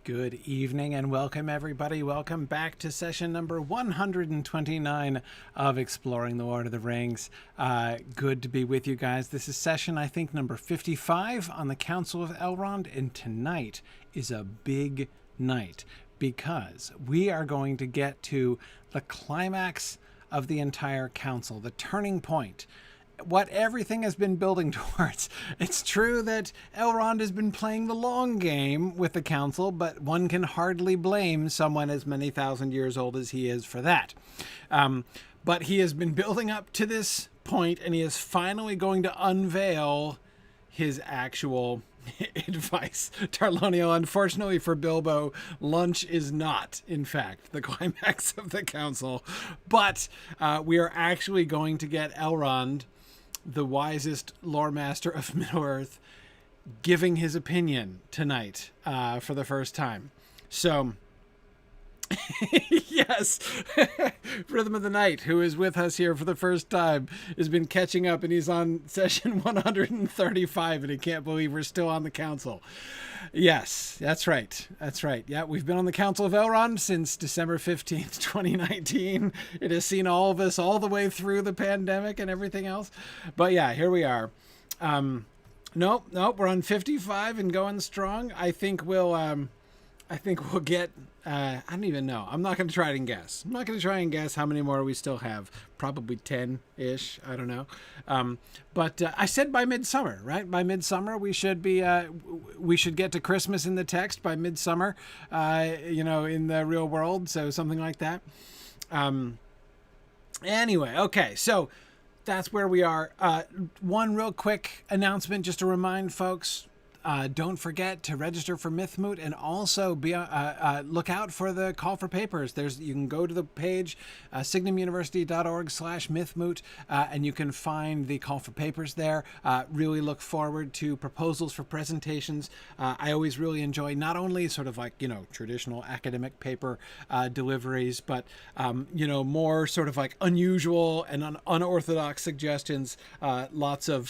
Good evening and welcome, everybody. Welcome back to session number 129 of Exploring the Lord of the Rings. Good to be with you guys. This is session, I think, number 55 on the Council of Elrond, and tonight is a big night because we are going to get to the climax of the entire council, the turning point, what everything has been building towards. It's true that Elrond has been playing the long game with the council, but one can hardly blame someone as many thousand years old as he is for that. But he has been building up to this point, and he is finally going to unveil his actual advice. Tarlonio, unfortunately for Bilbo, lunch is not, in fact, the climax of the council. But we are actually going to get Elrond, the wisest lore master of Middle-earth, giving his opinion tonight for the first time. So, yes, Rhythm of the Night, who is with us here for the first time, has been catching up, and he's on session 135, and he can't believe we're still on the council. Yes, that's right. That's right. Yeah, we've been on the Council of Elrond since December 15th, 2019. It has seen all of us all the way through the pandemic and everything else. But yeah, here we are. Nope, we're on 55 and going strong. I think we'll get, I don't even know. I'm not going to try and guess. I'm not going to try and guess how many more we still have. Probably 10-ish. I don't know. But I said by midsummer, right? By midsummer, we should get to Christmas in the text by midsummer, in the real world. So something like that. Anyway, okay. So that's where we are. One real quick announcement just to remind folks. Don't forget to register for Mythmoot, and also be look out for the call for papers. You can go to the page, signumuniversity.org/Mythmoot, and you can find the call for papers there. Really look forward to proposals for presentations. I always really enjoy not only sort of like, traditional academic paper deliveries, but, more sort of like unusual and unorthodox suggestions. Lots of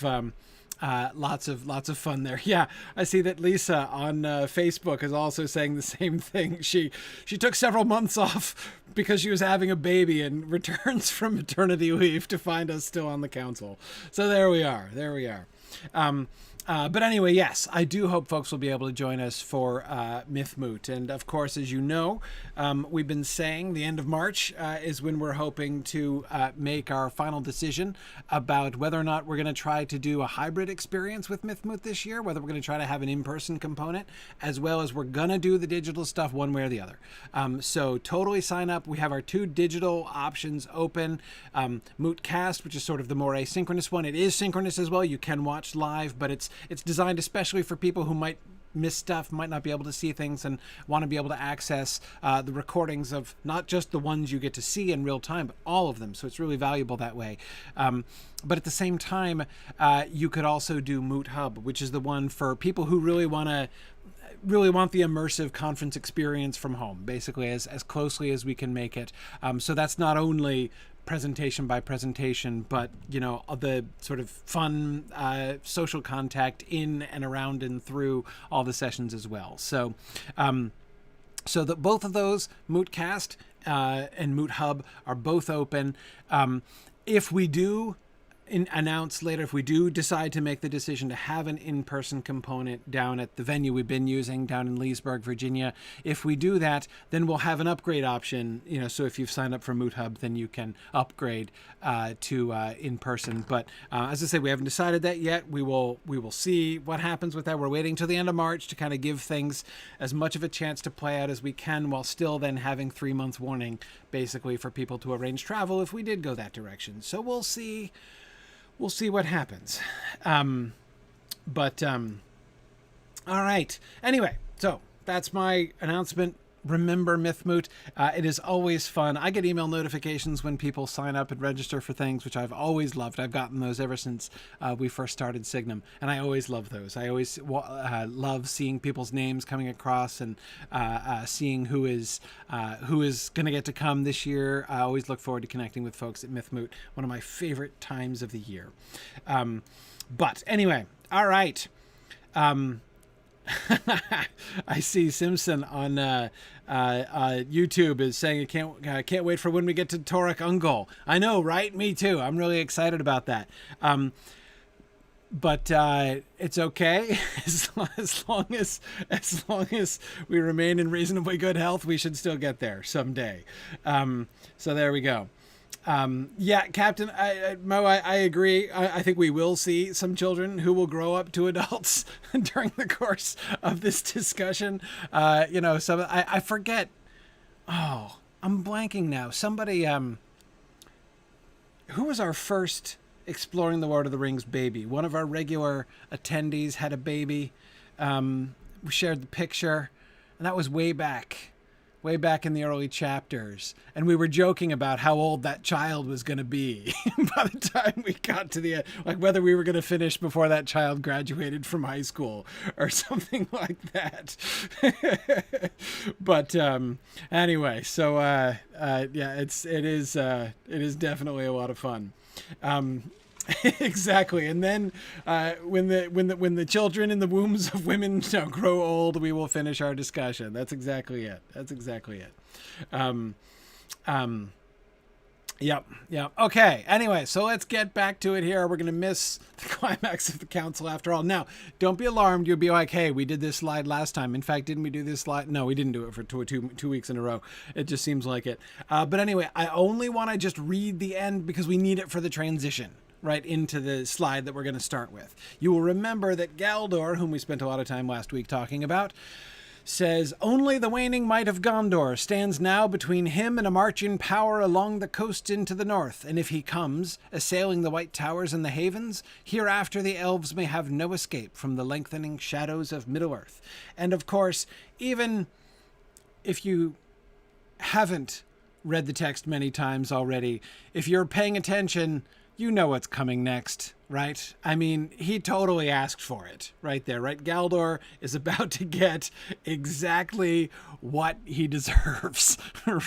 fun there. Yeah, I see that Lisa on Facebook is also saying the same thing. She took several months off because she was having a baby and returns from maternity leave to find us still on the council. So there we are. But anyway, yes, I do hope folks will be able to join us for Mythmoot. And of course, as you know, we've been saying the end of March is when we're hoping to make our final decision about whether or not we're going to try to do a hybrid experience with Mythmoot this year, whether we're going to try to have an in-person component, as well as we're going to do the digital stuff one way or the other. So totally sign up. We have our two digital options open. Mootcast, which is sort of the more asynchronous one. It is synchronous as well. You can watch live, but it's designed especially for people who might miss stuff, might not be able to see things, and want to be able to access the recordings of not just the ones you get to see in real time, but all of them. So it's really valuable that way. But at the same time, you could also do Moot Hub, which is the one for people who really want the immersive conference experience from home, basically as closely as we can make it. So that's not only presentation by presentation, but the sort of fun social contact in and around and through all the sessions as well. So both of those, Mootcast and Moot Hub, are both open. If we do announce later, if we do decide to make the decision to have an in-person component down at the venue we've been using down in Leesburg, Virginia, if we do that, then we'll have an upgrade option. So if you've signed up for Moot Hub, then you can upgrade to in-person. But as I say, we haven't decided that yet. We will see what happens with that. We're waiting till the end of March to kind of give things as much of a chance to play out as we can, while still then having 3 months warning, basically, for people to arrange travel if we did go that direction. So we'll see. We'll see what happens. All right. Anyway, so that's my announcement. Remember Mythmoot. It is always fun. I get email notifications when people sign up and register for things, which I've always loved. I've gotten those ever since we first started Signum, and I always love those. I always love seeing people's names coming across and seeing who is going to get to come this year. I always look forward to connecting with folks at Mythmoot, one of my favorite times of the year. But anyway, all right. I see Simpson on YouTube is saying I can't wait for when we get to Toruk Ungol. I know, right? Me too. I'm really excited about that. But it's okay as long as we remain in reasonably good health. We should still get there someday. So there we go. Yeah, Captain Mo, I agree. I think we will see some children who will grow up to adults during the course of this discussion. I forget. Oh, I'm blanking now. Somebody, who was our first Exploring the Lord of the Rings baby? One of our regular attendees had a baby. We shared the picture, and that was way back in the early chapters. And we were joking about how old that child was going to be by the time we got to the end, like whether we were going to finish before that child graduated from high school or something like that. But anyway, so yeah, it is definitely a lot of fun. Exactly. And then when the children in the wombs of women grow old, we will finish our discussion. That's exactly it. Yep. Okay. Anyway, so let's get back to it here. We're going to miss the climax of the council after all. Now, don't be alarmed. You'll be like, hey, we did this slide last time. In fact, didn't we do this slide? No, we didn't do it for two weeks in a row. It just seems like it. But anyway, I only want to just read the end because we need it for the transition right into the slide that we're going to start with. You will remember that Galdor, whom we spent a lot of time last week talking about, says, only the waning might of Gondor stands now between him and a march in power along the coast into the north, and if he comes, assailing the White Towers and the havens, hereafter the elves may have no escape from the lengthening shadows of Middle-earth. And of course, even if you haven't read the text many times already, if you're paying attention, you know what's coming next, right? I mean, he totally asked for it right there, right? Galdor is about to get exactly what he deserves,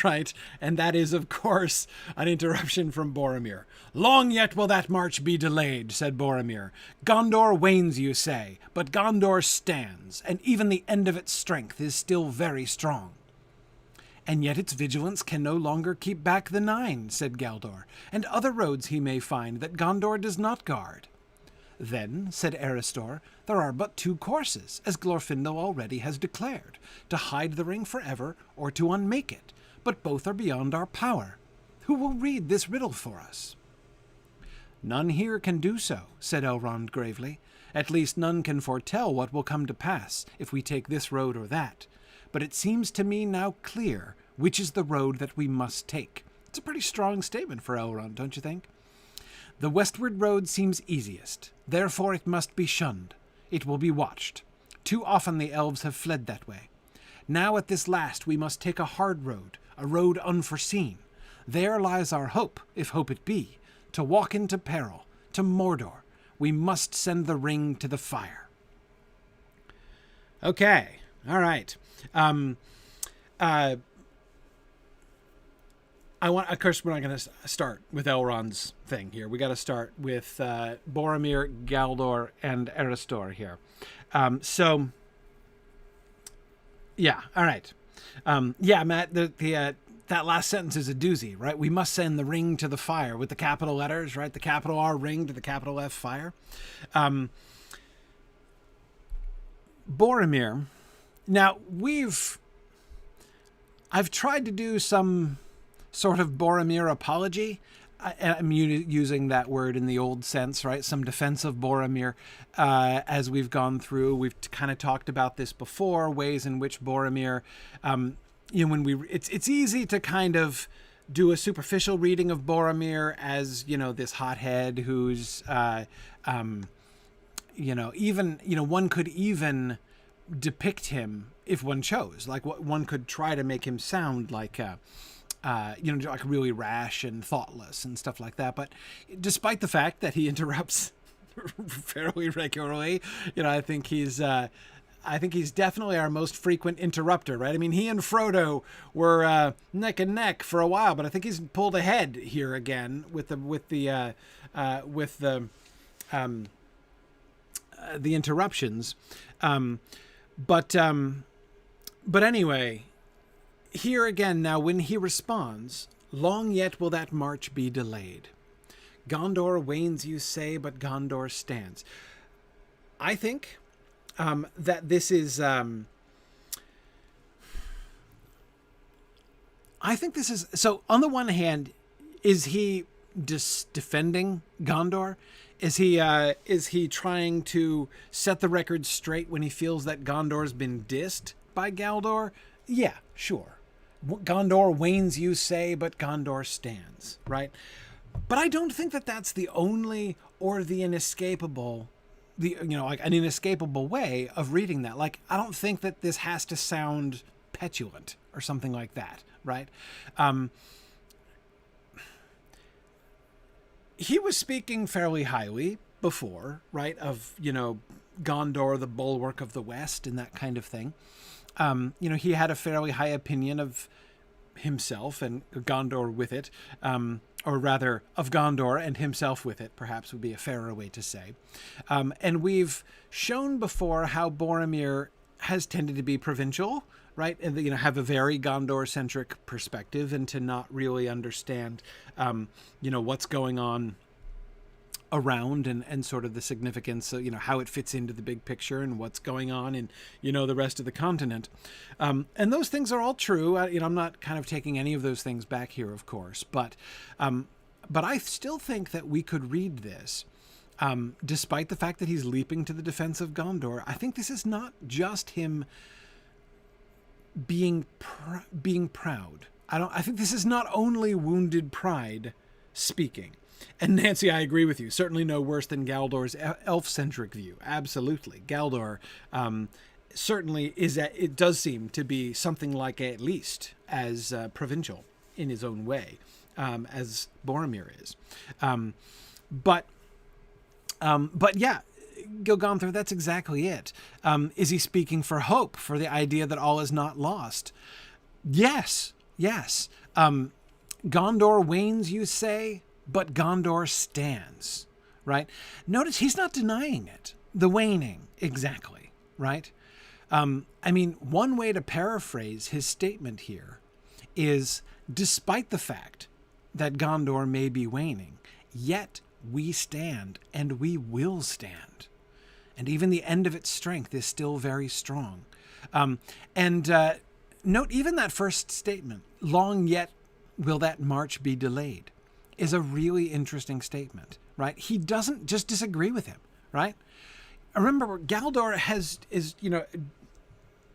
right? And that is, of course, an interruption from Boromir. Long yet will that march be delayed, said Boromir. Gondor wanes, you say, but Gondor stands, and even the end of its strength is still very strong. And yet its vigilance can no longer keep back the Nine, said Galdor, and other roads he may find that Gondor does not guard. Then, said Erestor, there are but two courses, as Glorfindel already has declared, to hide the ring forever or to unmake it, but both are beyond our power. Who will read this riddle for us? None here can do so, said Elrond gravely. At least none can foretell what will come to pass if we take this road or that. But it seems to me now clear which is the road that we must take. It's a pretty strong statement for Elrond, don't you think? The westward road seems easiest, therefore it must be shunned. It will be watched. Too often the elves have fled that way. Now at this last we must take a hard road, a road unforeseen. There lies our hope, if hope it be, to walk into peril, to Mordor. We must send the ring to the fire. Okay, all right. Of course, we're not going to start with Elrond's thing here. We got to start with Boromir, Galdor, and Erestor here. So, yeah, all right. Yeah, Matt, that last sentence is a doozy, right? We must send the ring to the fire with the capital letters, right? The capital R ring to the capital F fire. Boromir. Now, I've tried to do some sort of Boromir apology. I'm using that word in the old sense, right? Some defense of Boromir as we've gone through. We've kind of talked about this before, ways in which Boromir, it's easy to kind of do a superficial reading of Boromir as, this hothead who's, one could even depict him if one chose. Like one could try to make him sound like like really rash and thoughtless and stuff like that. But despite the fact that he interrupts fairly regularly, I think he's definitely our most frequent interrupter, right? I mean, he and Frodo were neck and neck for a while, but I think he's pulled ahead here again with the interruptions. But anyway, here again now when he responds, long yet will that march be delayed. Gondor wanes, you say, but Gondor stands. I think that this is... I think this is... So, on the one hand, is he defending Gondor? Is he trying to set the record straight when he feels that Gondor's been dissed by Galdor? Yeah, sure. Gondor wanes, you say, but Gondor stands, right? But I don't think that that's the only or the inescapable, like an inescapable way of reading that. Like, I don't think that this has to sound petulant or something like that, right? He was speaking fairly highly before, right? Of, Gondor, the bulwark of the West and that kind of thing. He had a fairly high opinion of himself and Gondor with it, or rather of Gondor and himself with it, perhaps would be a fairer way to say. And we've shown before how Boromir has tended to be provincial, right? And, have a very Gondor-centric perspective and to not really understand, what's going on around and sort of the significance of, how it fits into the big picture and what's going on in, the rest of the continent. And those things are all true. I'm not kind of taking any of those things back here, of course, but I still think that we could read this, despite the fact that he's leaping to the defense of Gondor. I think this is not just him being proud. I think this is not only wounded pride speaking. And Nancy, I agree with you. Certainly no worse than Galdor's elf-centric view. Absolutely. Galdor certainly it does seem to be something like at least as provincial in his own way as Boromir is. But yeah, Gilganther, that's exactly it. Is he speaking for hope, for the idea that all is not lost? Yes. Gondor wanes, you say, but Gondor stands, right? Notice he's not denying it, the waning, exactly, right? One way to paraphrase his statement here is, despite the fact that Gondor may be waning, yet we stand and we will stand. And even the end of its strength is still very strong. Note even that first statement, long yet will that march be delayed, is a really interesting statement, right? He doesn't just disagree with him, right? Remember, Galdor is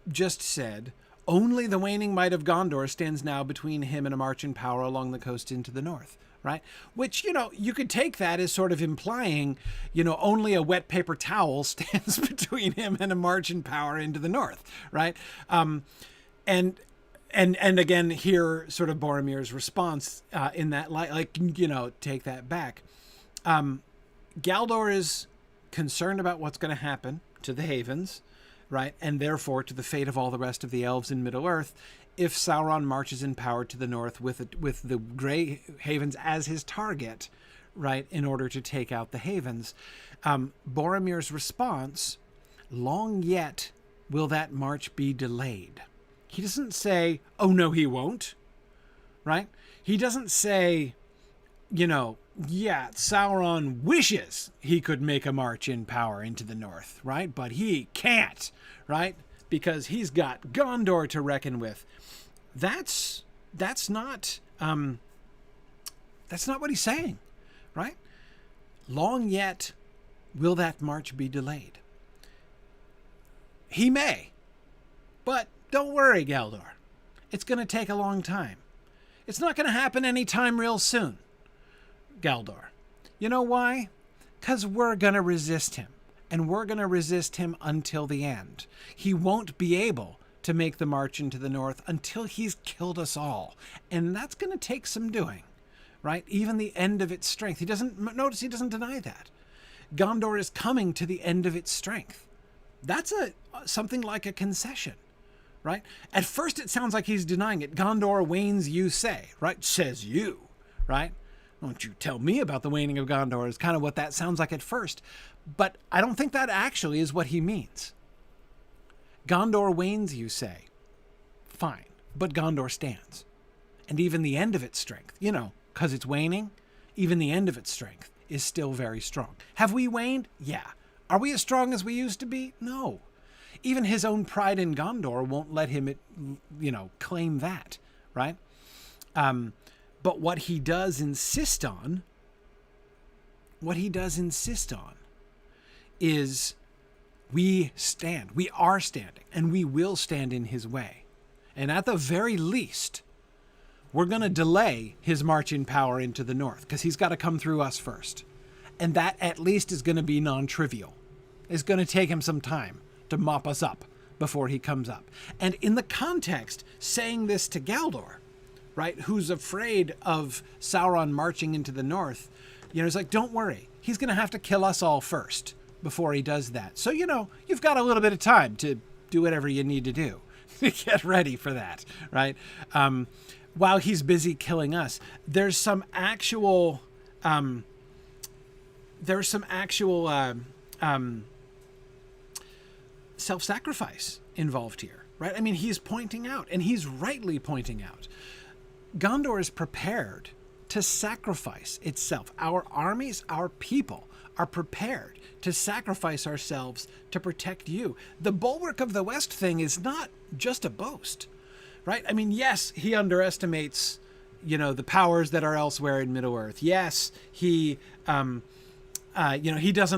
just said, only the waning might of Gondor stands now between him and a march in power along the coast into the north, right? Which, you could take that as sort of implying, only a wet paper towel stands between him and a march in power into the north, right? And again, here, sort of Boromir's response in that light, take that back. Galdor is concerned about what's going to happen to the Havens, right? And therefore to the fate of all the rest of the elves in Middle-earth if Sauron marches in power to the north with the Grey Havens as his target, right, in order to take out the Havens. Boromir's response, long yet will that march be delayed. He doesn't say, oh, no, he won't, right? He doesn't say, Sauron wishes he could make a march in power into the north, right? But he can't, right? Because he's got Gondor to reckon with. That's not what he's saying, right? Long yet will that march be delayed. He may, but don't worry, Galdor. It's going to take a long time. It's not going to happen anytime real soon, Galdor. You know why? Because we're going to resist him. And we're going to resist him until the end. He won't be able to make the march into the north until he's killed us all. And that's going to take some doing, right? Even the end of its strength. He doesn't deny that. Gondor is coming to the end of its strength. That's something like a concession, right? At first it sounds like he's denying it. Gondor wanes, you say, right? Says you, right? Don't you tell me about the waning of Gondor is kind of what that sounds like at first. But I don't think that actually is what he means. Gondor wanes, you say. Fine, but Gondor stands. And even the end of its strength, because it's waning, even the end of its strength is still very strong. Have we waned? Yeah. Are we as strong as we used to be? No. Even his own pride in Gondor won't let him, claim that, right? But what he does insist on is we are standing, and we will stand in his way. And at the very least, we're going to delay his march in power into the north, because he's got to come through us first. And that at least is going to be non-trivial. It's going to take him some time to mop us up before he comes up. And in the context, saying this to Galdor, right, who's afraid of Sauron marching into the north, it's like, don't worry, he's going to have to kill us all first before he does that. So, you've got a little bit of time to do whatever you need to do to get ready for that, right? While he's busy killing us, there's some actual self-sacrifice involved here, right? I mean, he's pointing out, and he's rightly pointing out, Gondor is prepared to sacrifice itself. Our armies, our people are prepared to sacrifice ourselves to protect you. The Bulwark of the West thing is not just a boast, right? I mean, yes, he underestimates, the powers that are elsewhere in Middle-earth. Yes, he doesn't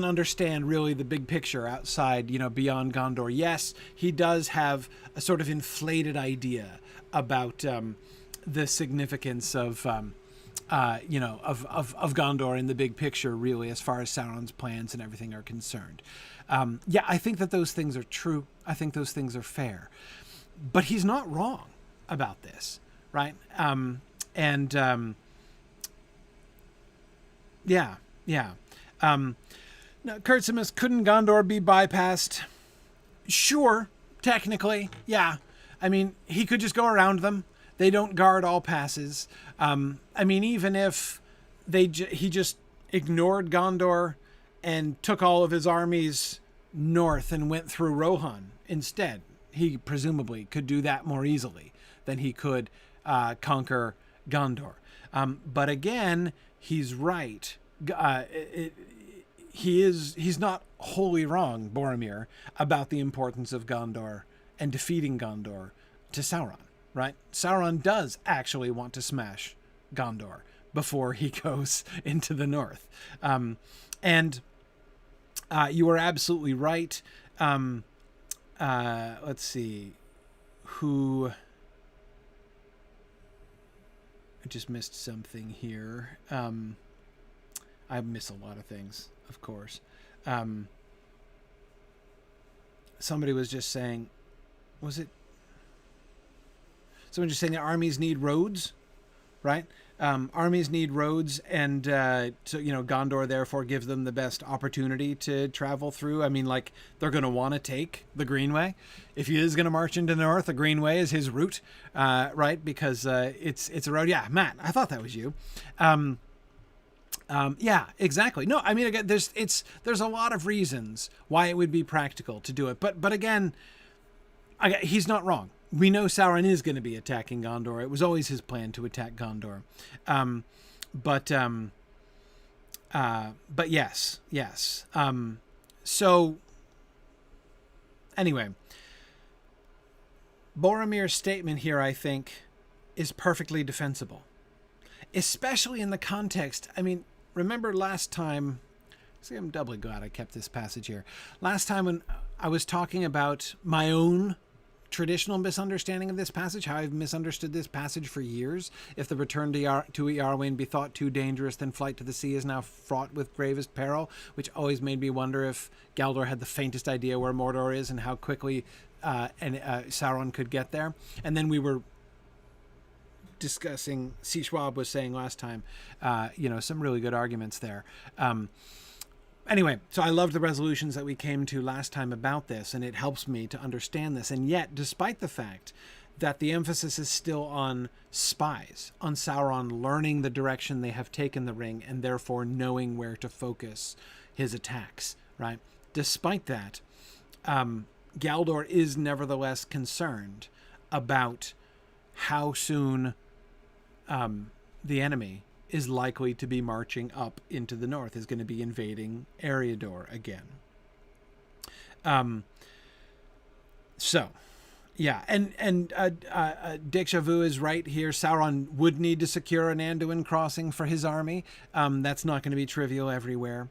understand really the big picture outside, beyond Gondor. Yes, he does have a sort of inflated idea about the significance of Gondor in the big picture, really, as far as Sauron's plans and everything are concerned. I think that those things are true. I think those things are fair. But he's not wrong about this, right? Now, Kurtzimus, couldn't Gondor be bypassed? Sure, technically, yeah. I mean, he could just go around them. They don't guard all passes. Even if he just ignored Gondor and took all of his armies north and went through Rohan instead, he presumably could do that more easily than he could conquer Gondor. But again, he's right. He's not wholly wrong, Boromir, about the importance of Gondor and defeating Gondor to Sauron, right? Sauron does actually want to smash Gondor before he goes into the north. You are absolutely right. Let's see. I just missed something here. I miss a lot of things, of course. Somebody was just saying, someone just saying that armies need roads, right? Armies need roads, and Gondor therefore gives them the best opportunity to travel through. I mean, like, they're going to want to take the Greenway. If he is going to march into the north, the Greenway is his route, right? Because it's a road. Yeah, Matt, I thought that was you. Yeah, exactly. No, I mean, again, there's a lot of reasons why it would be practical to do it, but again, he's not wrong. We know Sauron is going to be attacking Gondor. It was always his plan to attack Gondor. But yes. So anyway, Boromir's statement here, I think, is perfectly defensible, especially in the context. I mean, remember last time, see, I'm doubly glad I kept this passage here. Last time when I was talking about my own traditional misunderstanding of this passage, how I've misunderstood this passage for years. If the return to Iarwain be thought too dangerous, then flight to the sea is now fraught with gravest peril, which always made me wonder if Galdor had the faintest idea where Mordor is and how quickly Sauron could get there. And then we were discussing, C. Schwab was saying last time, some really good arguments there. Anyway, so I loved the resolutions that we came to last time about this, and it helps me to understand this. And yet, despite the fact that the emphasis is still on spies, on Sauron learning the direction they have taken the ring, and therefore knowing where to focus his attacks, right? Despite that, Galdor is nevertheless concerned about how soon the enemy is likely to be marching up into the north, is going to be invading Eriador again. So, yeah, and Deja Vu is right here. Sauron would need to secure an Anduin crossing for his army. That's not going to be trivial everywhere.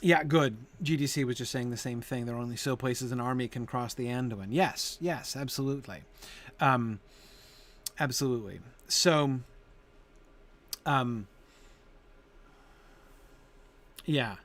Yeah, good. GDC was just saying the same thing. There are only so places an army can cross the Anduin. Yes, absolutely. Absolutely. So, yeah.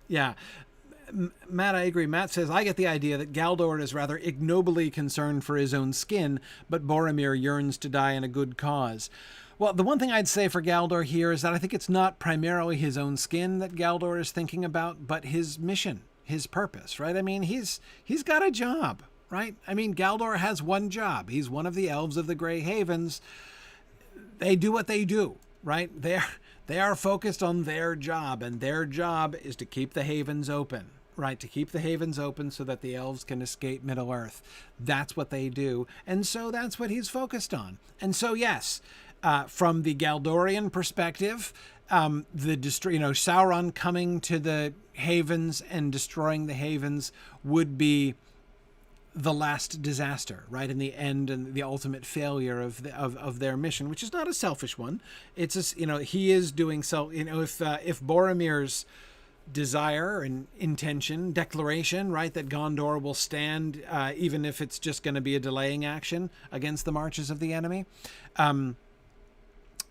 Matt, I agree. Matt says, I get the idea that Galdor is rather ignobly concerned for his own skin, but Boromir yearns to die in a good cause. Well, the one thing I'd say for Galdor here is that I think it's not primarily his own skin that Galdor is thinking about, but his mission, his purpose, right? I mean, he's got a job, right? I mean, Galdor has one job. He's one of the elves of the Grey Havens. They do what they do, right? They are focused on their job, and their job is to keep the havens open, right? To keep the havens open so that the elves can escape Middle-earth. That's what they do, and so that's what he's focused on. And so, yes, from the Galdorian perspective, Sauron coming to the havens and destroying the havens would be the last disaster, right? In the end, and the ultimate failure of their mission, which is not a selfish one. It's he is doing so. If Boromir's desire and intention, declaration, right, that Gondor will stand, even if it's just going to be a delaying action against the marches of the enemy.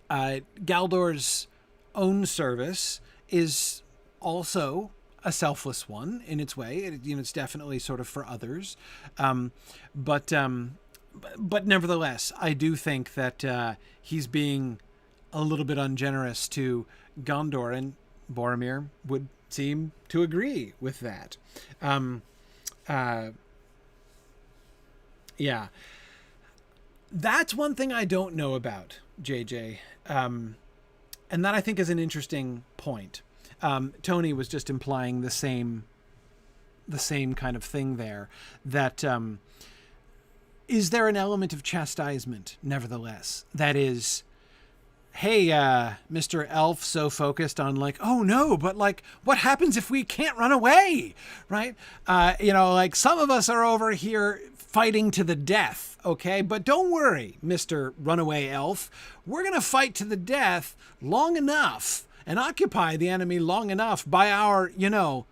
Galdor's own service is also a selfless one in its way. It's definitely sort of for others. But nevertheless, I do think that he's being a little bit ungenerous to Gondor, and Boromir would seem to agree with that. Yeah. That's one thing I don't know about, JJ. And that I think is an interesting point. Tony was just implying the same kind of thing there, that is there an element of chastisement, nevertheless? That is, hey, Mr. Elf, so focused on like, oh no, but like, what happens if we can't run away, right? Like some of us are over here fighting to the death, okay? But don't worry, Mr. Runaway Elf. We're going to fight to the death long enough and occupy the enemy long enough by our,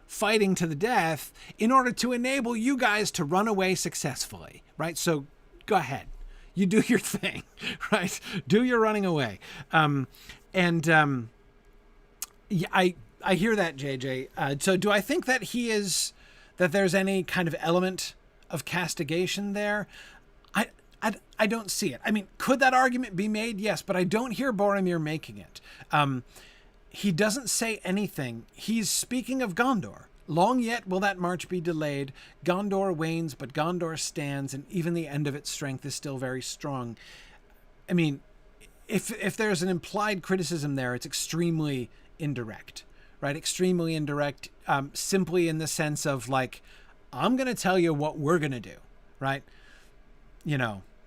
fighting to the death in order to enable you guys to run away successfully, right? So go ahead. You do your thing, right? Do your running away. I hear that, JJ. So do I think that that there's any kind of element of castigation there? I don't see it. I mean, could that argument be made? Yes, but I don't hear Boromir making it. He doesn't say anything. He's speaking of Gondor. Long yet will that march be delayed. Gondor wanes, but Gondor stands, and even the end of its strength is still very strong. I mean, if there's an implied criticism there, it's extremely indirect, right? Extremely indirect, simply in the sense of like, I'm going to tell you what we're going to do, right?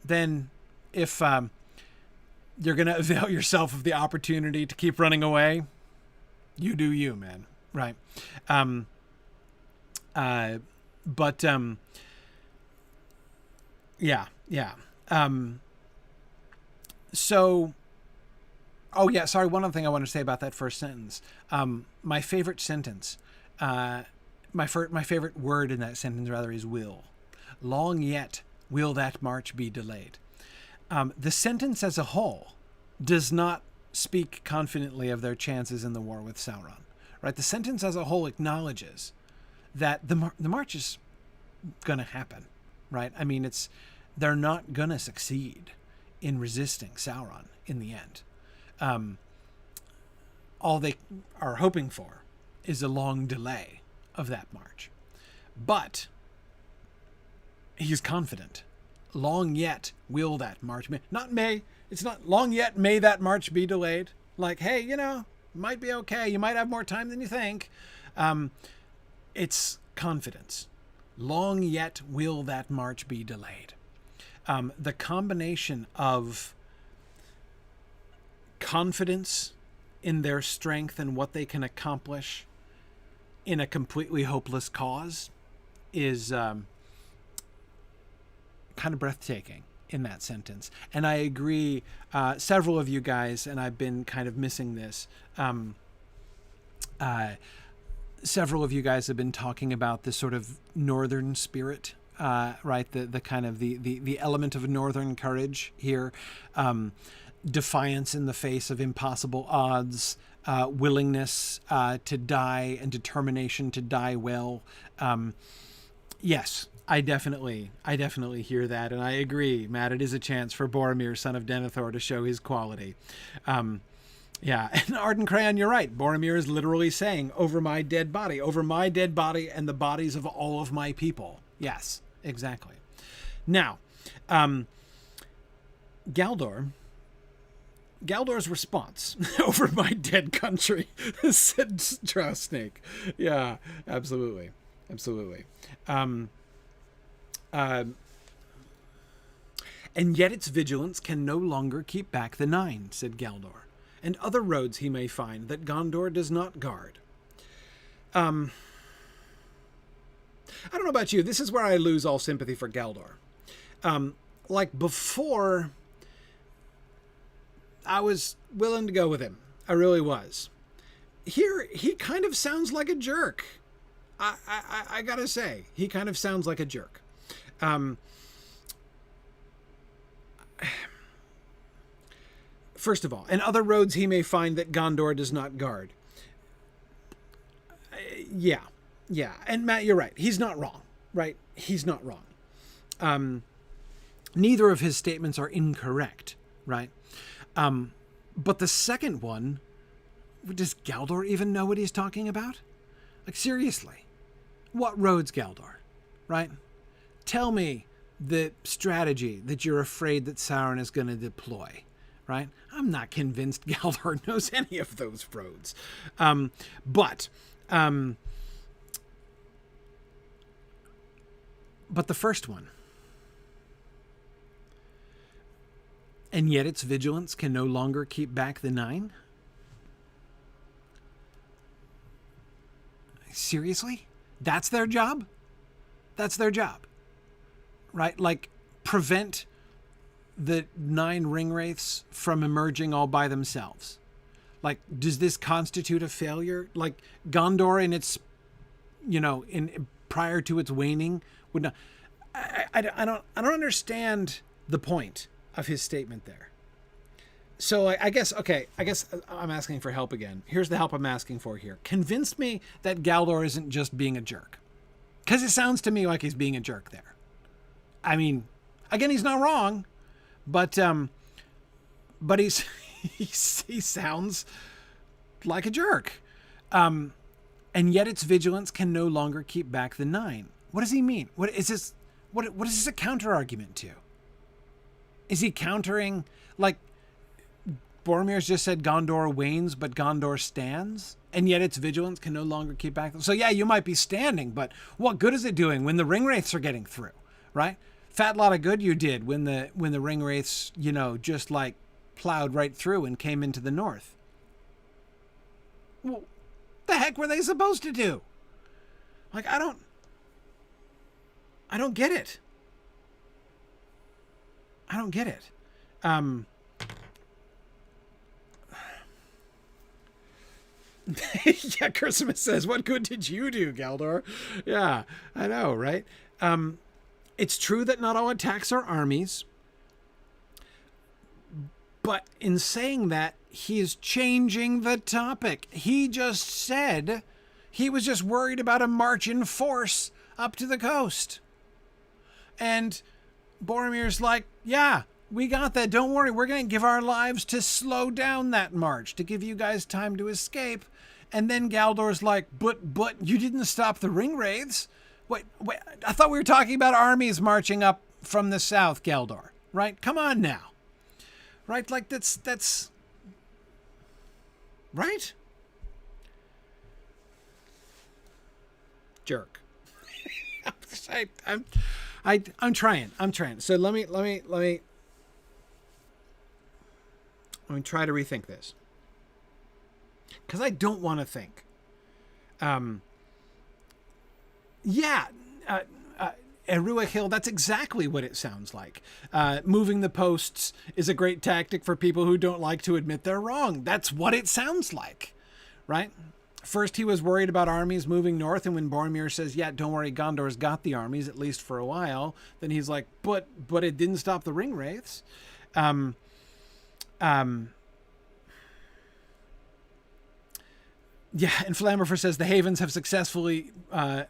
Then if you're going to avail yourself of the opportunity to keep running away, you do you, man. Right. Yeah. So, oh yeah, sorry. One other thing I want to say about that first sentence. My favorite sentence, my favorite word in that sentence rather is will. Long yet will that march be delayed. The sentence as a whole does not speak confidently of their chances in the war with Sauron, right? The sentence as a whole acknowledges that the march is going to happen, right? I mean, they're not going to succeed in resisting Sauron in the end. All they are hoping for is a long delay of that march. But he's confident. Long yet will that march be. Not may. It's not long yet may that march be delayed. Like, hey, might be okay. You might have more time than you think. It's confidence. Long yet will that march be delayed. The combination of confidence in their strength and what they can accomplish in a completely hopeless cause is kind of breathtaking in that sentence. And I agree, several of you guys, and I've been kind of missing this, several of you guys have been talking about this sort of northern spirit, right? The kind of the element of northern courage here, defiance in the face of impossible odds, willingness to die, and determination to die well. Yes, I definitely hear that, and I agree, Matt. It is a chance for Boromir, son of Denethor, to show his quality. Yeah, and Arden Crayon, you're right. Boromir is literally saying, over my dead body and the bodies of all of my people. Yes, exactly. Now, Galdor's response, over my dead country, said Drow Snake. Yeah, absolutely. And yet its vigilance can no longer keep back the Nine, said Galdor, and other roads he may find that Gondor does not guard. I don't know about you. This is where I lose all sympathy for Galdor. Like before, I was willing to go with him. I really was. Here, he kind of sounds like a jerk. I gotta say, he kind of sounds like a jerk. First of all, and other roads he may find that Gondor does not guard. Yeah. And Matt, you're right. He's not wrong, right? He's not wrong. Neither of his statements are incorrect, right? But the second one, does Galdor even know what he's talking about? Like, seriously, what roads, Galdor, right? Tell me the strategy that you're afraid that Sauron is going to deploy, right? I'm not convinced Galdor knows any of those roads. But the first one, and yet its vigilance can no longer keep back the Nine? Seriously? That's their job? That's their job, right? Like, prevent the 9 ringwraiths from emerging all by themselves. Like, does this constitute a failure? Like, Gondor in its, in prior to its waning would not. I don't understand the point of his statement there. So I guess I'm asking for help again. Here's the help I'm asking for here. Convince me that Galdor isn't just being a jerk. Because it sounds to me like he's being a jerk there. I mean, again, he's not wrong, but he sounds like a jerk. And yet its vigilance can no longer keep back the Nine. What does he mean? What is this? What is this a counter argument to? Is he countering, like, Boromir's just said Gondor wanes, but Gondor stands, and yet its vigilance can no longer keep back. So yeah, you might be standing, but what good is it doing when the ringwraiths are getting through, right? Fat lot of good you did when the ringwraiths, just like plowed right through and came into the north. Well, the heck were they supposed to do? Like, I don't get it. I don't get it. Yeah, Christmas says, what good did you do, Galdor? Yeah, I know, right? It's true that not all attacks are armies, but in saying that, he is changing the topic. He just said he was just worried about a march in force up to the coast. And Boromir's like, yeah, we got that. Don't worry. We're going to give our lives to slow down that march, to give you guys time to escape. And then Galdor's like, but you didn't stop the ringwraiths. Wait, I thought we were talking about armies marching up from the south, Galdor, right? Come on now. Right? Like, that's right? Jerk. I'm trying. So let me try to rethink this, because I don't want to think. Eruah Hill, that's exactly what it sounds like. Moving the posts is a great tactic for people who don't like to admit they're wrong. That's what it sounds like, right? First, he was worried about armies moving north, and when Boromir says, yeah, don't worry, Gondor's got the armies, at least for a while, then he's like, but it didn't stop the ring wraiths. Yeah, and Flammerfer says the Havens have successfully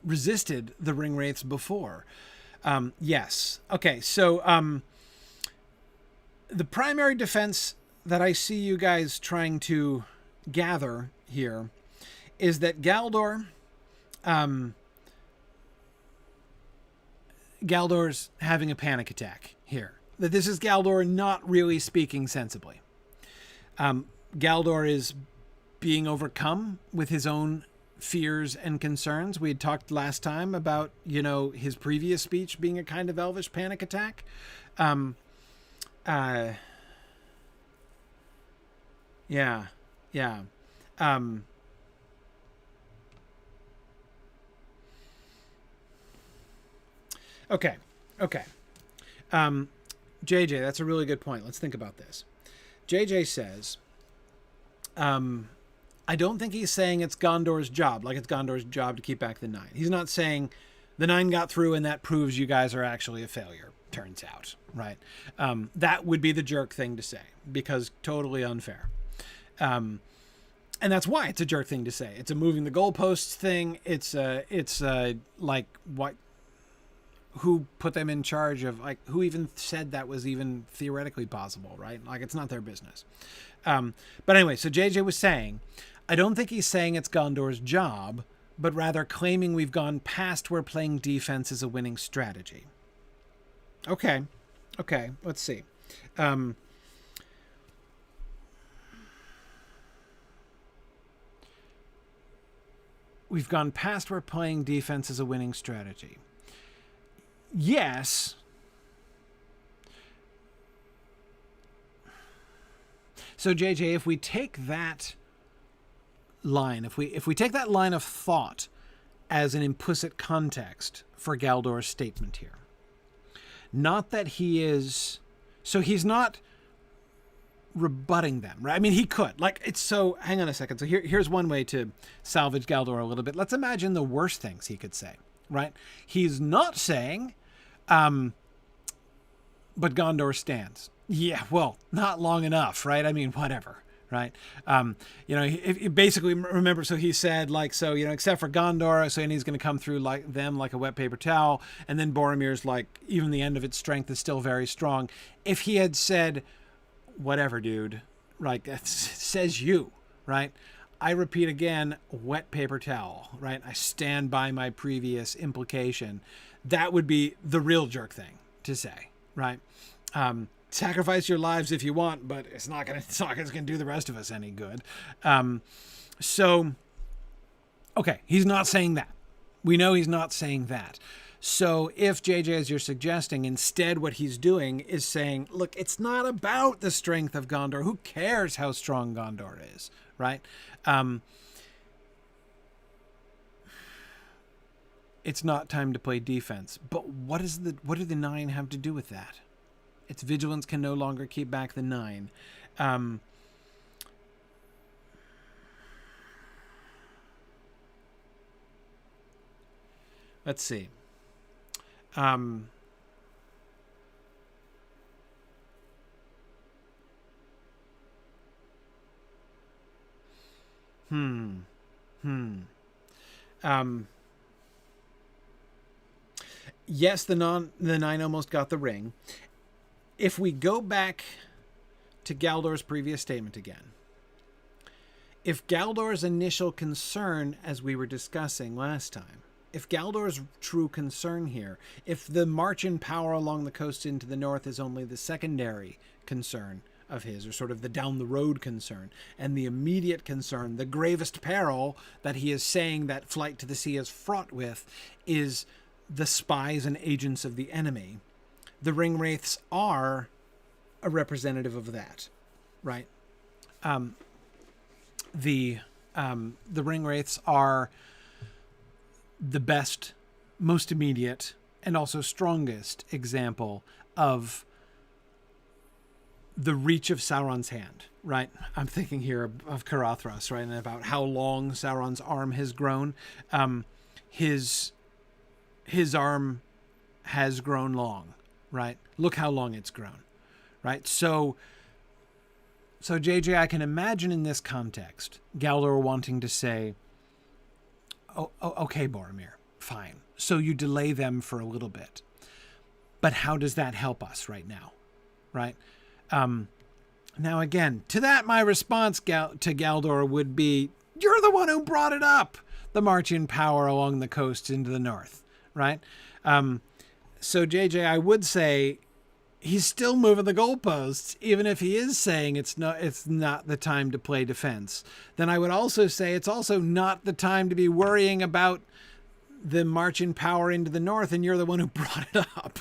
resisted the ring wraiths before. Yes. Okay, so the primary defense that I see you guys trying to gather here is that Galdor's having a panic attack here. That this is Galdor not really speaking sensibly. Galdor is being overcome with his own fears and concerns. We had talked last time about, his previous speech being a kind of Elvish panic attack. Yeah. Okay. JJ, that's a really good point. Let's think about this. JJ says, I don't think he's saying it's Gondor's job, like it's Gondor's job to keep back the Nine. He's not saying the Nine got through and that proves you guys are actually a failure, turns out, right? That would be the jerk thing to say, because totally unfair. And that's why it's a jerk thing to say. It's a moving the goalposts thing. It's like what? Who put them in charge of, like, who even said that was even theoretically possible, right? Like, it's not their business. But anyway, so JJ was saying, I don't think he's saying it's Gondor's job, but rather claiming we've gone past where playing defense is a winning strategy. Okay, let's see. We've gone past where playing defense is a winning strategy. Yes. So JJ, if we take that line, if we take that line of thought as an implicit context for Galdor's statement here, not that he is, so he's not rebutting them, right? I mean, he could, like, it's so, hang on a second. So here's one way to salvage Galdor a little bit. Let's imagine the worst things he could say, right? He's not saying, but Gondor stands. Yeah, well, not long enough, right? I mean, whatever, right? He basically, remember, so he said, like, so, except for Gondor, so and he's going to come through like them like a wet paper towel, and then Boromir's like, even the end of its strength is still very strong. If he had said, whatever, dude, right, that says you, right? I repeat again, wet paper towel, right? I stand by my previous implication. That would be the real jerk thing to say, right? Sacrifice your lives if you want, but it's not gonna do the rest of us any good. So, okay, he's not saying that. We know he's not saying that. So if JJ, as you're suggesting, instead what he's doing is saying, look, it's not about the strength of Gondor. Who cares how strong Gondor is, right? It's not time to play defense. But what do the Nine have to do with that? Its vigilance can no longer keep back the Nine. Let's see. Yes, the Nine almost got the ring. If we go back to Galdor's previous statement again, if Galdor's initial concern, as we were discussing last time, if Galdor's true concern here, if the march in power along the coast into the north is only the secondary concern of his, or sort of the down the road concern, and the immediate concern, the gravest peril that he is saying that flight to the sea is fraught with, is the spies and agents of the enemy, the ring wraiths are a representative of that, right? The ring wraiths are the best, most immediate, and also strongest example of the reach of Sauron's hand, right? I'm thinking here of Karathras, right, and about how long Sauron's arm has grown. His arm has grown long, right? Look how long it's grown, right? So JJ, I can imagine in this context, Galdor wanting to say, oh, okay, Boromir, fine. So you delay them for a little bit. But how does that help us right now, right? Now, again, to that, my response to Galdor would be, you're the one who brought it up, the marching power along the coast into the north, right? So, JJ, I would say he's still moving the goalposts, even if he is saying it's not the time to play defense. Then I would also say it's also not the time to be worrying about the marching power into the north, and you're the one who brought it up.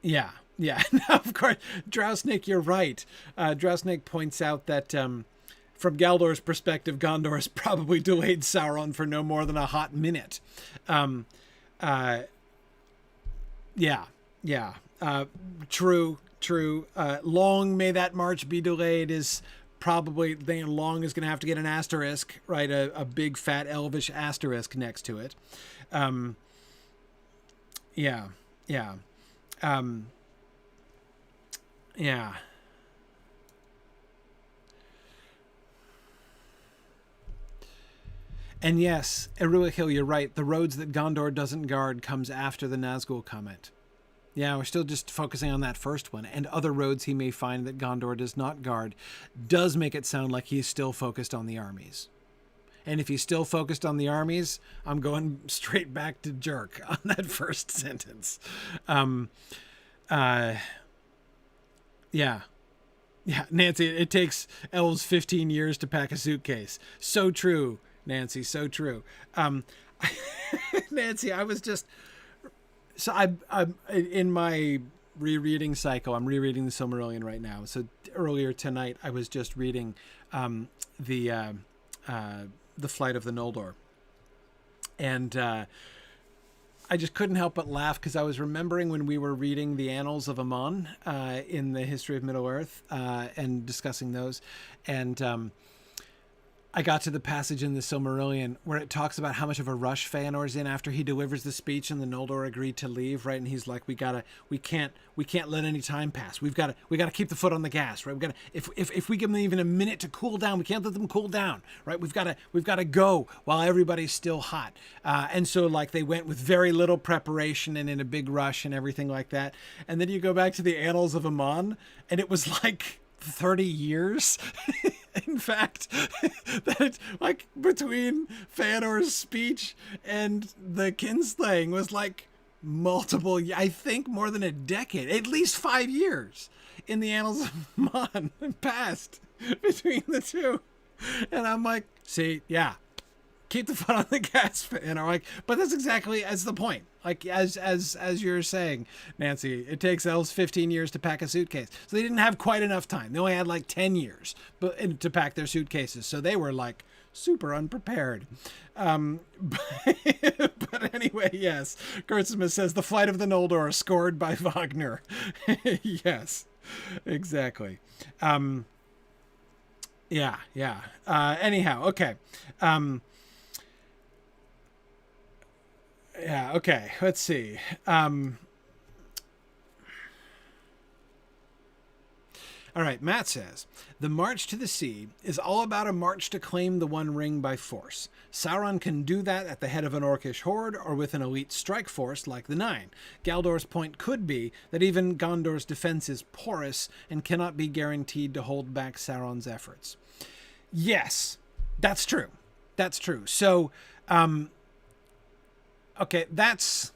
Yeah. Now, of course, Drow-Snake, you're right. Drow-Snake points out that from Galdor's perspective, Gondor has probably delayed Sauron for no more than a hot minute. True. Long may that march be delayed is probably, long is going to have to get an asterisk, right? A big fat Elvish asterisk next to it. Yeah. And yes, Eruahil, you're right. The roads that Gondor doesn't guard comes after the Nazgul comment. Yeah, we're still just focusing on that first one. And other roads he may find that Gondor does not guard does make it sound like he's still focused on the armies. And if he's still focused on the armies, I'm going straight back to jerk on that first sentence. Yeah, Nancy, it takes elves 15 years to pack a suitcase. So true, Nancy, so true. Nancy, I was just... So I'm in my rereading cycle. I'm rereading the Silmarillion right now. So earlier tonight, I was just reading the Flight of the Noldor, and I just couldn't help but laugh because I was remembering when we were reading the Annals of Aman in the History of Middle-earth and discussing those, and I got to the passage in the Silmarillion where it talks about how much of a rush Feanor's in after he delivers the speech and the Noldor agreed to leave, right? And he's like, we can't let any time pass. We've got to keep the foot on the gas, right? If we give them even a minute to cool down, we can't let them cool down, right? We've got to go while everybody's still hot. And so like they went with very little preparation and in a big rush and everything like that. And then you go back to the Annals of Aman and it was like 30 years. In fact, that like between Feanor's speech and the kinslaying was like multiple, I think more than a decade, at least 5 years in the Annals of Mon passed between the two. And I'm like, see, yeah, keep the foot on the gas. And I'm like, but that's exactly as the point. Like as you're saying, Nancy, it takes elves 15 years to pack a suitcase. So they didn't have quite enough time. They only had like 10 years to pack their suitcases. So they were like super unprepared. But anyway, yes. Kurtzman says the Flight of the Noldor scored by Wagner. Yes, exactly. Anyhow, okay. Yeah, okay, let's see. All right, Matt says, the march to the sea is all about a march to claim the One Ring by force. Sauron can do that at the head of an orcish horde or with an elite strike force like the Nine. Galdor's point could be that even Gondor's defense is porous and cannot be guaranteed to hold back Sauron's efforts. Yes, that's true. That's true. So, okay, that's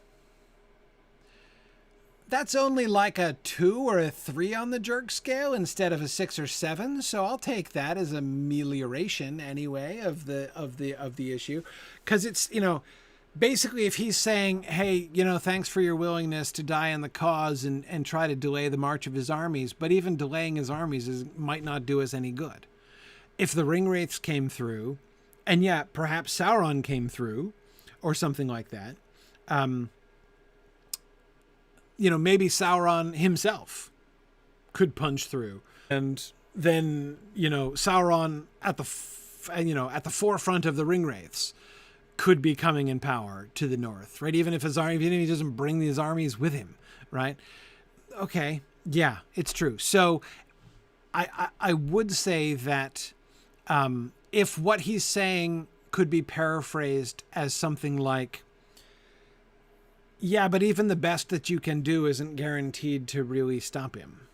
That's only like a 2 or a 3 on the jerk scale instead of a 6 or 7. So I'll take that as amelioration anyway of the issue, because it's, basically if he's saying, hey, thanks for your willingness to die in the cause and try to delay the march of his armies, but even delaying his armies might not do us any good. If the ringwraiths came through, and yeah, perhaps Sauron came through, or something like that. Maybe Sauron himself could punch through, and then Sauron at the forefront of the ringwraiths could be coming in power to the north, right? Even if he doesn't bring these armies with him, right? Okay, yeah, it's true. So I would say that if what he's saying could be paraphrased as something like, yeah, but even the best that you can do isn't guaranteed to really stop him,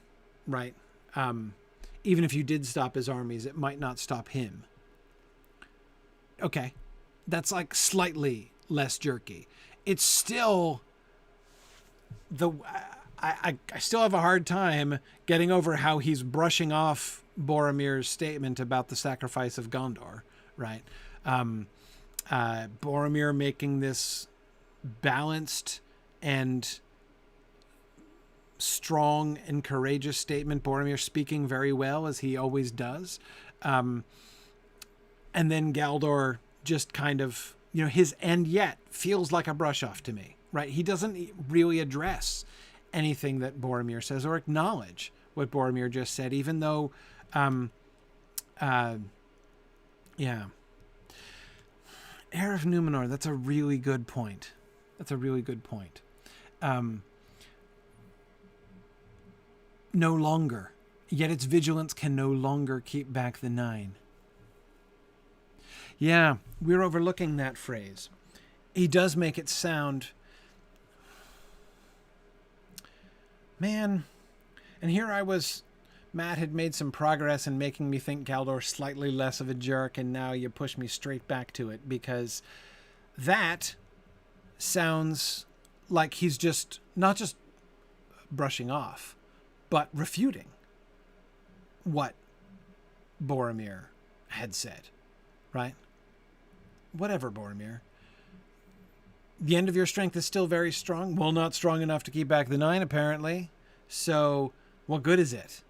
right? Even if you did stop his armies, it might not stop him. Okay, that's like slightly less jerky. It's still I still have a hard time getting over how he's brushing off Boromir's statement about the sacrifice of Gondor, right? Boromir making this balanced and strong and courageous statement. Boromir speaking very well, as he always does. And then Galdor just kind of, his "and yet" feels like a brush off to me, right? He doesn't really address anything that Boromir says or acknowledge what Boromir just said, even though, yeah. Heir of Numenor, that's a really good point. No longer. Yet its vigilance can no longer keep back the Nine. Yeah, we're overlooking that phrase. He does make it sound... Man, and here I was... Matt had made some progress in making me think Galdor slightly less of a jerk, and now you push me straight back to it, because that sounds like he's just not just brushing off, but refuting what Boromir had said, right? Whatever, Boromir. The end of your strength is still very strong. Well, not strong enough to keep back the Nine, apparently. So what good is it?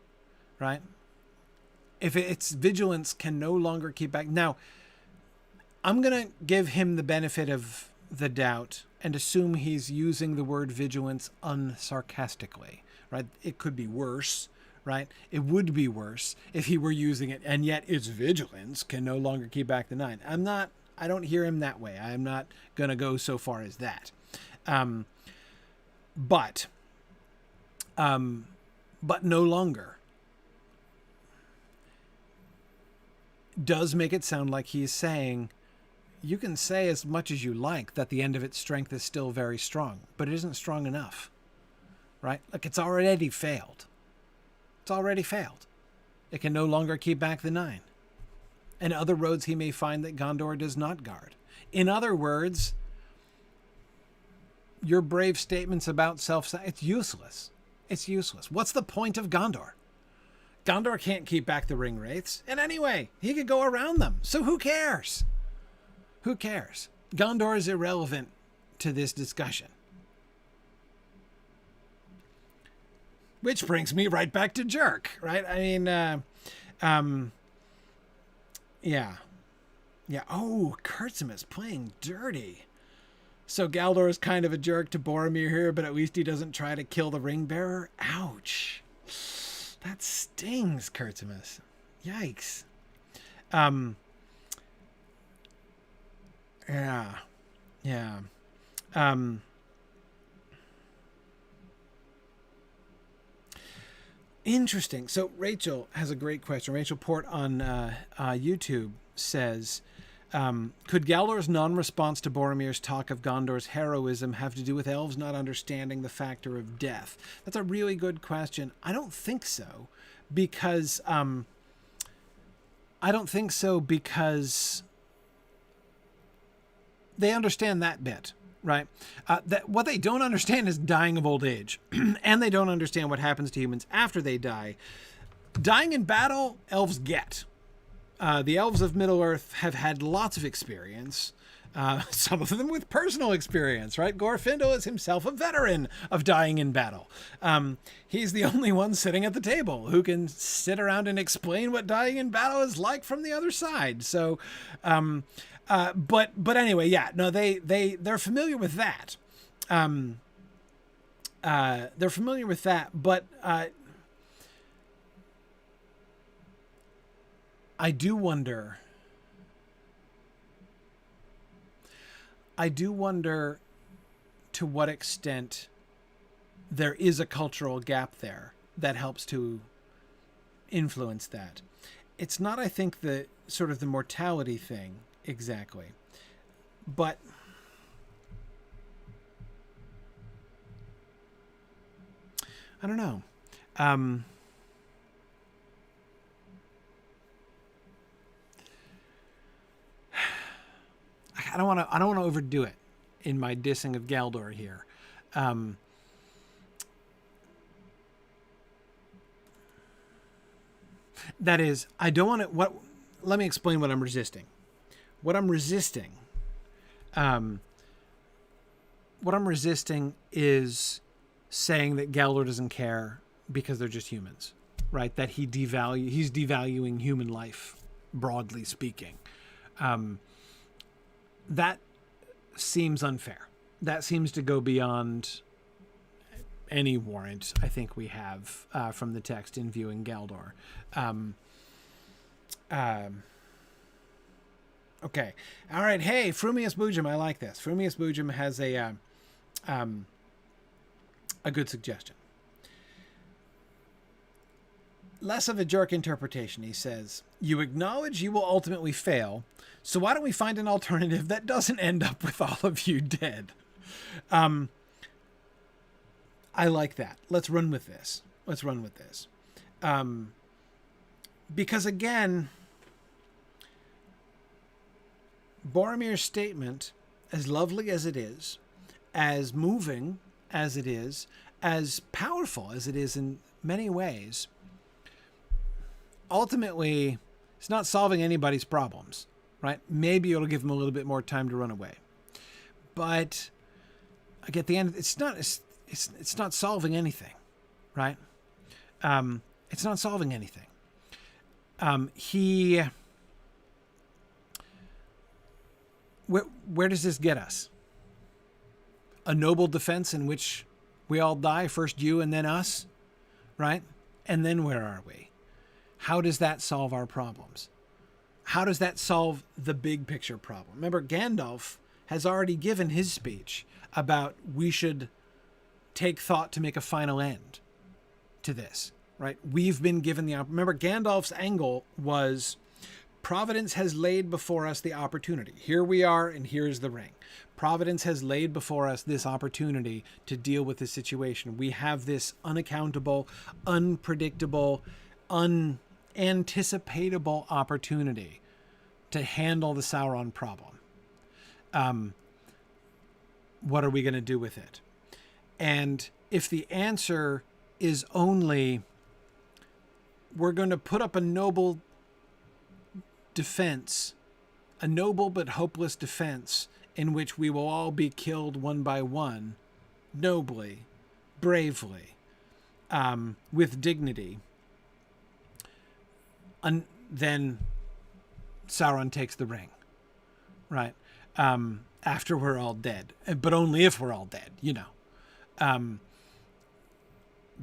Right? If its vigilance can no longer keep back. Now, I'm going to give him the benefit of the doubt and assume he's using the word vigilance unsarcastically, right? It could be worse, right? It would be worse if he were using it, and yet its vigilance can no longer keep back the Nine. I don't hear him that way. I'm not going to go so far as that. But no longer does make it sound like he's saying, you can say as much as you like that the end of its strength is still very strong, but it isn't strong enough, right? Like, it's already failed. It's already failed. It can no longer keep back the Nine. And other roads he may find that Gondor does not guard. In other words, your brave statements about it's useless. It's useless. What's the point of Gondor? Gondor can't keep back the ringwraiths. And anyway, he could go around them. So who cares? Who cares? Gondor is irrelevant to this discussion. Which brings me right back to jerk, right? I mean, yeah. Oh, Kurtzimus playing dirty. So Galdor is kind of a jerk to Boromir here, but at least he doesn't try to kill the ring bearer. Ouch. That stings, Kurtzimus. Yikes. Yeah. Interesting. So Rachel has a great question. Rachel Port on YouTube says, could Galdor's non-response to Boromir's talk of Gondor's heroism have to do with elves not understanding the factor of death? That's a really good question. I don't think so, because they understand that bit, right? That what they don't understand is dying of old age, and they don't understand what happens to humans after they die. Dying in battle, elves get. The elves of Middle-earth have had lots of experience, some of them with personal experience, right? Glorfindel is himself a veteran of dying in battle. He's the only one sitting at the table who can sit around and explain what dying in battle is like from the other side. So, but anyway, yeah, no, they're familiar with that. They're familiar with that, but I do wonder to what extent there is a cultural gap there that helps to influence that. It's not, I think, the sort of the mortality thing exactly, but I don't know. I don't want to overdo it in my dissing of Galdor here. That is, I don't want to. Let me explain what I'm resisting. What I'm resisting is saying that Galdor doesn't care because they're just humans, right? That he's devaluing human life, broadly speaking. That seems unfair. That seems to go beyond any warrant I think we have from the text in viewing Galdor. Okay. All right. Hey, Frumius Bujum. I like this. Frumius Bujum has a good suggestion. Less of a jerk interpretation, he says. You acknowledge you will ultimately fail, so why don't we find an alternative that doesn't end up with all of you dead? I like that. Let's run with this. Because again, Boromir's statement, as lovely as it is, as moving as it is, as powerful as it is in many ways, ultimately, it's not solving anybody's problems, right? Maybe it'll give them a little bit more time to run away. But like at the end, it's not solving anything, right? It's not solving anything. Where does this get us? A noble defense in which we all die, first you and then us, right? And then where are we? How does that solve our problems? How does that solve the big picture problem? Remember, Gandalf has already given his speech about we should take thought to make a final end to this, right? We've been given remember, Gandalf's angle was Providence has laid before us the opportunity. Here we are, and here's the ring. Providence has laid before us this opportunity to deal with this situation. We have this unaccountable, unpredictable, unanticipatable opportunity to handle the Sauron problem. What are we going to do with it? And if the answer is only we're going to put up a noble defense, a noble but hopeless defense in which we will all be killed one by one, nobly, bravely, with dignity, then Sauron takes the ring, right? After we're all dead, but only if we're all dead, you know.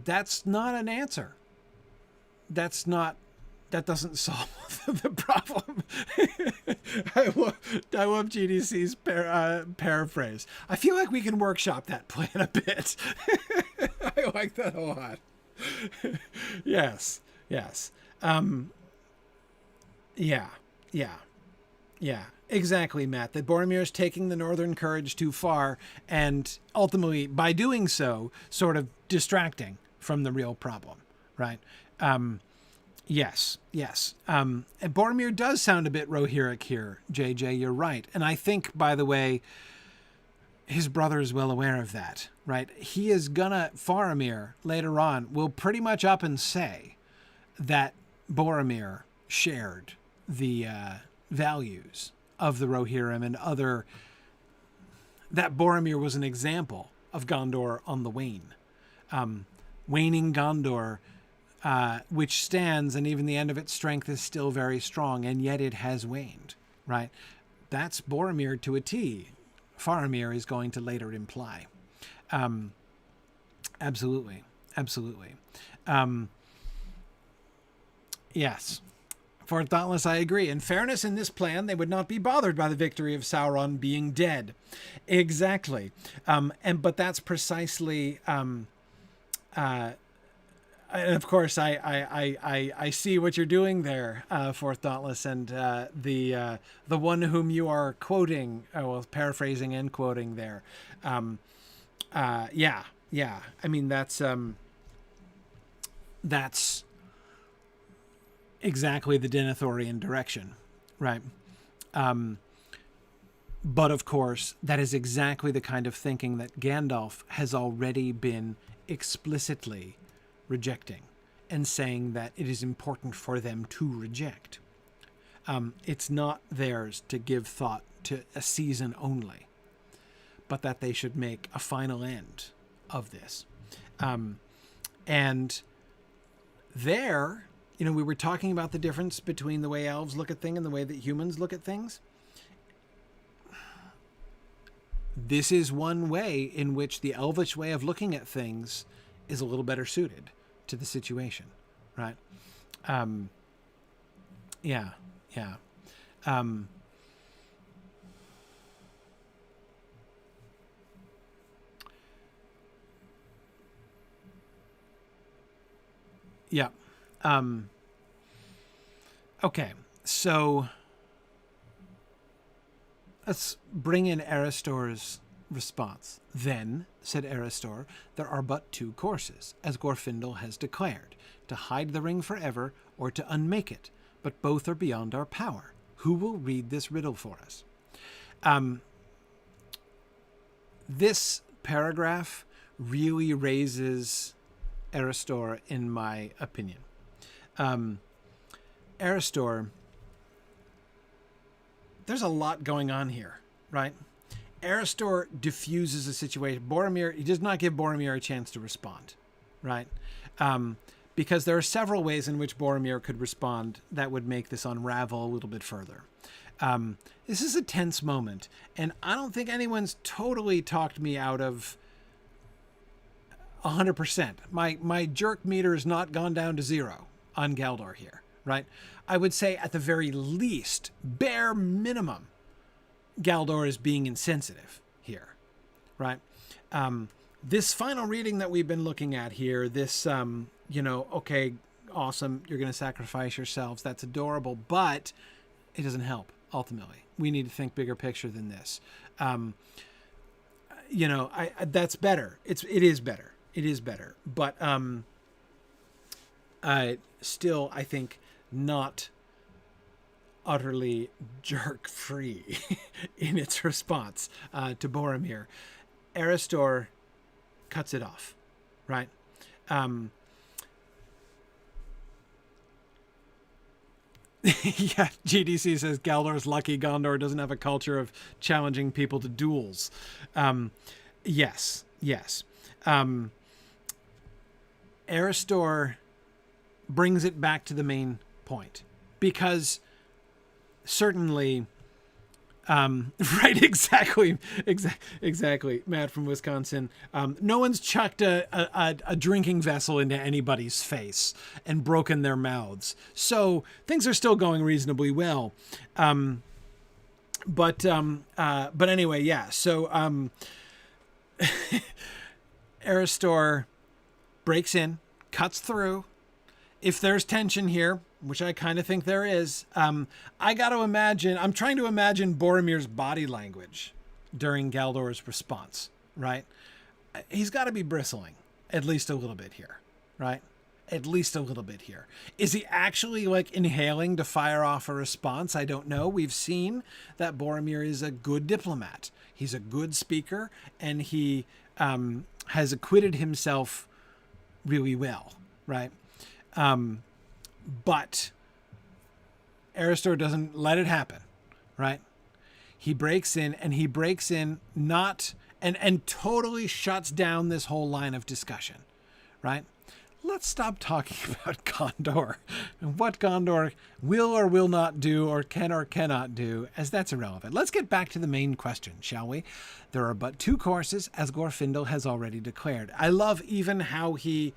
That's not an answer. That doesn't solve the problem. I love GDC's paraphrase. I feel like we can workshop that plan a bit. I like that a lot. Yes. Yeah. Exactly, Matt. That Boromir is taking the Northern courage too far, and ultimately, by doing so, sort of distracting from the real problem, right? Yes. And Boromir does sound a bit Rohirric here, JJ. You're right. And I think, by the way, his brother is well aware of that, right? He is gonna, Faramir later on will pretty much up and say that Boromir shared the values of the Rohirrim and other, that Boromir was an example of Gondor on the wane. Waning Gondor, which stands, and even the end of its strength is still very strong, and yet it has waned, right? That's Boromir to a T. Faramir is going to later imply. Absolutely. Yes. For Dauntless, I agree. In fairness, in this plan, they would not be bothered by the victory of Sauron being dead. Exactly. But that's precisely... and of course, I see what you're doing there, Forth Dauntless, and the one whom you are quoting, paraphrasing and quoting there. Yeah. I mean, that's exactly the Denethorian direction, right? But of course, that is exactly the kind of thinking that Gandalf has already been explicitly rejecting and saying that it is important for them to reject. It's not theirs to give thought to a season only, but that they should make a final end of this. And there, we were talking about the difference between the way elves look at things and the way that humans look at things. This is one way in which the Elvish way of looking at things is a little better suited to the situation, right? Yeah. Yeah. Okay, so let's bring in Erestor's response. Then, said Erestor, there are but two courses, as Glorfindel has declared, to hide the ring forever or to unmake it, but both are beyond our power. Who will read this riddle for us? This paragraph really raises Erestor, in my opinion. Erestor, there's a lot going on here, right? Erestor diffuses the situation. Boromir, he does not give Boromir a chance to respond, right? Because there are several ways in which Boromir could respond that would make this unravel a little bit further. This is a tense moment, and I don't think anyone's totally talked me out of 100%. My jerk meter has not gone down to 0 on Galdor here, right? I would say at the very least, bare minimum, Galdor is being insensitive here, right? This final reading that we've been looking at here, this, okay, awesome, you're going to sacrifice yourselves, that's adorable, but it doesn't help, ultimately. We need to think bigger picture than this. That's better. It is better. It is better, but still, I think, not utterly jerk-free in its response to Boromir. Erestor cuts it off, right? Yeah, GDC says Galdor's lucky Gondor doesn't have a culture of challenging people to duels. Yes. Erestor brings it back to the main point, because certainly, right, exactly, Matt from Wisconsin, no one's chucked a drinking vessel into anybody's face and broken their mouths, so things are still going reasonably well. But anyway, yeah, so Erestor breaks in, cuts through. If there's tension here, which I kind of think there is, I'm trying to imagine Boromir's body language during Galdor's response, right? He's got to be bristling, at least a little bit here, right? at least a little bit here. Is he actually like inhaling to fire off a response? I don't know. We've seen that Boromir is a good diplomat. He's a good speaker, and he has acquitted himself really well, right? But Erestor doesn't let it happen, right? He breaks in, and he breaks in not and totally shuts down this whole line of discussion, right? Let's stop talking about Gondor and what Gondor will or will not do or cannot do, as that's irrelevant. Let's get back to the main question, shall we? There are but 2 courses, as Glorfindel has already declared. I love even how he,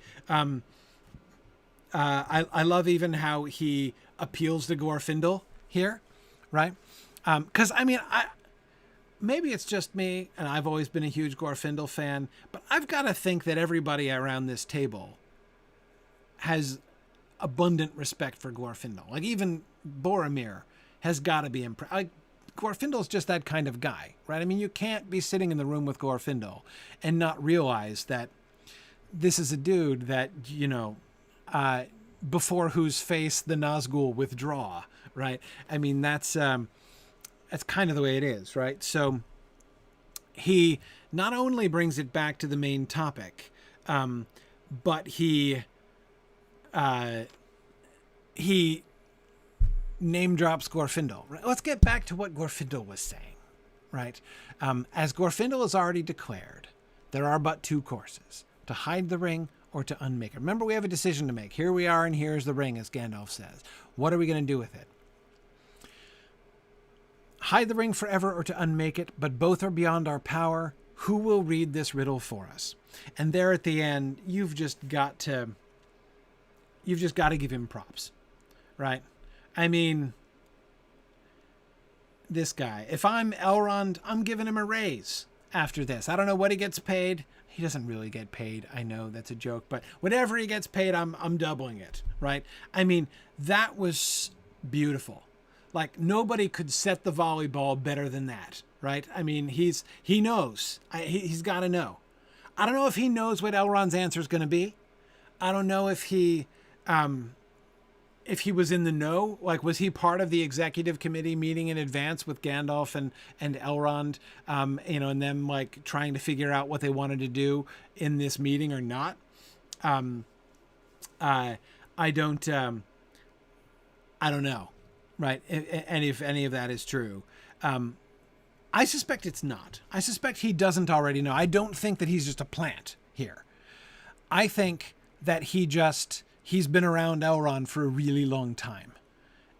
I love even how he appeals to Glorfindel here, right? Because maybe it's just me, and I've always been a huge Glorfindel fan, but I've got to think that everybody around this table has abundant respect for Glorfindel. Like, even Boromir has got to be impressed. Like, Glorfindel's just that kind of guy, right? I mean, you can't be sitting in the room with Glorfindel and not realize that this is a dude that, before whose face the Nazgul withdraw, right? I mean, that's kind of the way it is, right? So he not only brings it back to the main topic, but he name drops Glorfindel. Let's get back to what Glorfindel was saying, right? As Glorfindel has already declared, there are but 2 courses: to hide the ring or to unmake it. Remember, we have a decision to make. Here we are, and here's the ring, as Gandalf says. What are we going to do with it? Hide the ring forever or to unmake it, but both are beyond our power. Who will read this riddle for us? And there at the end, you've just got to give him props, right? I mean, this guy, if I'm Elrond, I'm giving him a raise after this. I don't know what he gets paid. He doesn't really get paid. I know that's a joke, but whatever he gets paid, I'm doubling it, right? I mean, that was beautiful. Like, nobody could set the volleyball better than that, right? I mean, he knows. He's got to know. I don't know if he knows what Elrond's answer is going to be. I don't know if he was in the know. Like, was he part of the executive committee meeting in advance with Gandalf and Elrond, and them like trying to figure out what they wanted to do in this meeting or not? I don't know. Right. And if any of that is true, I suspect it's not. I suspect he doesn't already know. I don't think that he's just a plant here. I think that he's been around Elrond for a really long time.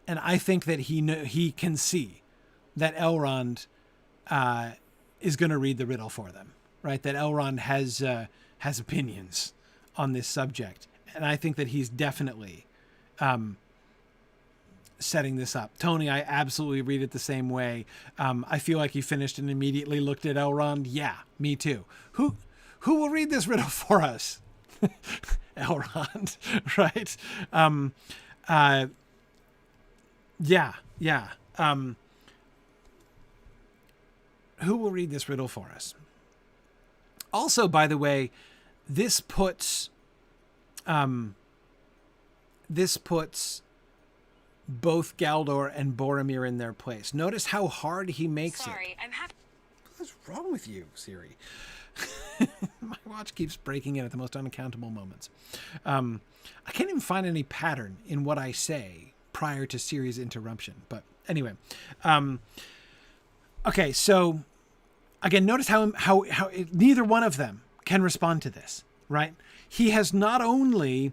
And I think that he can see that Elrond is going to read the riddle for them, right? That Elrond has opinions on this subject. And I think that he's definitely setting this up. Tony, I absolutely read it the same way. I feel like he finished and immediately looked at Elrond. Yeah, me too. Who will read this riddle for us? Elrond, right? Yeah. Who will read this riddle for us? Also, by the way, this puts both Galdor and Boromir in their place. Notice how hard he makes it. What's wrong with you, Siri? My watch keeps breaking in at the most unaccountable moments. I can't even find any pattern in what I say prior to Siri's interruption. But anyway. Okay, so again, notice how neither one of them can respond to this, right? He has not only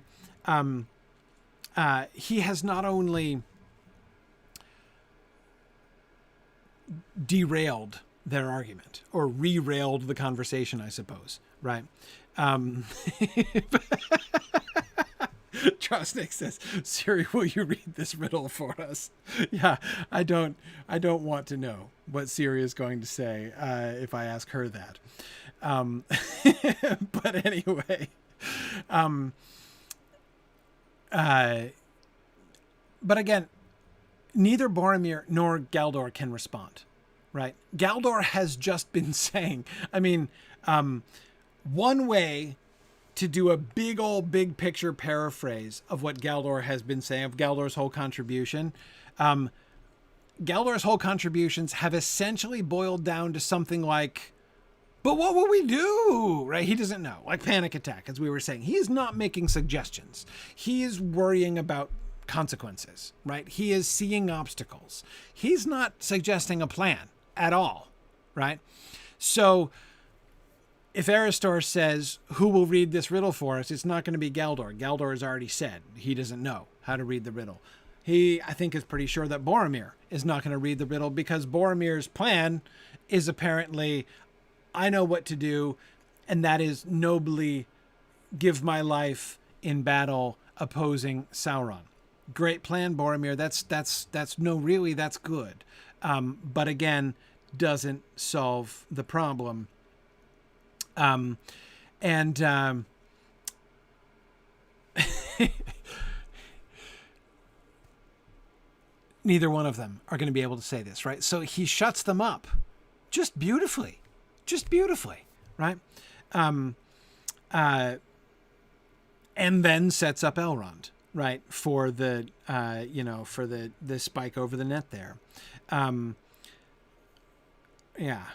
derailed their argument, or re-railed the conversation, I suppose, right? Trostnik says, Siri, will you read this riddle for us? Yeah, I don't want to know what Siri is going to say if I ask her that. But anyway, but again, neither Boromir nor Galdor can respond, right? Galdor has just been saying, I mean, one way to do a big picture paraphrase of what Galdor has been saying, of Galdor's whole contribution, Galdor's whole contributions have essentially boiled down to something like, but what will we do? Right? He doesn't know. Like panic attack, as we were saying. He is not making suggestions. He is worrying about consequences, right? He is seeing obstacles. He's not suggesting a plan at all, right? So if Erestor says, who will read this riddle for us? It's not going to be Galdor. Galdor has already said he doesn't know how to read the riddle. He, I think, is pretty sure that Boromir is not going to read the riddle because Boromir's plan is apparently, I know what to do, and that is nobly give my life in battle opposing Sauron. Great plan, Boromir. That's good. But again, doesn't solve the problem. Neither one of them are going to be able to say this, right? So he shuts them up just beautifully, right? And then sets up Elrond, right? For the, for the spike over the net there. Yeah.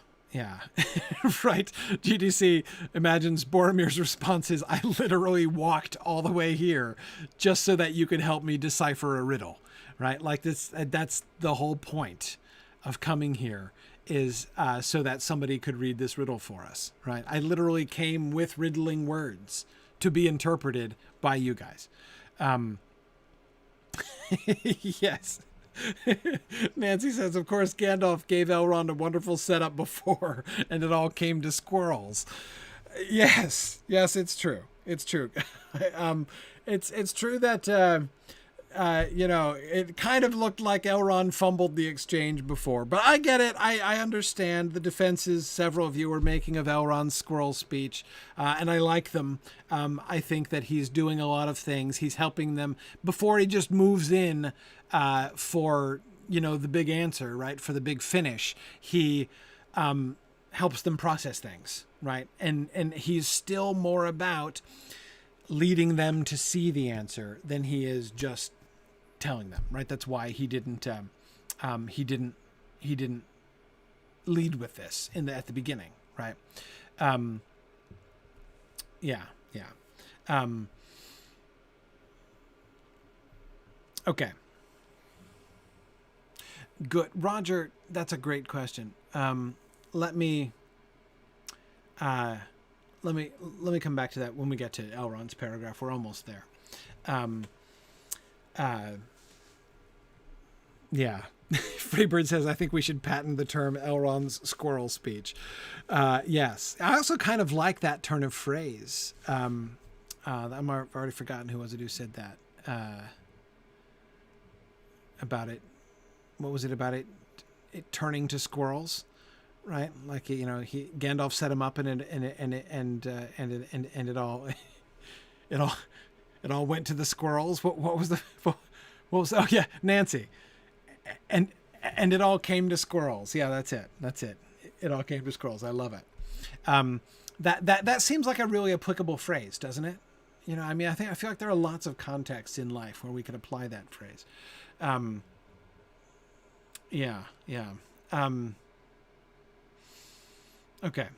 Right. GDC imagines Boromir's response is, I literally walked all the way here just so that you could help me decipher a riddle, right? Like this, that's the whole point of coming here is so that somebody could read this riddle for us, right? I literally came with riddling words to be interpreted by you guys. Yes. Nancy says, of course, Gandalf gave Elrond a wonderful setup before, and it all came to squirrels. Yes, it's true. It's true. It's true that, it kind of looked like Elrond fumbled the exchange before, but I get it. I understand the defenses several of you are making of Elrond's squirrel speech, and I like them. I think that he's doing a lot of things. He's helping them before he just moves in for, the big answer, right? For the big finish. He helps them process things, right? And he's still more about leading them to see the answer than he is just telling them, right? That's why he didn't lead with this at the beginning, right? Okay. Good. Roger, that's a great question. Let me come back to that when we get to Elrond's paragraph. We're almost there. Yeah. Freebird says, I think we should patent the term Elrond's squirrel speech. Yes. I also kind of like that turn of phrase. I've already forgotten who was it who said that. About it. What was it about it turning to squirrels? Right, like Gandalf set him up, and it all went to the squirrels. What was oh yeah, Nancy, and it all came to squirrels. Yeah, that's it. It all came to squirrels. I love it. That seems like a really applicable phrase, doesn't it? I feel like there are lots of contexts in life where we could apply that phrase. Yeah. Okay.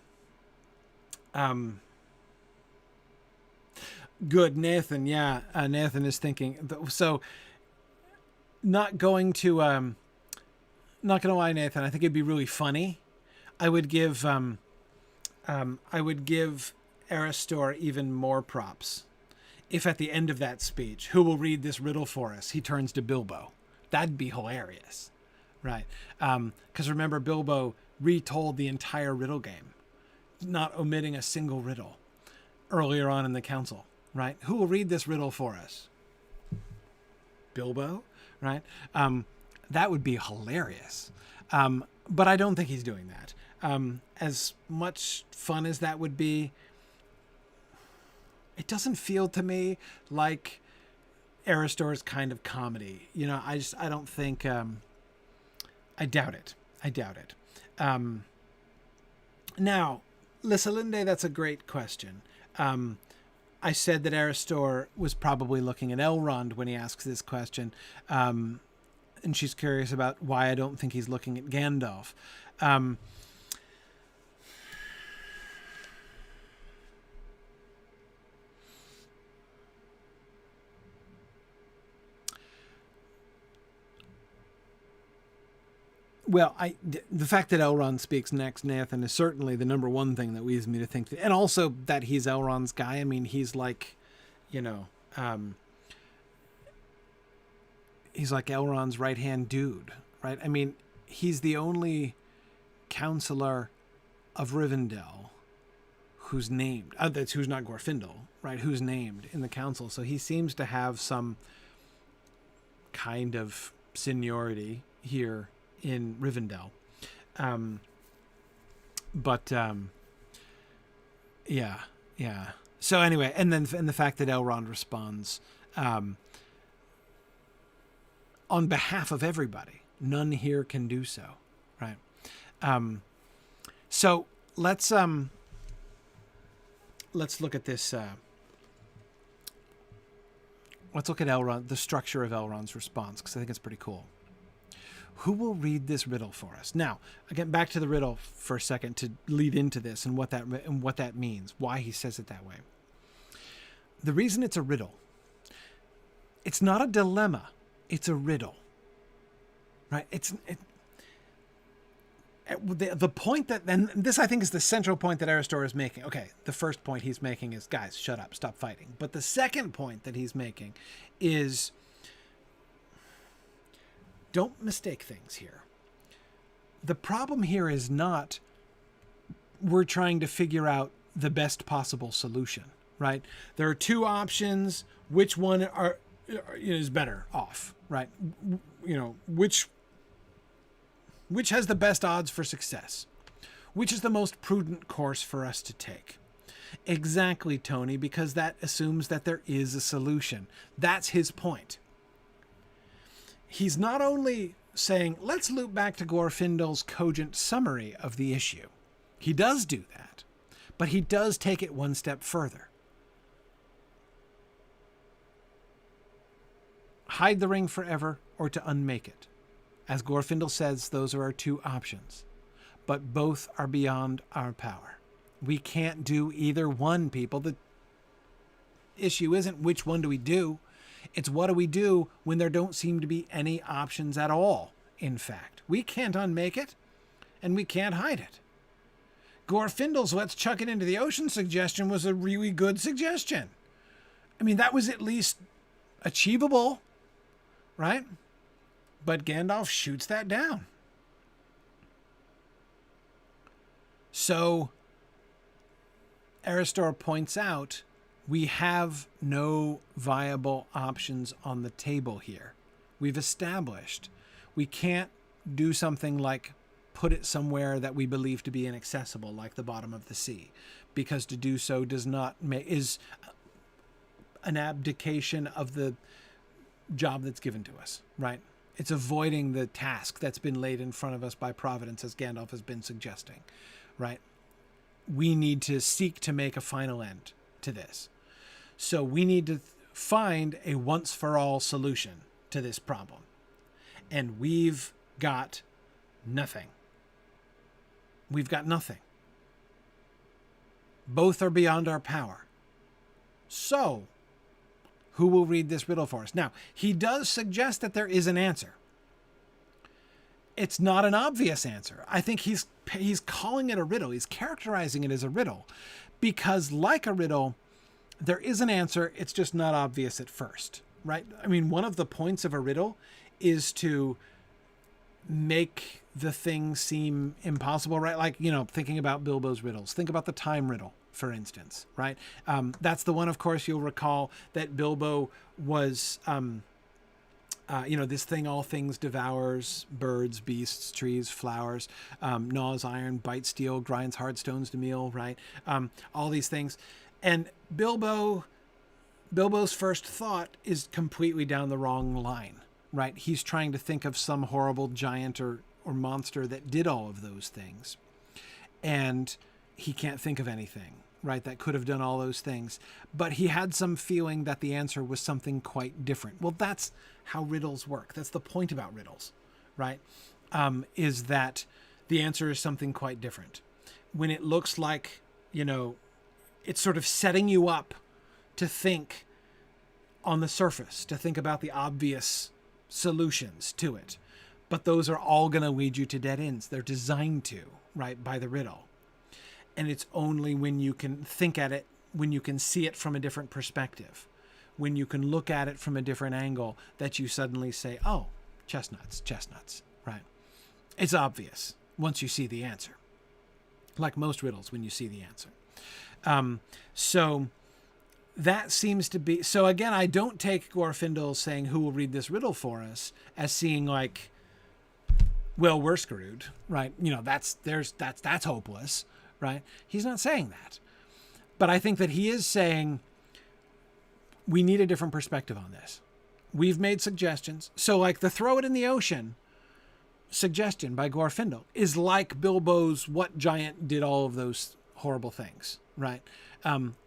Good, Nathan. Yeah, Nathan is thinking. So, not going to lie, Nathan. I think it'd be really funny. I would give Erestor even more props if at the end of that speech, who will read this riddle for us, he turns to Bilbo. That'd be hilarious, right? Because remember, Bilbo retold the entire riddle game, not omitting a single riddle earlier on in the council, right? Who will read this riddle for us? Bilbo, right? That would be hilarious. But I don't think he's doing that. As much fun as that would be, it doesn't feel to me like Erestor's kind of comedy. I don't think, I doubt it. Now, Lissalinde, that's a great question. I said that Erestor was probably looking at Elrond when he asks this question. And she's curious about why I don't think he's looking at Gandalf. Well, the fact that Elrond speaks next, Nathan, is certainly the number one thing that leads me to think that, and also that he's Elrond's guy. I mean, he's like, he's like Elrond's right-hand dude, right? I mean, he's the only counselor of Rivendell who's named. That's who's not Glorfindel, right? Who's named in the council. So he seems to have some kind of seniority here in Rivendell. Yeah. So anyway, and the fact that Elrond responds on behalf of everybody. None here can do so, right? So let's look at this. Let's look at Elrond, the structure of Elrond's response, because I think it's pretty cool. Who will read this riddle for us? Now, again, back to the riddle for a second to lead into this and what that means, why he says it that way. The reason it's a riddle, it's not a dilemma, it's a riddle, right? The point that, and this I think is the central point that Erestor is making. Okay, the first point he's making is, guys, shut up, stop fighting. But the second point that he's making is, don't mistake things here. The problem here is not we're trying to figure out the best possible solution, right? There are two options. Which one is better off, right? Which has the best odds for success? Which is the most prudent course for us to take? Exactly, Tony, because that assumes that there is a solution. That's his point. He's not only saying, let's loop back to Glorfindel's cogent summary of the issue. He does do that, but he does take it one step further. Hide the ring forever or to unmake it. As Glorfindel says, those are our two options, but both are beyond our power. We can't do either one, people. The issue isn't which one do we do. It's what do we do when there don't seem to be any options at all, in fact. We can't unmake it, and we can't hide it. Glorfindel's let's chuck it into the ocean suggestion was a really good suggestion. I mean, that was at least achievable, right? But Gandalf shoots that down. So Erestor points out we have no viable options on the table here. We've established we can't do something like put it somewhere that we believe to be inaccessible, like the bottom of the sea, because to do so is an abdication of the job that's given to us, right? It's avoiding the task that's been laid in front of us by Providence, as Gandalf has been suggesting, right? We need to seek to make a final end to this. So we need to find a once-for-all solution to this problem. And we've got nothing. We've got nothing. Both are beyond our power. So, who will read this riddle for us? Now, he does suggest that there is an answer. It's not an obvious answer. I think he's calling it a riddle. He's characterizing it as a riddle because, like a riddle, there is an answer. It's just not obvious at first, right? I mean, one of the points of a riddle is to make the thing seem impossible, right? Like, thinking about Bilbo's riddles. Think about the time riddle, for instance, right? That's the one, of course, you'll recall that Bilbo was, this thing all things devours, birds, beasts, trees, flowers, gnaws iron, bites steel, grinds hard stones to meal, right? All these things. And Bilbo's first thought is completely down the wrong line, right? He's trying to think of some horrible giant or monster that did all of those things. And he can't think of anything, right, that could have done all those things. But he had some feeling that the answer was something quite different. Well, that's how riddles work. That's the point about riddles, right? Is that the answer is something quite different. When it looks like, it's sort of setting you up to think on the surface, to think about the obvious solutions to it. But those are all going to lead you to dead ends. They're designed to, right, by the riddle. And it's only when you can think at it, when you can see it from a different perspective, when you can look at it from a different angle, that you suddenly say, oh, chestnuts, right? It's obvious once you see the answer. Like most riddles, when you see the answer. So that seems to be... So again, I don't take Glorfindel saying, who will read this riddle for us, as seeing like, well, we're screwed, right? That's hopeless, right? He's not saying that. But I think that he is saying, we need a different perspective on this. We've made suggestions. So like the throw it in the ocean suggestion by Glorfindel is like Bilbo's what giant did all of those horrible things, right?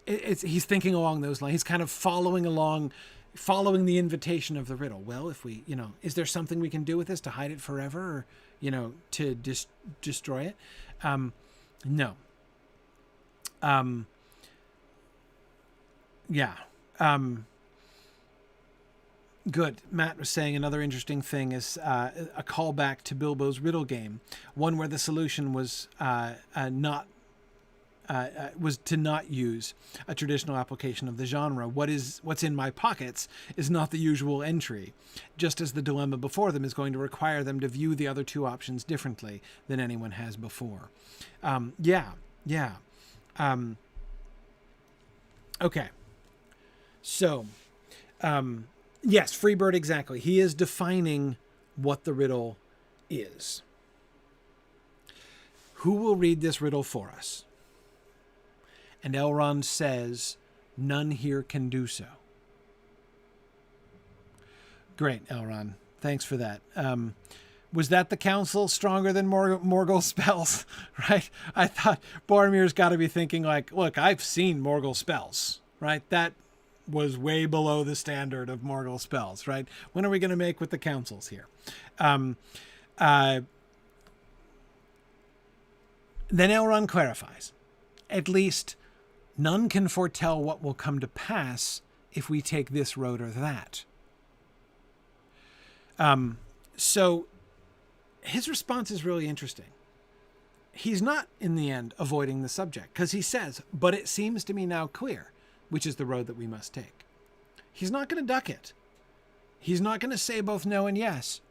He's thinking along those lines. He's kind of following the invitation of the riddle. Well, if we, is there something we can do with this to hide it forever, or, to destroy it? No. Yeah. Good. Matt was saying another interesting thing is a callback to Bilbo's riddle game, one where the solution was to not use a traditional application of the genre. What's in my pockets is not the usual entry, just as the dilemma before them is going to require them to view the other two options differently than anyone has before. Okay. So, yes, Freebird, exactly. He is defining what the riddle is. Who will read this riddle for us? And Elrond says, none here can do so. Great, Elrond. Thanks for that. Was that the counsel stronger than Morgul spells? Right? I thought Boromir's got to be thinking like, look, I've seen Morgul spells, right? That was way below the standard of Morgul spells, right? When are we going to make with the counsels here? Then Elrond clarifies, at least none can foretell what will come to pass if we take this road or that. So his response is really interesting. He's not, in the end, avoiding the subject, because he says, but it seems to me now clear which is the road that we must take. He's not going to duck it. He's not going to say both no and yes.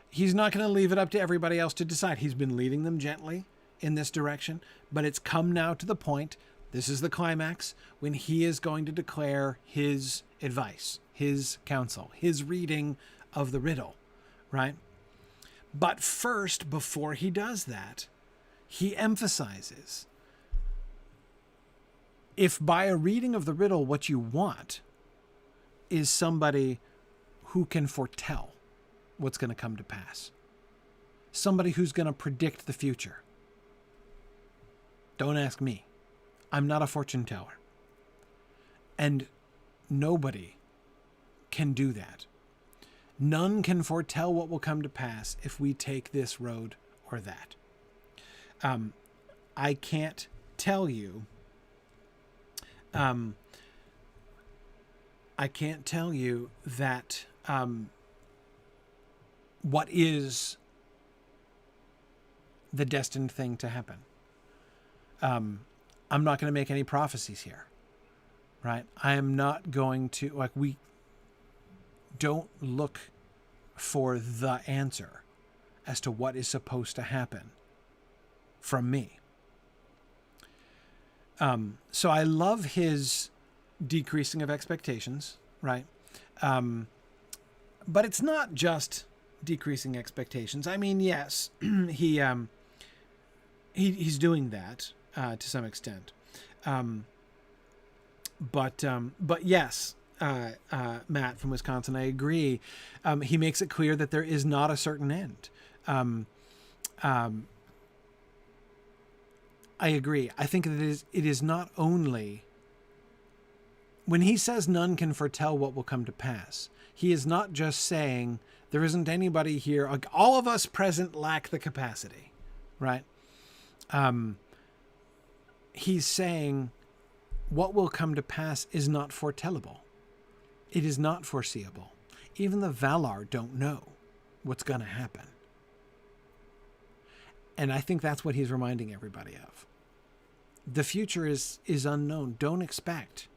He's not going to leave it up to everybody else to decide. He's been leading them gently in this direction, but it's come now to the point, this is the climax, when he is going to declare his advice, his counsel, his reading of the riddle, right? But first, before he does that, he emphasizes, if by a reading of the riddle what you want is somebody who can foretell what's going to come to pass, somebody who's going to predict the future, don't ask me. I'm not a fortune teller. And nobody can do that. None can foretell what will come to pass if we take this road or that. I can't tell you. I can't tell you that what is the destined thing to happen. I'm not going to make any prophecies here, right? I am not going to, we don't look for the answer as to what is supposed to happen from me. So I love his decreasing of expectations, right? But it's not just decreasing expectations. I mean, yes, he's doing that to some extent. But yes, Matt from Wisconsin, I agree. He makes it clear that there is not a certain end. I agree. I think it is not only when he says none can foretell what will come to pass. He is not just saying there isn't anybody here. Like, all of us present lack the capacity, right? He's saying what will come to pass is not foretellable. It is not foreseeable. Even the Valar don't know what's going to happen. And I think that's what he's reminding everybody of. The future is unknown. Don't expect.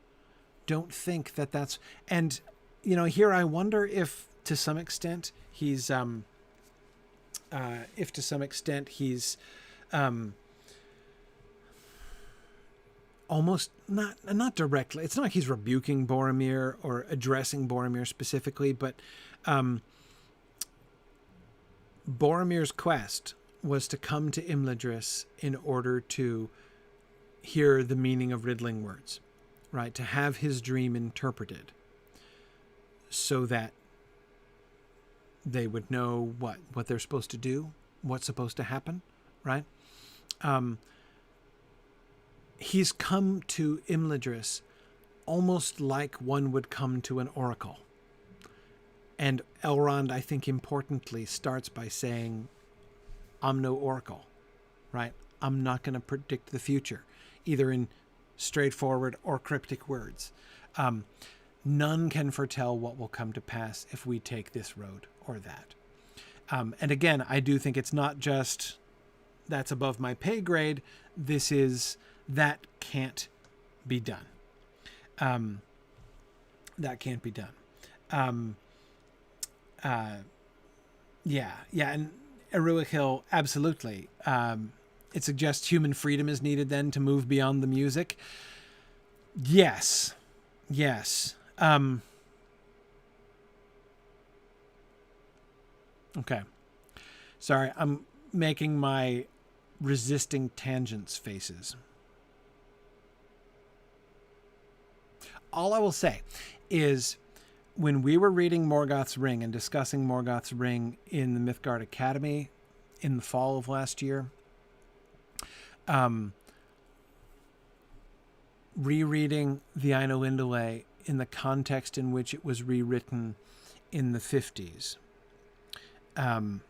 Don't think that that's... And, here I wonder if to some extent he's... almost not directly. It's not like he's rebuking Boromir or addressing Boromir specifically, but Boromir's quest was to come to Imladris in order to hear the meaning of riddling words, right? To have his dream interpreted so that they would know what they're supposed to do, what's supposed to happen, right? He's come to Imladris almost like one would come to an oracle. And Elrond, I think importantly, starts by saying, I'm no oracle, right? I'm not going to predict the future, either in straightforward or cryptic words. None can foretell what will come to pass if we take this road or that. And again, I do think it's not just that's above my pay grade. This is... that can't be done. That can't be done. Yeah. And Eruichil, absolutely. It suggests human freedom is needed then to move beyond the music. Yes. Okay. Sorry, I'm making my resisting tangents faces. All I will say is when we were reading Morgoth's Ring and discussing Morgoth's Ring in the Mythgard Academy in the fall of last year, rereading the Ainulindale in the context in which it was rewritten in the 50s, and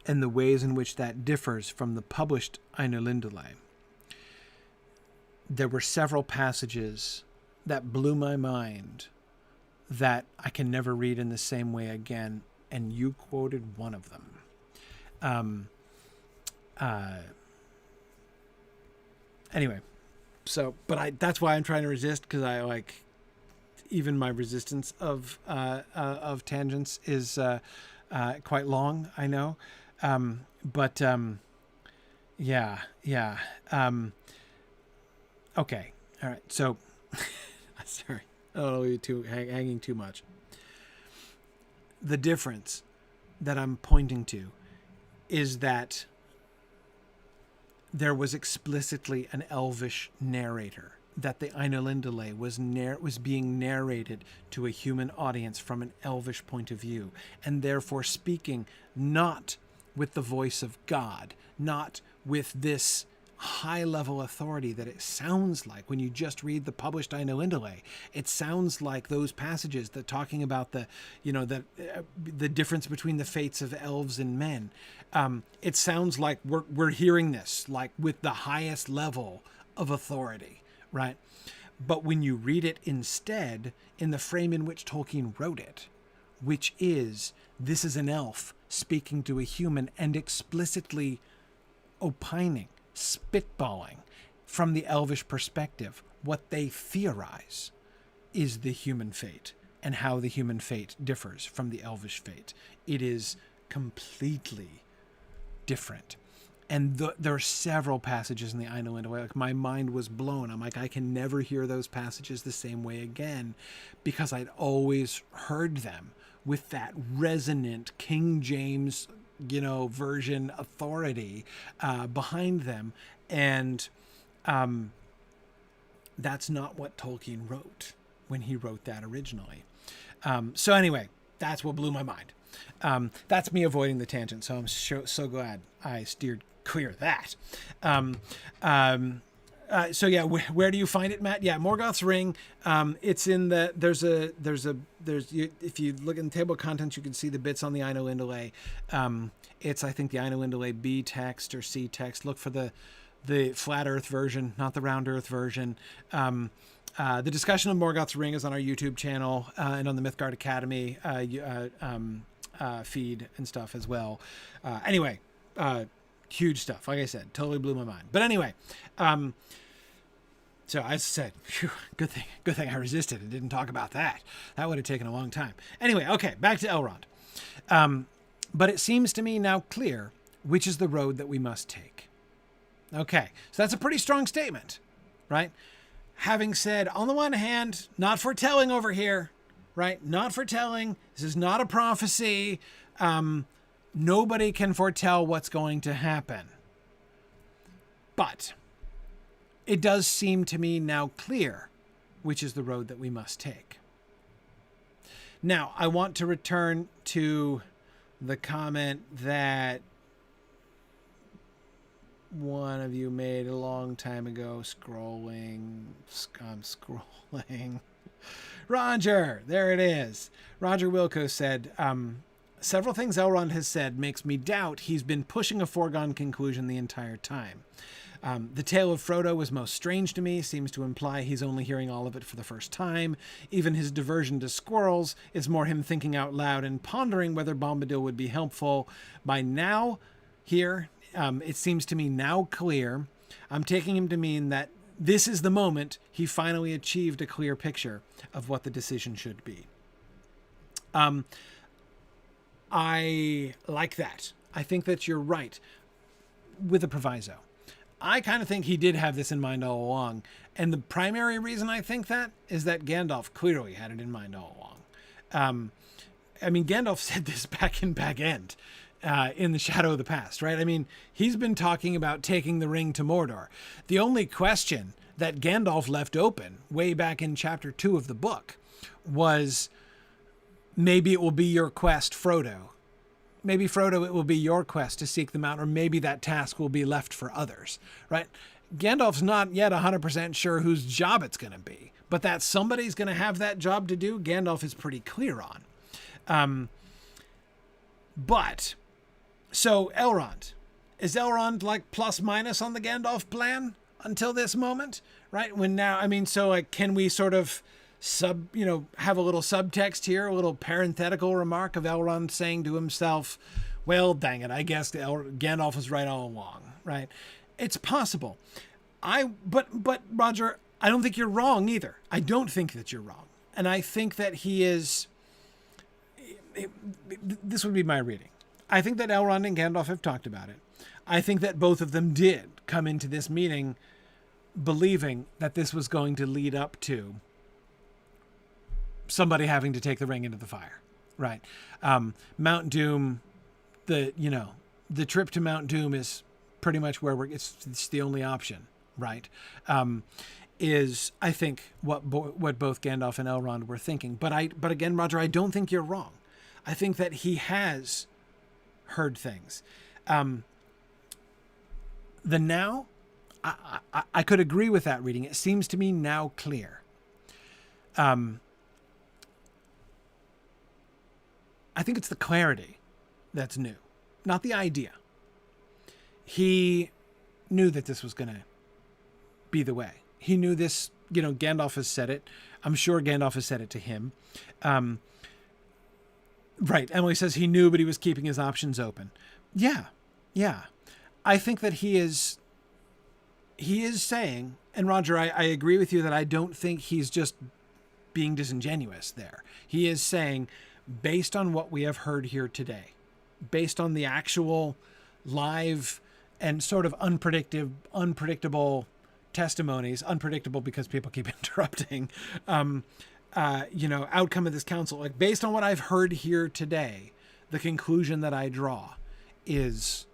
the ways in which that differs from the published Ainulindale, there were several passages that blew my mind that I can never read in the same way again, and you quoted one of them. Anyway, so, but that's why I'm trying to resist, because I like, even my resistance of tangents is quite long, I know. Yeah. Okay. All right. So, sorry. I don't know, too hanging too much. The difference that I'm pointing to is that there was explicitly an Elvish narrator, that the Ainulindale was being narrated to a human audience from an Elvish point of view, and therefore speaking not with the voice of God, not with this high-level authority that it sounds like when you just read the published Ainulindale. It sounds like those passages that talking about the difference between the fates of elves and men. It sounds like we're hearing this like with the highest level of authority, right? But when you read it instead in the frame in which Tolkien wrote it, which is, this is an elf speaking to a human and explicitly opining, spitballing from the Elvish perspective what they theorize is the human fate and how the human fate differs from the Elvish fate. It is completely different. And there are several passages in the Ainulindale. Like, my mind was blown. I'm like, I can never hear those passages the same way again, because I'd always heard them with that resonant King James, version authority behind them. And that's not what Tolkien wrote when he wrote that originally. So anyway, that's what blew my mind. That's me avoiding the tangent. So I'm so glad I steered clear that. So yeah, where do you find it, Matt? Yeah, Morgoth's Ring. It's in the if you look in the table of contents, you can see the bits on the Aino Indole. It's, I think, the Aino Indole B text or C text. Look for the flat Earth version, not the round Earth version. The discussion of Morgoth's Ring is on our YouTube channel and on the Mythgard Academy feed and stuff as well. Anyway, huge stuff. Like I said, totally blew my mind. But anyway, so as I said, phew, good thing I resisted and didn't talk about that. That would have taken a long time. Anyway, okay, back to Elrond. But it seems to me now clear which is the road that we must take. Okay, so that's a pretty strong statement, right? Having said, on the one hand, not foretelling over here, right? Not foretelling. This is not a prophecy. Nobody can foretell what's going to happen. But it does seem to me now clear which is the road that we must take. Now, I want to return to the comment that one of you made a long time ago. I'm scrolling. Roger, there it is. Roger Wilco said, several things Elrond has said makes me doubt he's been pushing a foregone conclusion the entire time. The tale of Frodo was most strange to me, seems to imply he's only hearing all of it for the first time. Even his diversion to squirrels is more him thinking out loud and pondering whether Bombadil would be helpful. By now, here, it seems to me now clear. I'm taking him to mean that this is the moment he finally achieved a clear picture of what the decision should be. I like that. I think that you're right with a proviso. I kind of think he did have this in mind all along. And the primary reason I think that is that Gandalf clearly had it in mind all along. I mean, Gandalf said this back in Bag End, in The Shadow of the Past, right? I mean, he's been talking about taking the ring to Mordor. The only question that Gandalf left open way back in chapter 2 of the book was, maybe it will be your quest, Frodo. Maybe, Frodo, it will be your quest to seek them out, or maybe that task will be left for others, right? Gandalf's not yet 100% sure whose job it's going to be, but that somebody's going to have that job to do, Gandalf is pretty clear on. But, so Elrond. Is Elrond like plus minus on the Gandalf plan until this moment, right? When now, I mean, so like, can we sort of have a little subtext here, a little parenthetical remark of Elrond saying to himself, well, dang it, I guess Gandalf was right all along, right? It's possible. But Roger, I don't think you're wrong either. I don't think that you're wrong. And I think that he is, this would be my reading. I think that Elrond and Gandalf have talked about it. I think that both of them did come into this meeting believing that this was going to lead up to somebody having to take the ring into the fire, right? Mount Doom, the trip to Mount Doom is pretty much where it's the only option, right? Is, I think, what both Gandalf and Elrond were thinking. But again, Roger, I don't think you're wrong. I think that he has heard things. The now, I could agree with that reading. It seems to me now clear. I think it's the clarity that's new, not the idea. He knew that this was going to be the way. He knew this, Gandalf has said it. I'm sure Gandalf has said it to him. Right. Emily says he knew, but he was keeping his options open. Yeah. I think that he is saying, and Roger, I agree with you that I don't think he's just being disingenuous there. He is saying, based on what we have heard here today, based on the actual live and sort of unpredictable testimonies, unpredictable because people keep interrupting, outcome of this council, like based on what I've heard here today, the conclusion that I draw is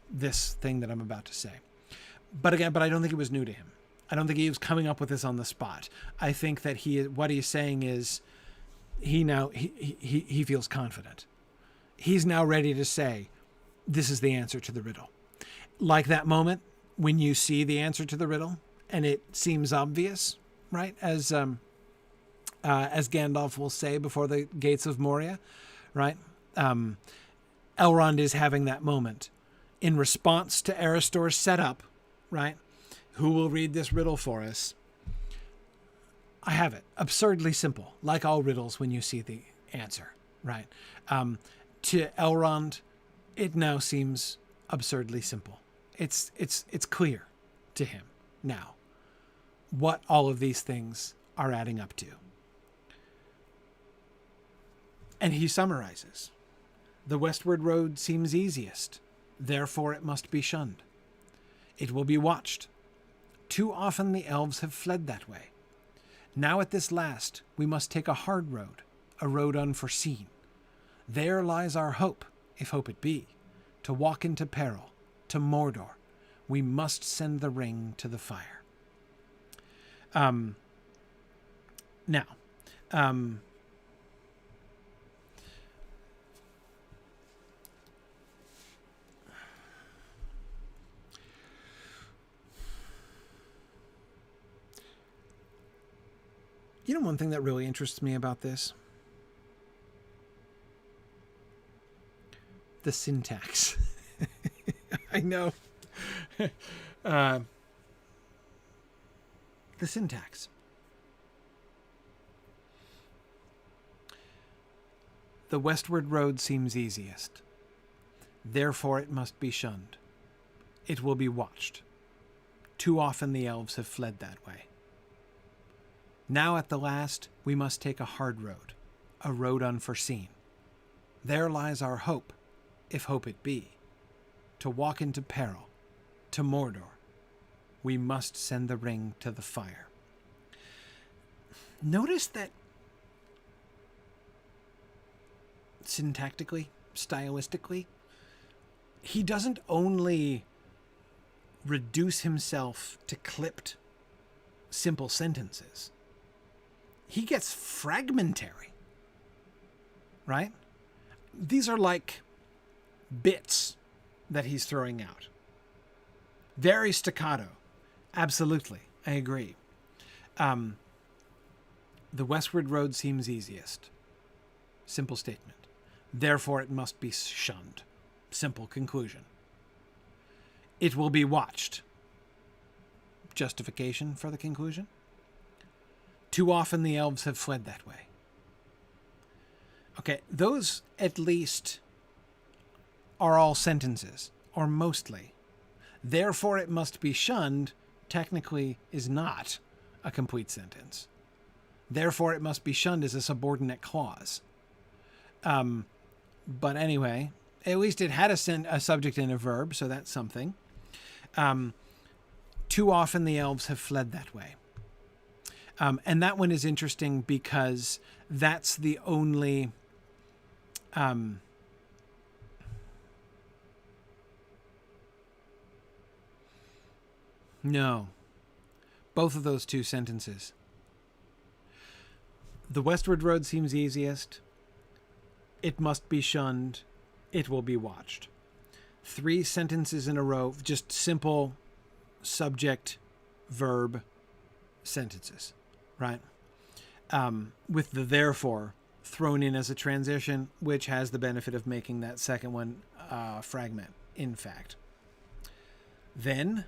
this thing that I'm about to say. But I don't think it was new to him. I don't think he was coming up with this on the spot. I think that what he's saying is he feels confident. He's now ready to say, this is the answer to the riddle. like that moment when you see the answer to the riddle and it seems obvious, right? As Gandalf will say before the gates of Moria, right? Elrond is having that moment in response to Erestor's setup, right? Who will read this riddle for us? I have it. Absurdly simple, like all riddles when you see the answer, right? To Elrond, it now seems absurdly simple. It's clear to him now what all of these things are adding up to. And he summarizes. The westward road seems easiest, therefore it must be shunned. It will be watched. Too often the elves have fled that way. Now at this last, we must take a hard road, a road unforeseen. There lies our hope, if hope it be, to walk into peril, to Mordor. We must send the ring to the fire. Now, you know, one thing that really interests me about this? The syntax. I know. The syntax. The westward road seems easiest. Therefore it must be shunned. It will be watched. Too often the elves have fled that way. Now at the last, we must take a hard road, a road unforeseen. There lies our hope, if hope it be, to walk into peril, to Mordor. We must send the ring to the fire. Notice that syntactically, stylistically, he doesn't only reduce himself to clipped, simple sentences. He gets fragmentary, right? These are like bits that he's throwing out. Very staccato. Absolutely. I agree. The westward road seems easiest. Simple statement. Therefore it must be shunned. Simple conclusion. It will be watched. Justification for the conclusion. Too often the elves have fled that way. Okay, those at least are all sentences, or mostly. Therefore it must be shunned technically is not a complete sentence. Therefore it must be shunned is a subordinate clause. But anyway, at least it had a subject and a verb, so that's something. Too often the elves have fled that way. And that one is interesting because that's the only no. Both of those two sentences. The westward road seems easiest. It must be shunned. It will be watched. 3 sentences in a row, just simple subject, verb sentences, right? With the therefore thrown in as a transition, which has the benefit of making that second one fragment, in fact. Then,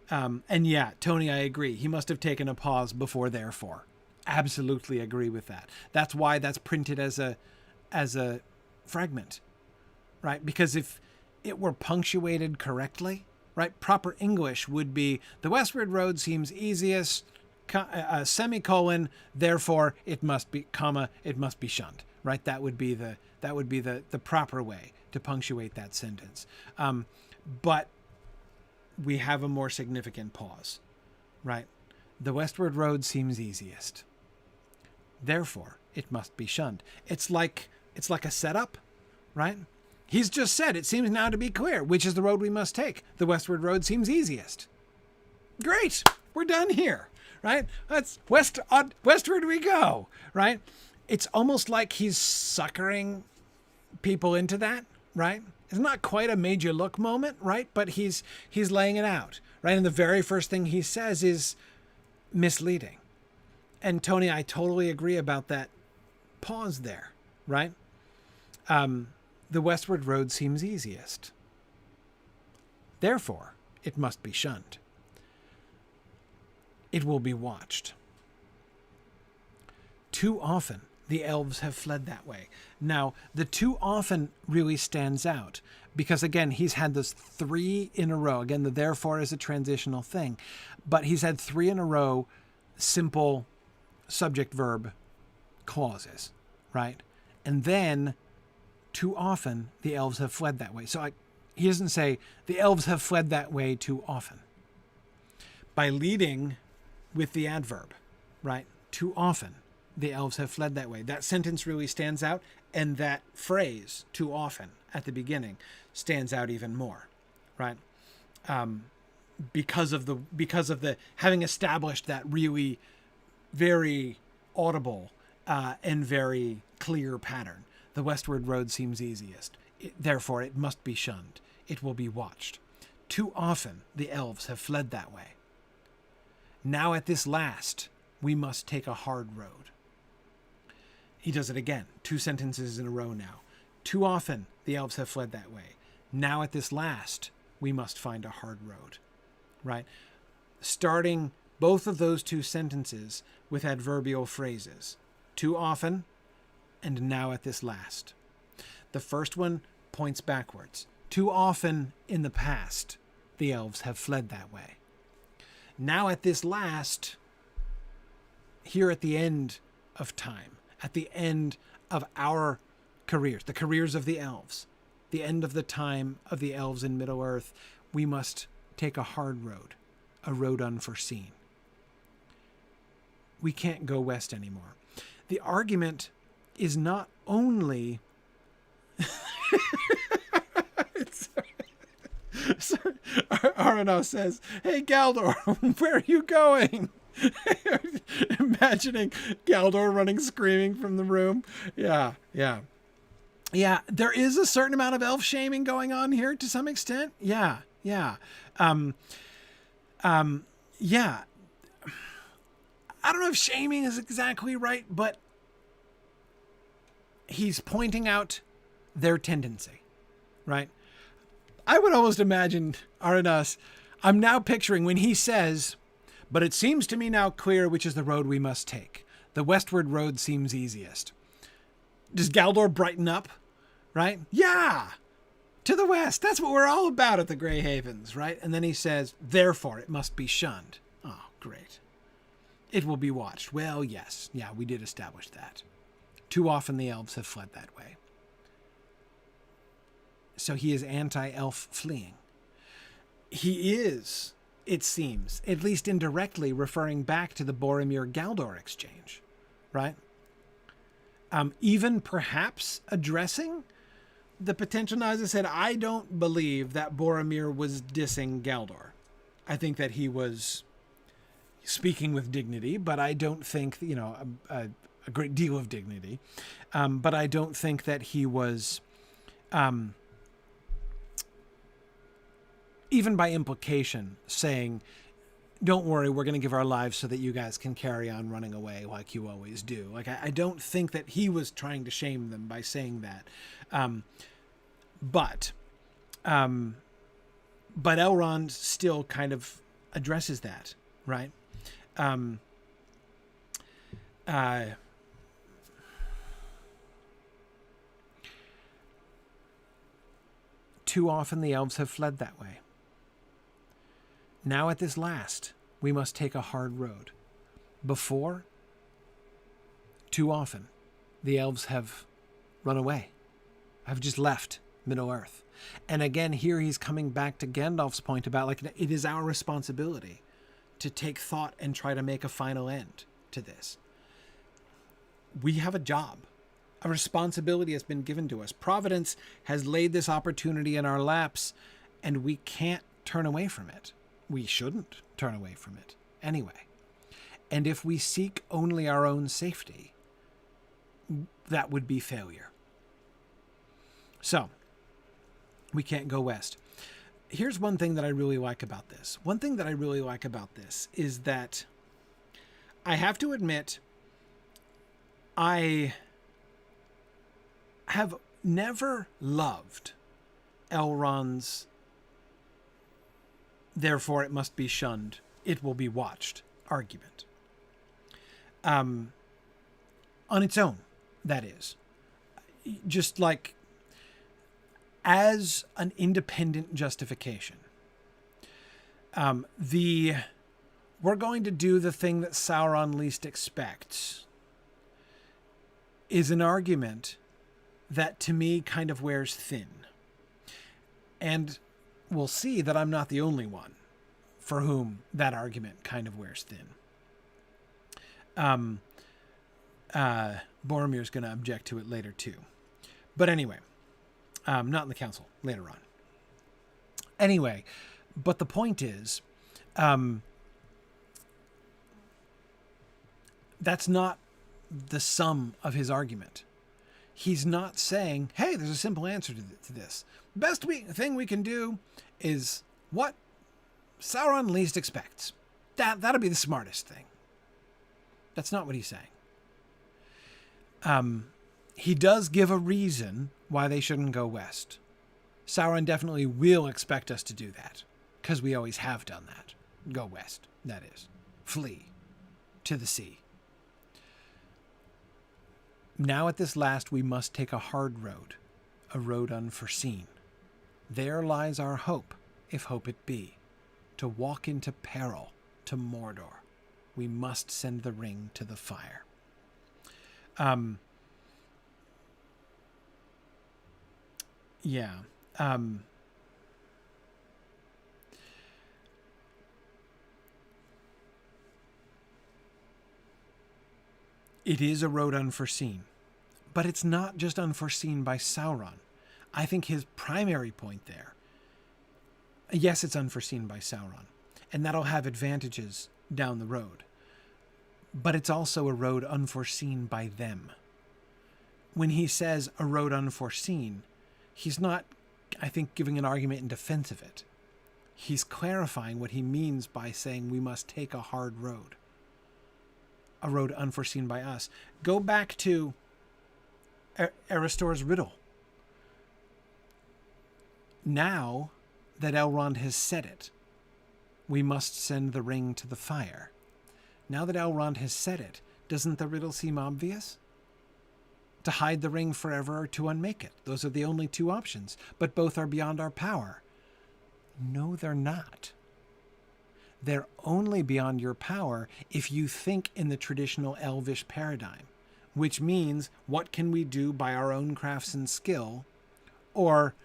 and yeah, Tony, I agree. He must have taken a pause before therefore. Absolutely agree with that. That's why that's printed as a fragment, right? Because if it were punctuated correctly, right, proper English would be the westward road seems easiest, semicolon, therefore it must be, comma, it must be shunned, right? That would be the proper way to punctuate that sentence. But we have a more significant pause, right? The westward road seems easiest. Therefore, it must be shunned. It's like a setup, right? He's just said, it seems now to be clear, which is the road we must take. The westward road seems easiest. Great. We're done here, right? That's westward we go, right? It's almost like he's suckering people into that, right? It's not quite a made you look moment, right? But he's laying it out, right? And the very first thing he says is misleading. And Tony, I totally agree about that pause there, right? The westward road seems easiest. Therefore, it must be shunned. It will be watched. Too often, the elves have fled that way. Now, the too often really stands out because, again, he's had those 3 in a row. Again, the therefore is a transitional thing, but he's had 3 in a row simple subject-verb clauses, right? And then, too often, the elves have fled that way. So he doesn't say, the elves have fled that way too often. By leading with the adverb, right? Too often, the elves have fled that way. That sentence really stands out, and that phrase, too often, at the beginning, stands out even more, right? Because of the having established that really very audible and very clear pattern. The westward road seems easiest. Therefore, it must be shunned. It will be watched. Too often, the elves have fled that way. Now at this last, we must take a hard road. He does it again, 2 sentences in a row now. Too often, the elves have fled that way. Now at this last, we must find a hard road, right? Starting both of those 2 sentences with adverbial phrases. Too often, and now at this last. The first one points backwards. Too often in the past, the elves have fled that way. Now at this last, here at the end of time, at the end of our careers, the careers of the elves, the end of the time of the elves in Middle-earth, we must take a hard road, a road unforeseen. We can't go west anymore. The argument is not only... Arno says, "Hey, Galdor, where are you going?" Imagining Galdor running screaming from the room. Yeah. There is a certain amount of elf shaming going on here to some extent. Yeah. I don't know if shaming is exactly right, but he's pointing out their tendency, right? I would almost imagine Aranas, I'm now picturing when he says, "But it seems to me now clear which is the road we must take. The westward road seems easiest." Does Galdor brighten up, right? Yeah, to the west. That's what we're all about at the Grey Havens, right? And then he says, "Therefore it must be shunned." Oh, great. It will be watched. Well, yes. Yeah, we did establish that. Too often the elves have fled that way. So he is anti-elf fleeing. He is, it seems, at least indirectly referring back to the Boromir-Galdor exchange, right? Even perhaps addressing the potential. Now, as I said, I don't believe that Boromir was dissing Galdor. I think that he was speaking with dignity, but I don't think, a great deal of dignity. But I don't think that he was... even by implication, saying, "Don't worry, we're going to give our lives so that you guys can carry on running away like you always do." Like, I don't think that he was trying to shame them by saying that. But Elrond still kind of addresses that, right? Too often the elves have fled that way. Now at this last, we must take a hard road. Before, too often, the elves have run away, have just left Middle-earth. And again, here he's coming back to Gandalf's point about, like, it is our responsibility to take thought and try to make a final end to this. We have a job. A responsibility has been given to us. Providence has laid this opportunity in our laps, and we can't turn away from it. We shouldn't turn away from it anyway. And if we seek only our own safety, that would be failure. So, We can't go west. Here's one thing that I really like about this. One thing that I really like about this is that I have to admit, I have never loved Elrond's "therefore it must be shunned, it will be watched" argument. On its own, that is. Just like as an independent justification. We're going to do the thing that Sauron least expects is an argument that to me kind of wears thin. And we'll see that I'm not the only one for whom that argument kind of wears thin. Boromir's going to object to it later too. But anyway, not in the council, later on. Anyway, but the point is, that's not the sum of his argument. He's not saying, hey, there's a simple answer to this. Best thing we can do is what Sauron least expects. That'll be the smartest thing. That's not what he's saying. He does give a reason why they shouldn't go west. Sauron definitely will expect us to do that, because we always have done that. Go west, that is. Flee to the sea. Now at this last we must take a hard road, a road unforeseen. There lies our hope, if hope it be, to walk into peril, to Mordor. We must send the ring to the fire. It is a road unforeseen, but it's not just unforeseen by Sauron. I think his primary point there, yes, it's unforeseen by Sauron, and that'll have advantages down the road, but it's also a road unforeseen by them. When he says a road unforeseen, he's not, I think, giving an argument in defense of it. He's clarifying what he means by saying we must take a hard road. A road unforeseen by us. Go back to Erestor's riddle. Now that Elrond has said it, we must send the ring to the fire. Now that Elrond has said it, doesn't the riddle seem obvious? To hide the ring forever or to unmake it. Those are the only two options, but both are beyond our power. No, they're not. They're only beyond your power if you think in the traditional Elvish paradigm, which means what can we do by our own crafts and skill, or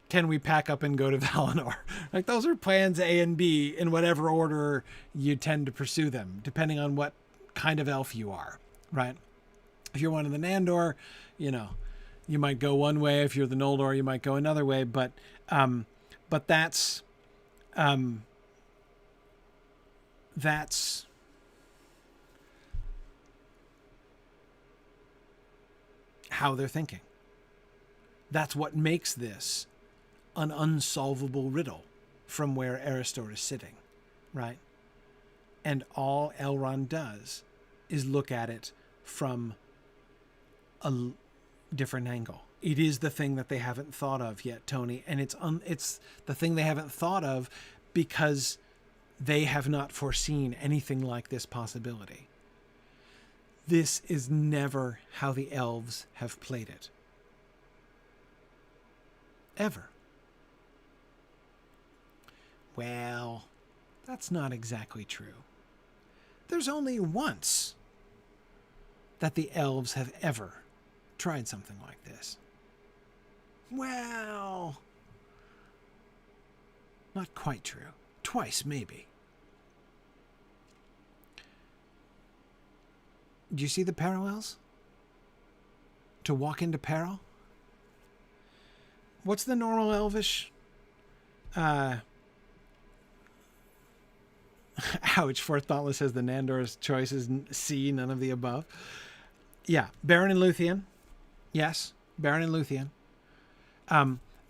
can we pack up and go to Valinor? Like, those are plans A and B in whatever order you tend to pursue them, depending on what kind of elf you are, right? If you're one of the Nandor, you might go one way. If you're the Noldor, you might go another way. But that's how they're thinking. That's what makes this an unsolvable riddle from where Erestor is sitting, right? And all Elrond does is look at it from a different angle. It is the thing that they haven't thought of yet, Tony, and it's the thing they haven't thought of because they have not foreseen anything like this possibility. This is never how the elves have played it. Ever. Well, that's not exactly true. There's only once that the elves have ever tried something like this. Well, not quite true. Twice, maybe. Do you see the parallels? To walk into peril? What's the normal Elvish? Ouch, Fourth Thoughtless says the Nandor's choice is C, none of the above. Yeah, Beren and Luthien. Yes, Beren and Luthien.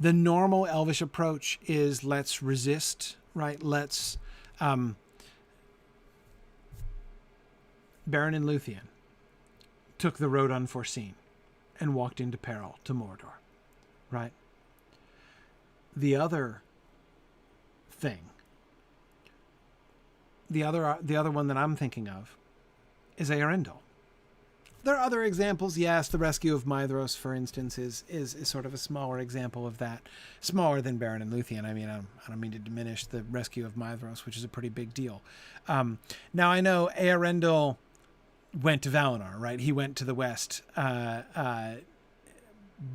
The normal Elvish approach is let's resist, right? Let's... Beren and Luthien took the road unforeseen and walked into peril to Mordor, right? The other thing, the other one that I'm thinking of is Eärendil. There are other examples. Yes, the rescue of Maedhros, for instance, is sort of a smaller example of that. Smaller than Beren and Luthien. I mean, I don't mean to diminish the rescue of Maedhros, which is a pretty big deal. Now, I know Eärendil went to Valinor, right? He went to the west,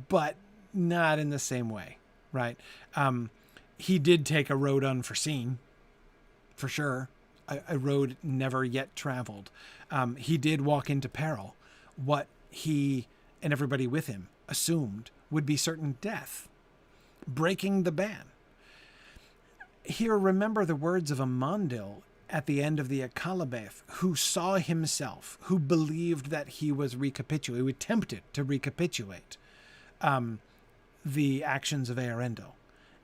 but not in the same way, right? He did take a road unforeseen, for sure. A road never yet traveled. He did walk into peril. What he and everybody with him assumed would be certain death, breaking the ban. Here, remember the words of Amandil at the end of the Akalabeth, who saw himself, who believed that he was recapitulating, who attempted to recapitulate the actions of Eärendil.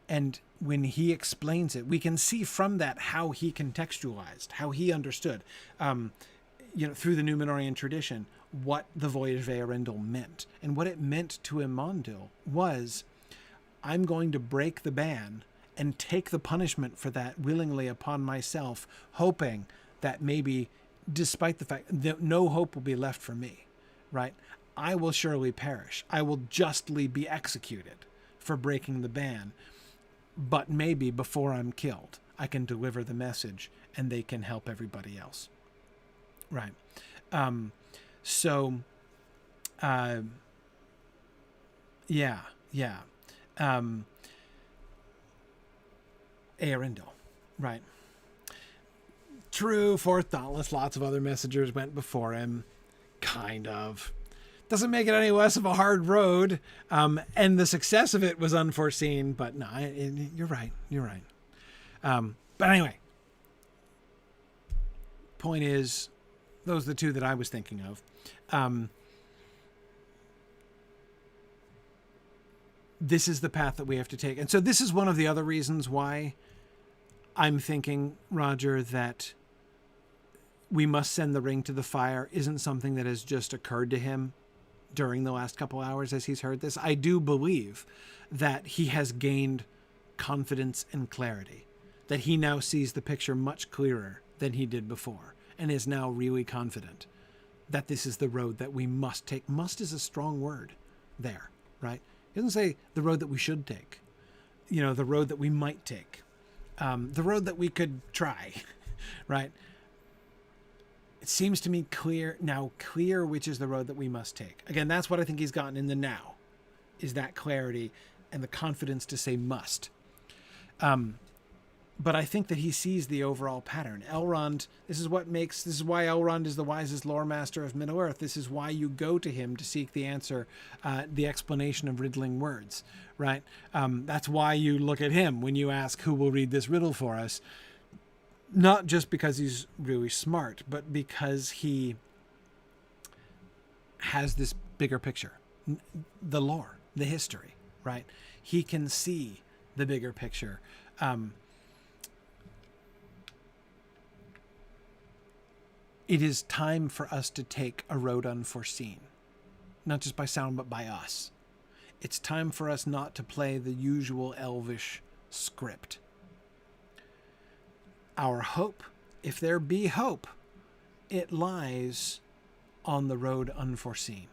And when he explains it, we can see from that how he contextualized, how he understood, through the Númenórean tradition, what the voyage of Eärendil meant. And what it meant to Amandil was, I'm going to break the ban and take the punishment for that willingly upon myself, hoping that maybe, despite the fact that no hope will be left for me, right? I will surely perish. I will justly be executed for breaking the ban. But maybe before I'm killed, I can deliver the message and they can help everybody else. Right. Eärendil, right. True, for Thoughtless, lots of other messengers went before him. Kind of. Doesn't make it any less of a hard road. And the success of it was unforeseen, but no, you're right. You're right. But anyway, point is, those are the two that I was thinking of. This is the path that we have to take. And so this is one of the other reasons why I'm thinking, Roger, that we must send the ring to the fire isn't something that has just occurred to him during the last couple hours as he's heard this. I do believe that he has gained confidence and clarity, that he now sees the picture much clearer than he did before and is now really confident that this is the road that we must take. Must is a strong word there, right? He doesn't say the road that we should take, the road that we might take, the road that we could try, right? It seems to me clear which is the road that we must take. Again, that's what I think he's gotten in the now, is that clarity and the confidence to say must. But I think that he sees the overall pattern. Elrond, this is why Elrond is the wisest lore master of Middle-earth. This is why you go to him to seek the answer, the explanation of riddling words, right? That's why you look at him when you ask who will read this riddle for us. Not just because he's really smart, but because he has this bigger picture, the lore, the history, right? He can see the bigger picture. It is time for us to take a road unforeseen, not just by sound, but by us. It's time for us not to play the usual Elvish script. Our hope, if there be hope, it lies on the road unforeseen.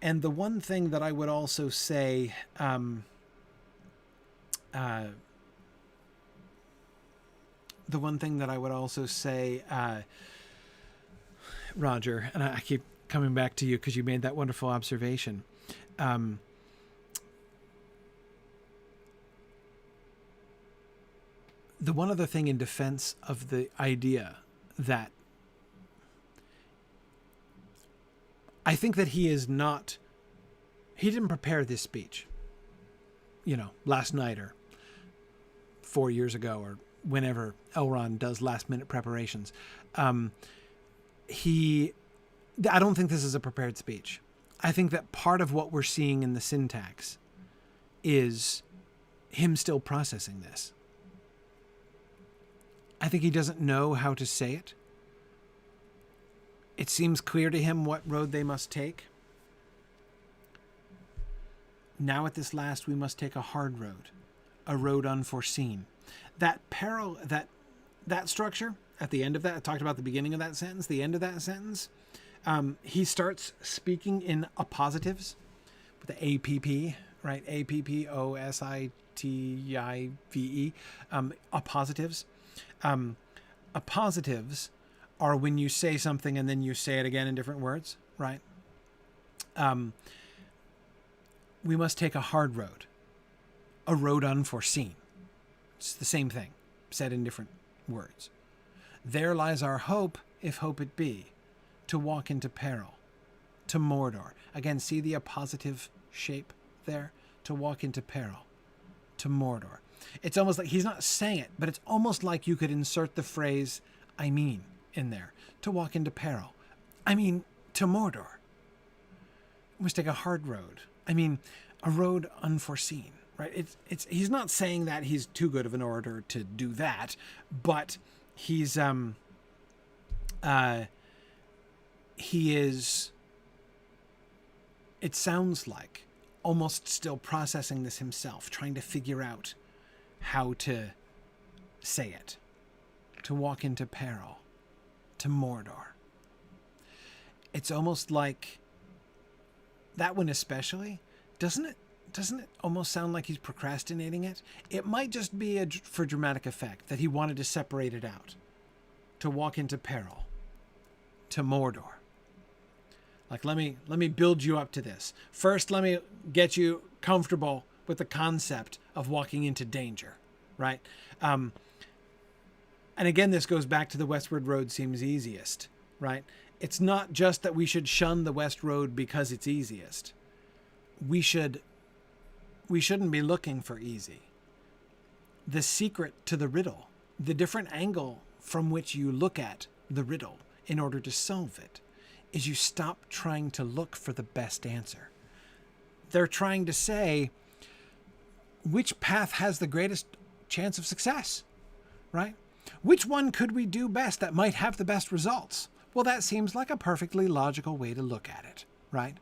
And the one thing that I would also say, Roger, and I keep coming back to you because you made that wonderful observation. The one other thing in defense of the idea that I think that he didn't prepare this speech, last night or 4 years ago or whenever Elrond does last minute preparations. I don't think this is a prepared speech. I think that part of what we're seeing in the syntax is him still processing this. I think he doesn't know how to say it. It seems clear to him what road they must take. Now at this last we must take a hard road, a road unforeseen. That peril, that structure at the end of that, I talked about the beginning of that sentence, the end of that sentence, he starts speaking in appositives, with the APP, right? APPOSITIVE, appositives. Appositives are when you say something and then you say it again in different words, right? We must take a hard road, a road unforeseen. It's the same thing, said in different words. There lies our hope, if hope it be, to walk into peril, to Mordor. Again, see the appositive shape there? To walk into peril, to Mordor. It's almost like he's not saying it, but it's almost like you could insert the phrase, I mean, in there. To walk into peril. I mean, to Mordor. We must take a hard road. I mean, a road unforeseen, right? He's not saying that he's too good of an orator to do that, but he's, he is, it sounds like, almost still processing this himself, trying to figure out how to say it. To walk into peril, to Mordor. It's almost like, that one especially, doesn't it almost sound like he's procrastinating it? It might just be for dramatic effect, that he wanted to separate it out. To walk into peril, to Mordor. Like, let me build you up to this. First, let me get you comfortable with the concept of walking into danger, right? And again, this goes back to the westward road seems easiest, right? It's not just that we should shun the west road because it's easiest. We shouldn't be looking for easy. The secret to the riddle, the different angle from which you look at the riddle in order to solve it, is you stop trying to look for the best answer. They're trying to say, which path has the greatest chance of success, right? Which one could we do best that might have the best results? Well, that seems like a perfectly logical way to look at it, right?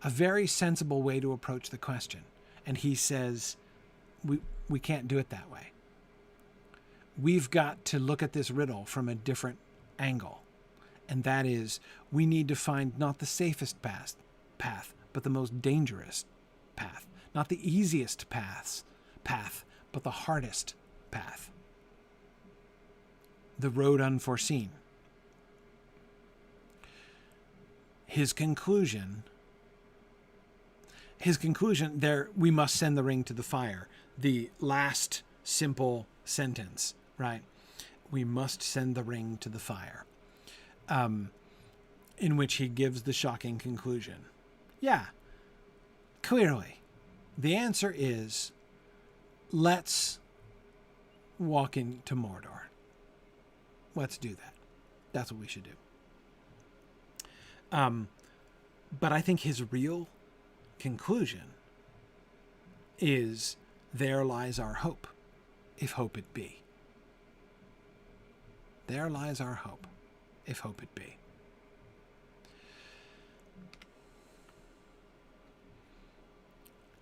A very sensible way to approach the question. And he says, we can't do it that way. We've got to look at this riddle from a different angle. And that is, we need to find not the safest path, but the most dangerous path. Not the easiest path, but the hardest path. The road unforeseen. His conclusion there, we must send the ring to the fire. The last simple sentence, right? We must send the ring to the fire. In which he gives the shocking conclusion. Yeah, clearly, the answer is, let's walk into Mordor. Let's do that. That's what we should do. But I think his real conclusion is, there lies our hope, if hope it be. There lies our hope, if hope it be.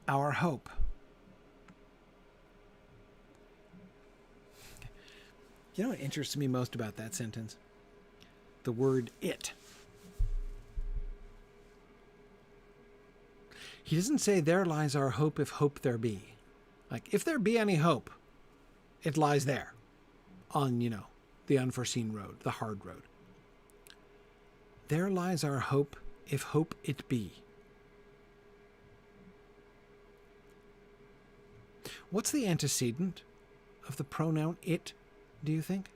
Our hope. You know what interests me most about that sentence? The word it. He doesn't say, there lies our hope, if hope there be. Like, if there be any hope, it lies there on, the unforeseen road, the hard road. There lies our hope, if hope it be. What's the antecedent of the pronoun it, do you think?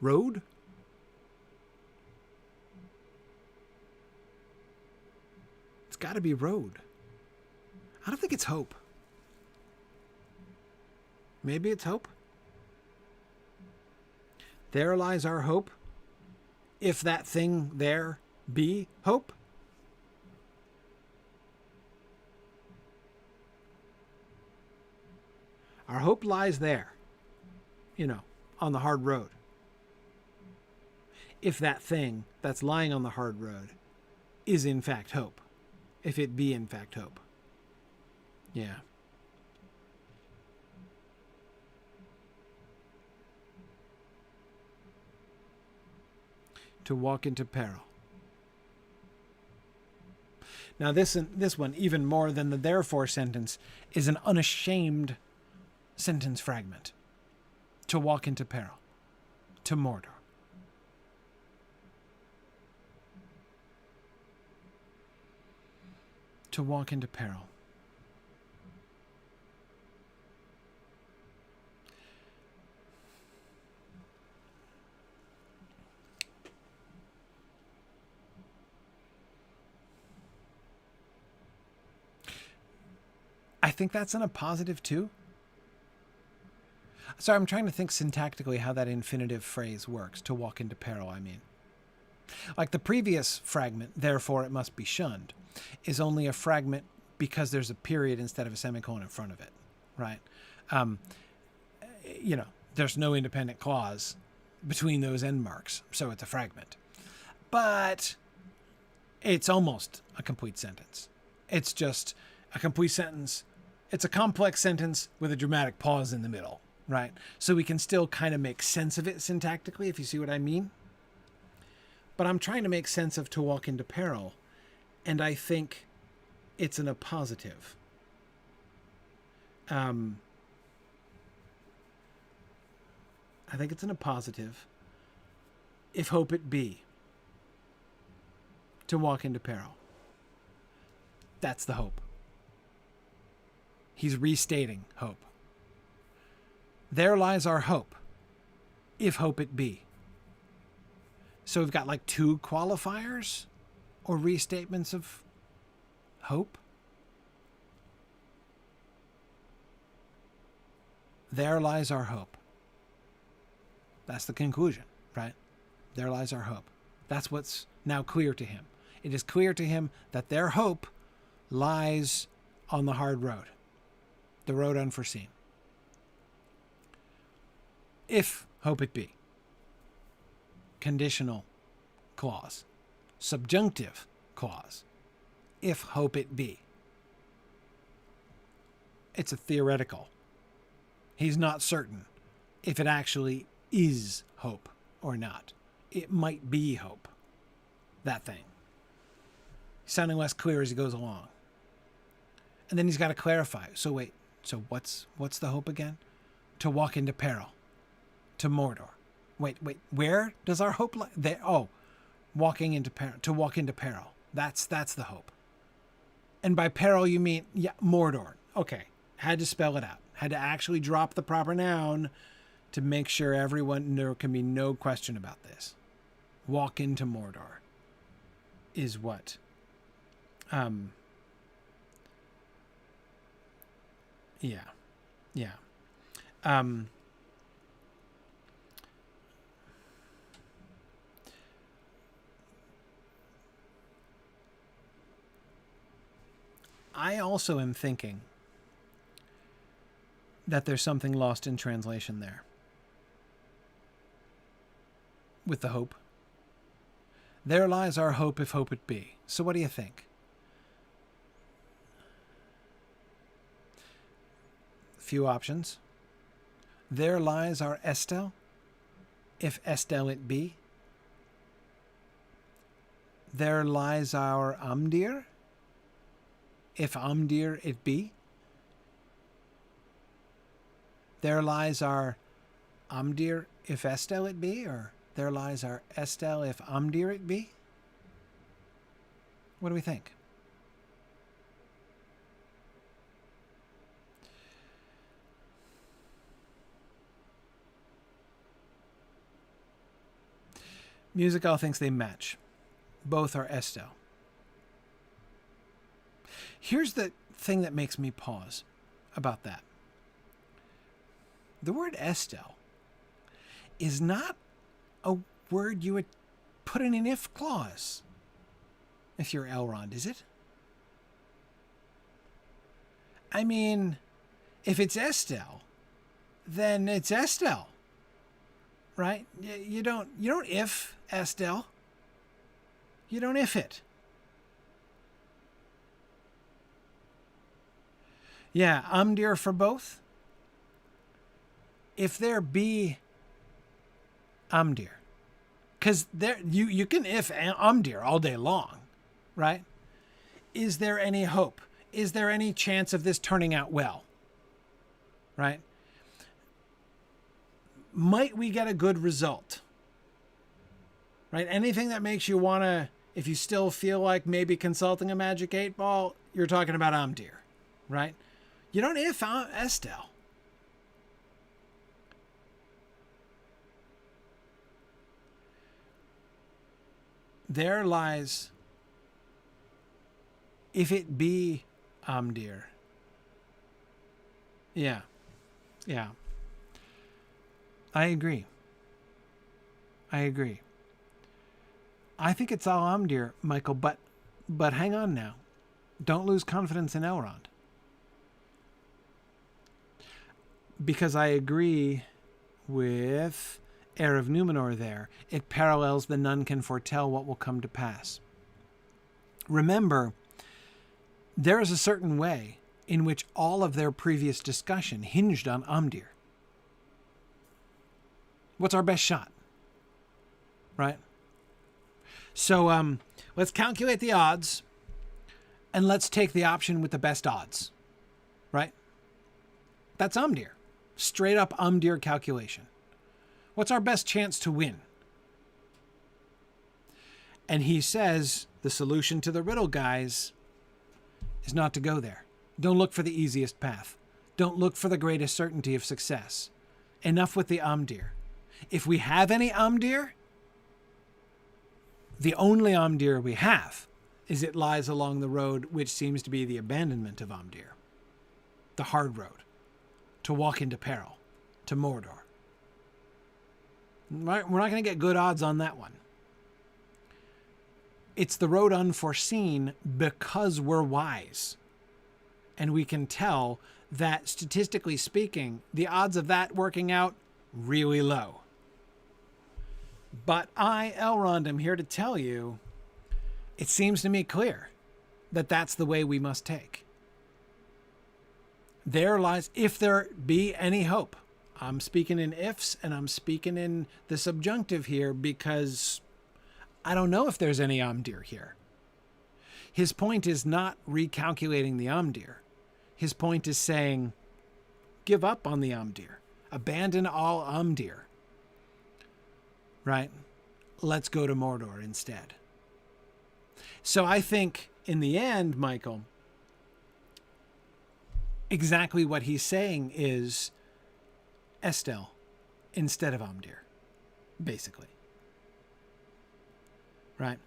Road? It's got to be road. I don't think it's hope. Maybe it's hope. There lies our hope. If that thing there be hope? Our hope lies there, on the hard road. If that thing that's lying on the hard road is in fact hope. If it be in fact hope. Yeah. To walk into peril. Now this one, even more than the therefore sentence, is an unashamed sentence fragment. To walk into peril. To Mordor. To walk into peril. I think that's in a positive too. Sorry, I'm trying to think syntactically how that infinitive phrase works. To walk into peril, I mean. Like the previous fragment, therefore it must be shunned, is only a fragment because there's a period instead of a semicolon in front of it, right? There's no independent clause between those end marks, so it's a fragment. But it's almost a complete sentence. It's just a complete sentence. It's a complex sentence with a dramatic pause in the middle, right? So we can still kind of make sense of it syntactically, if you see what I mean. But I'm trying to make sense of to walk into peril, and I think it's in a positive. I think it's in a positive. If hope it be. To walk into peril. That's the hope. He's restating hope. There lies our hope. If hope it be. So we've got like two qualifiers or restatements of hope. There lies our hope. That's the conclusion, right? There lies our hope. That's what's now clear to him. It is clear to him that their hope lies on the hard road, the road unforeseen. If hope it be. Conditional clause. Subjunctive clause. If hope it be. It's a theoretical. He's not certain if it actually is hope or not. It might be hope. That thing. Sounding less clear as he goes along. And then he's got to clarify. So wait, so what's the hope again? To walk into peril. To Mordor. Wait, where does our hope lie? There. Oh, walking into peril. To walk into peril. That's the hope. And by peril you mean, yeah, Mordor. Okay. Had to spell it out. Had to actually drop the proper noun to make sure there can be no question about this. Walk into Mordor is what? Yeah. I also am thinking that there's something lost in translation there. With the hope. There lies our hope if hope it be. So what do you think? Few options. There lies our Estelle, if Estelle it be. There lies our Amdir, if Amdir it be. There lies our Amdir, if Estelle it be, or there lies our Estelle, if Amdir it be. What do we think? Musical thinks they match. Both are Estelle. Here's the thing that makes me pause about that. The word Estelle is not a word you would put in an if clause. if you're Elrond, is it? I mean, if it's Estelle, then it's Estelle, right? You don't if Estelle. You don't if it. Yeah, Amdir for both. If there be Amdir, because there you can if Amdir all day long, right? Is there any hope? Is there any chance of this turning out well? Right? Might we get a good result? Right? Anything that makes you want to, if you still feel like maybe consulting a magic 8-ball, you're talking about Amdir, right? You don't if Estelle. There lies, if it be Amdir. Yeah. Yeah. I agree. I think it's all Amdir, Michael, but hang on now. Don't lose confidence in Elrond. Because I agree with Heir of Numenor there. It parallels the none can foretell what will come to pass. Remember, there is a certain way in which all of their previous discussion hinged on Amdir. What's our best shot? Right? So let's calculate the odds, and let's take the option with the best odds. Right? That's Amdir. Straight up Amdir calculation. What's our best chance to win? And he says the solution to the riddle, guys, is not to go there. Don't look for the easiest path. Don't look for the greatest certainty of success. Enough with the Amdir. If we have any Amdir, the only Amdir we have is it lies along the road which seems to be the abandonment of Amdir. The hard road. To walk into peril. To Mordor. We're not going to get good odds on that one. It's the road unforeseen because we're wise. And we can tell that, statistically speaking, the odds of that working out really low. But I, Elrond, am here to tell you, it seems to me clear that that's the way we must take. There lies, if there be any hope. I'm speaking in ifs and I'm speaking in the subjunctive here because I don't know if there's any Amdir here. His point is not recalculating the Amdir. His point is saying, give up on the Amdir. Abandon all Amdir. Right? Let's go to Mordor instead. So I think in the end, Michael, exactly what he's saying is Estelle instead of Amdir, basically. Right?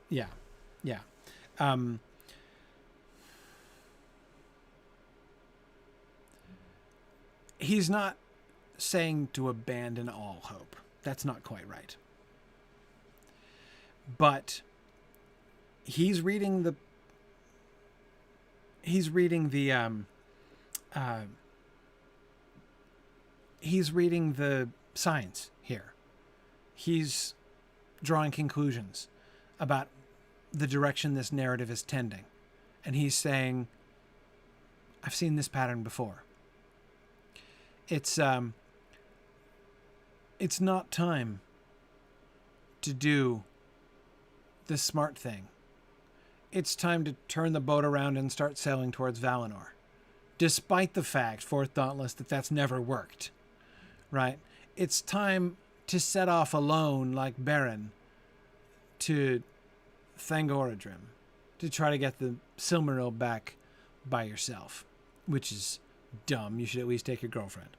Yeah. He's not saying to abandon all hope. That's not quite right. But he's reading the signs here. He's drawing conclusions about the direction this narrative is tending. And he's saying, I've seen this pattern before. It's not time to do the smart thing. It's time to turn the boat around and start sailing towards Valinor. Despite the fact, Fourth Dauntless, that that's never worked. Right? It's time to set off alone like Beren to Thangorodrim to try to get the Silmaril back by yourself, which is dumb. You should at least take your girlfriend.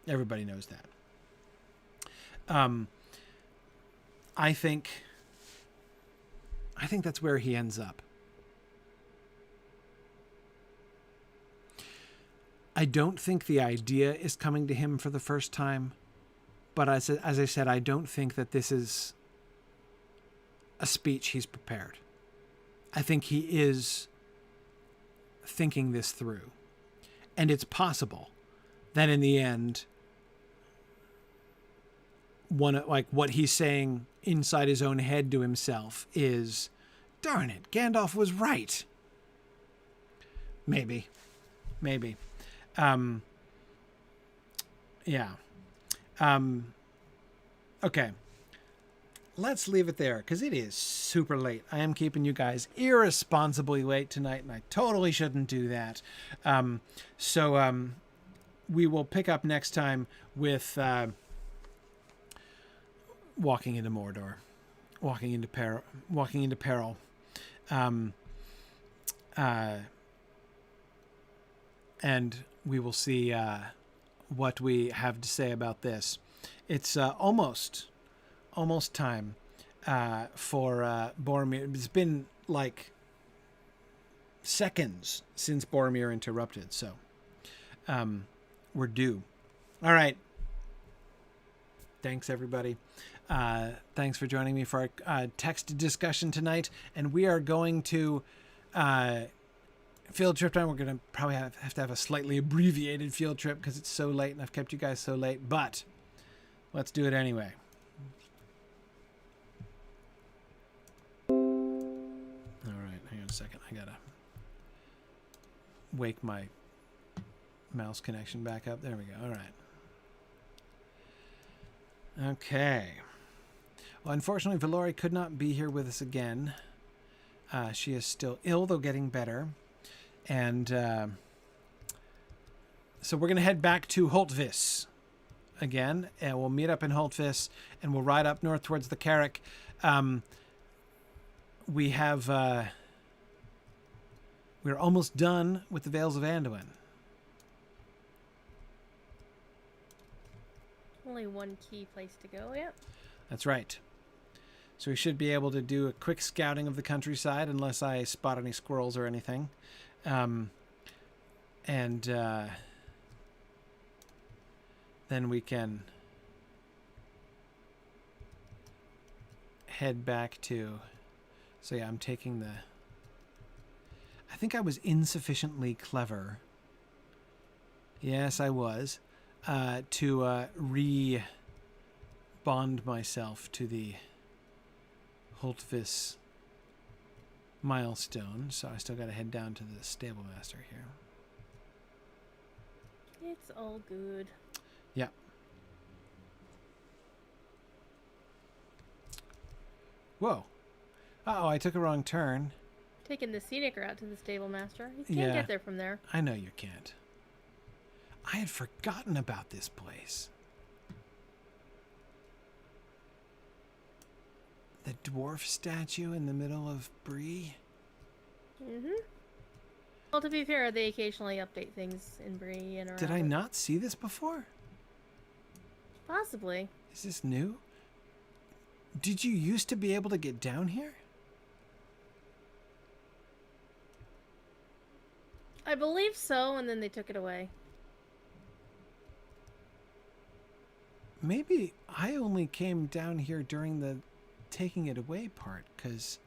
Everybody knows that. I think that's where he ends up. I don't think the idea is coming to him for the first time. But as I said, I don't think that this is a speech he's prepared. I think he is thinking this through. And it's possible that in the end, what he's saying inside his own head to himself is, darn it, Gandalf was right. Maybe. Yeah. Okay. Let's leave it there, because it is super late. I am keeping you guys irresponsibly late tonight, and I totally shouldn't do that. So we will pick up next time with walking into Mordor, walking into peril. And we will see what we have to say about this. It's almost time for Boromir. It's been like seconds since Boromir interrupted, so we're due. All right. Thanks, everybody. Thanks for joining me for our text discussion tonight. And we are going to field trip time. We're going to probably have to have a slightly abbreviated field trip because it's so late and I've kept you guys so late. But let's do it anyway. All right, hang on a second. I got to wake my mouse connection back up. There we go. All right. Okay. Well, unfortunately, Valori could not be here with us again. She is still ill, though getting better. And so we're going to head back to Holtvis again. And we'll meet up in Holtvis, and we'll ride up north towards the Carrick. We have... we're almost done with the Vales of Anduin. Only one key place to go, yep. That's right. So we should be able to do a quick scouting of the countryside unless I spot any squirrels or anything. Then we can head back to... So yeah, I'm taking the... I think I was insufficiently clever. Yes, I was. To re-bond myself to the Holtvis milestone. So I still got to head down to the stable master here. It's all good. Yeah. Whoa. Uh-oh, I took a wrong turn. Taking the scenic route to the stable master. You can't get there from there. I know you can't. I had forgotten about this place. The dwarf statue in the middle of Bree. Mm-hmm. Well, to be fair, they occasionally update things in Bree and around. Did I not see this before? Possibly. Is this new? Did you used to be able to get down here? I believe so, and then they took it away. Maybe I only came down here during the taking it away part, because...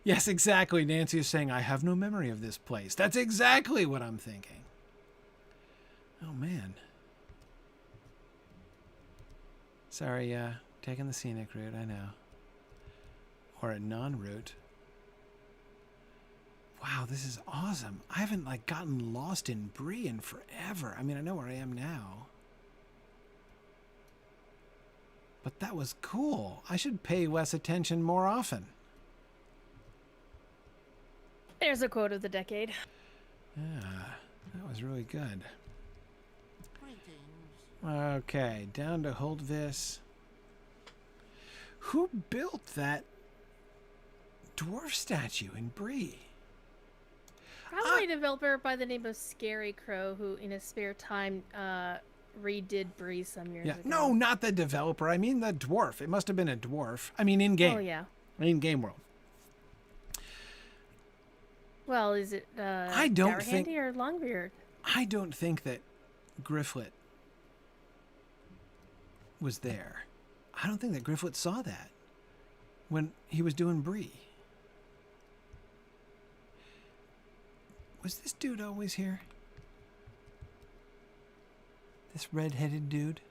Yes, exactly. Nancy is saying, I have no memory of this place. That's exactly what I'm thinking. Oh, man. Sorry, taking the scenic route, I know. Or a non-route. Wow, this is awesome. I haven't, gotten lost in Bree in forever. I mean, I know where I am now. But that was cool. I should pay Wes attention more often. There's a quote of the decade. Yeah, that was really good. Okay, down to Holtvis. Who built that dwarf statue in Bree? Probably a developer by the name of Scary Crow, who in his spare time redid Bree some years ago. No, not the developer. I mean the dwarf. It must have been a dwarf. I mean in-game. Oh, yeah. In Game World. Well, is it I don't think Handy or Longbeard? I don't think that Grifflet was there. I don't think that Grifflet saw that when he was doing Bree. Was this dude always here? This red-headed dude?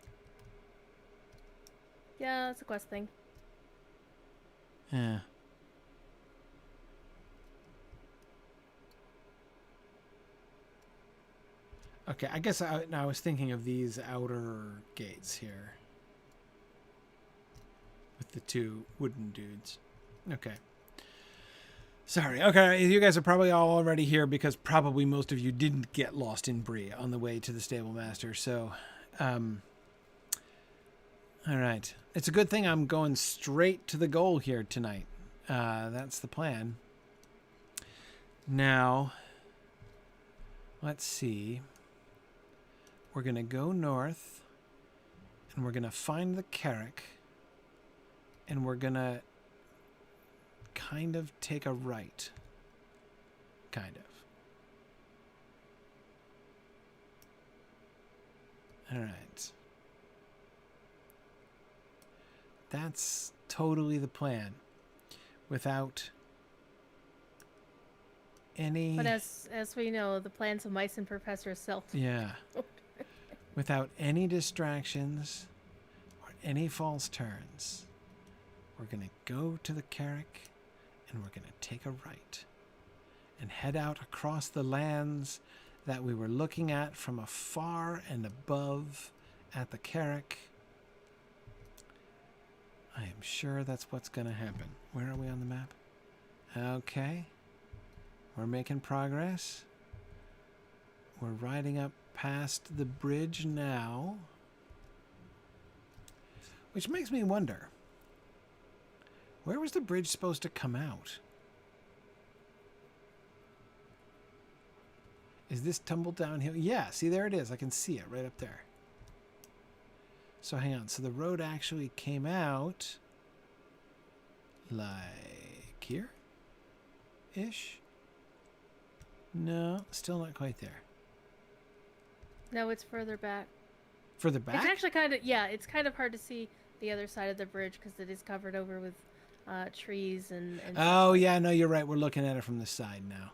Yeah, it's a quest thing. Yeah. Okay, I guess I was thinking of these outer gates here. With the two wooden dudes. Okay. Sorry. Okay, you guys are probably all already here because probably most of you didn't get lost in Bree on the way to the Stable Master. So, all right. It's a good thing I'm going straight to the goal here tonight. That's the plan. Now, let's see. We're going to go north, and we're going to find the Carrick, and we're going to kind of take a right. Kind of. All right. That's totally the plan. Without any... But as we know, the plans of mice and Professor Self. Yeah. Without any distractions or any false turns, we're going to go to the Carrick and we're going to take a right and head out across the lands that we were looking at from afar and above at the Carrick. I am sure that's what's going to happen. Where are we on the map? Okay. We're making progress. We're riding up past the bridge now. Which makes me wonder. Where was the bridge supposed to come out? Is this tumble downhill? Yeah, see, there it is. I can see it right up there. So hang on. So the road actually came out like here-ish? No, still not quite there. No, it's further back. Further back? It's actually kind of, yeah, it's kind of hard to see the other side of the bridge because it is covered over with trees and oh, yeah, no, you're right. We're looking at it from the side now.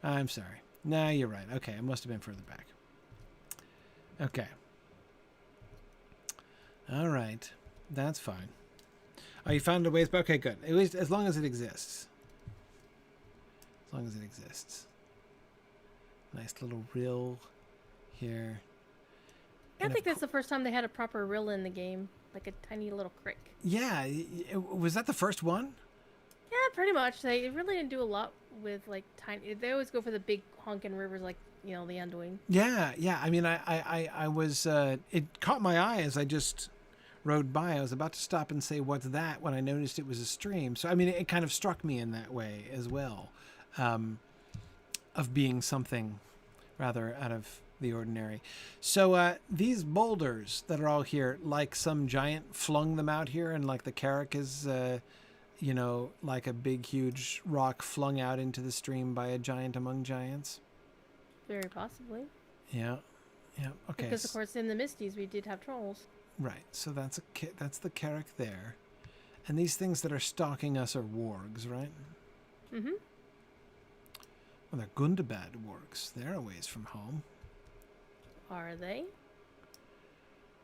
I'm sorry. No, you're right. Okay, it must have been further back. Okay. All right. That's fine. Oh, you found a ways back? Okay, good. At least as long as it exists. As long as it exists. Nice little rill here. I think that's the first time they had a proper rill in the game. Like a tiny little creek. Yeah. Was that the first one? Yeah, pretty much. They really didn't do a lot with like tiny. They always go for the big honking rivers, like the Anduin. Yeah, yeah. I mean, I was. It caught my eye as I just rode by. I was about to stop and say, "What's that?" when I noticed it was a stream. So I mean, it kind of struck me in that way as well, of being something rather out of the ordinary. So these boulders that are all here, like some giant flung them out here, and like the Carrick is. Like a big, huge rock flung out into the stream by a giant among giants? Very possibly. Yeah. Yeah. Okay. Because, of course, in the Misties, we did have trolls. Right. So that's the Carrick there. And these things that are stalking us are wargs, right? Mm-hmm. Well, they're Gundabad wargs. They're a ways from home. Are they?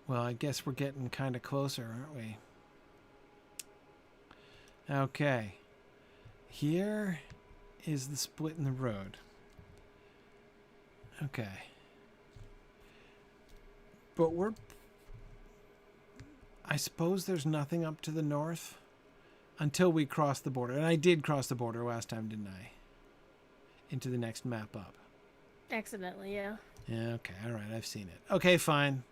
Well, I guess we're getting kind of closer, aren't we? Okay, here is the split in the road. Okay. But I suppose there's nothing up to the north until we cross the border. And I did cross the border last time, didn't I? Into the next map up. Accidentally, yeah. Yeah, okay, all right, I've seen it. Okay, fine.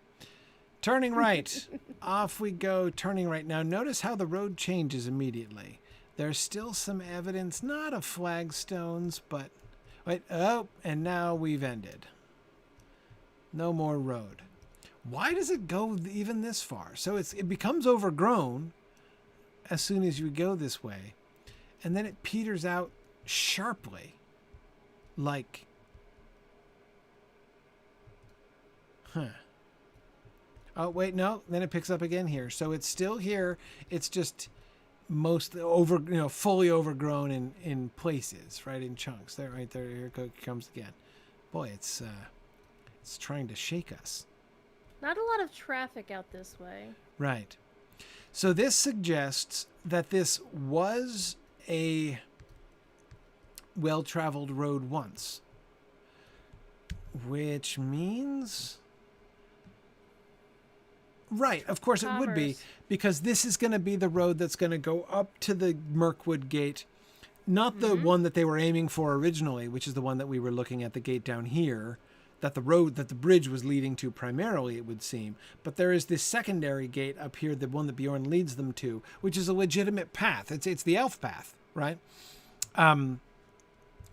Turning right. Off we go, turning right. Now, notice how the road changes immediately. There's still some evidence, not of flagstones, but... Wait, oh, and now we've ended. No more road. Why does it go even this far? So it becomes overgrown as soon as you go this way, and then it peters out sharply, like... Huh. Oh, wait, no. Then it picks up again here. So it's still here. It's just most fully overgrown in places, right? In chunks. There, right there. Here it comes again. Boy, it's trying to shake us. Not a lot of traffic out this way. Right. So this suggests that this was a well-traveled road once, which means... Right, of course it would be, because this is going to be the road that's going to go up to the Mirkwood Gate, not the one that they were aiming for originally, which is the one that we were looking at, the gate down here, that the bridge was leading to primarily, it would seem. But there is this secondary gate up here, the one that Bjorn leads them to, which is a legitimate path. It's the elf path, right?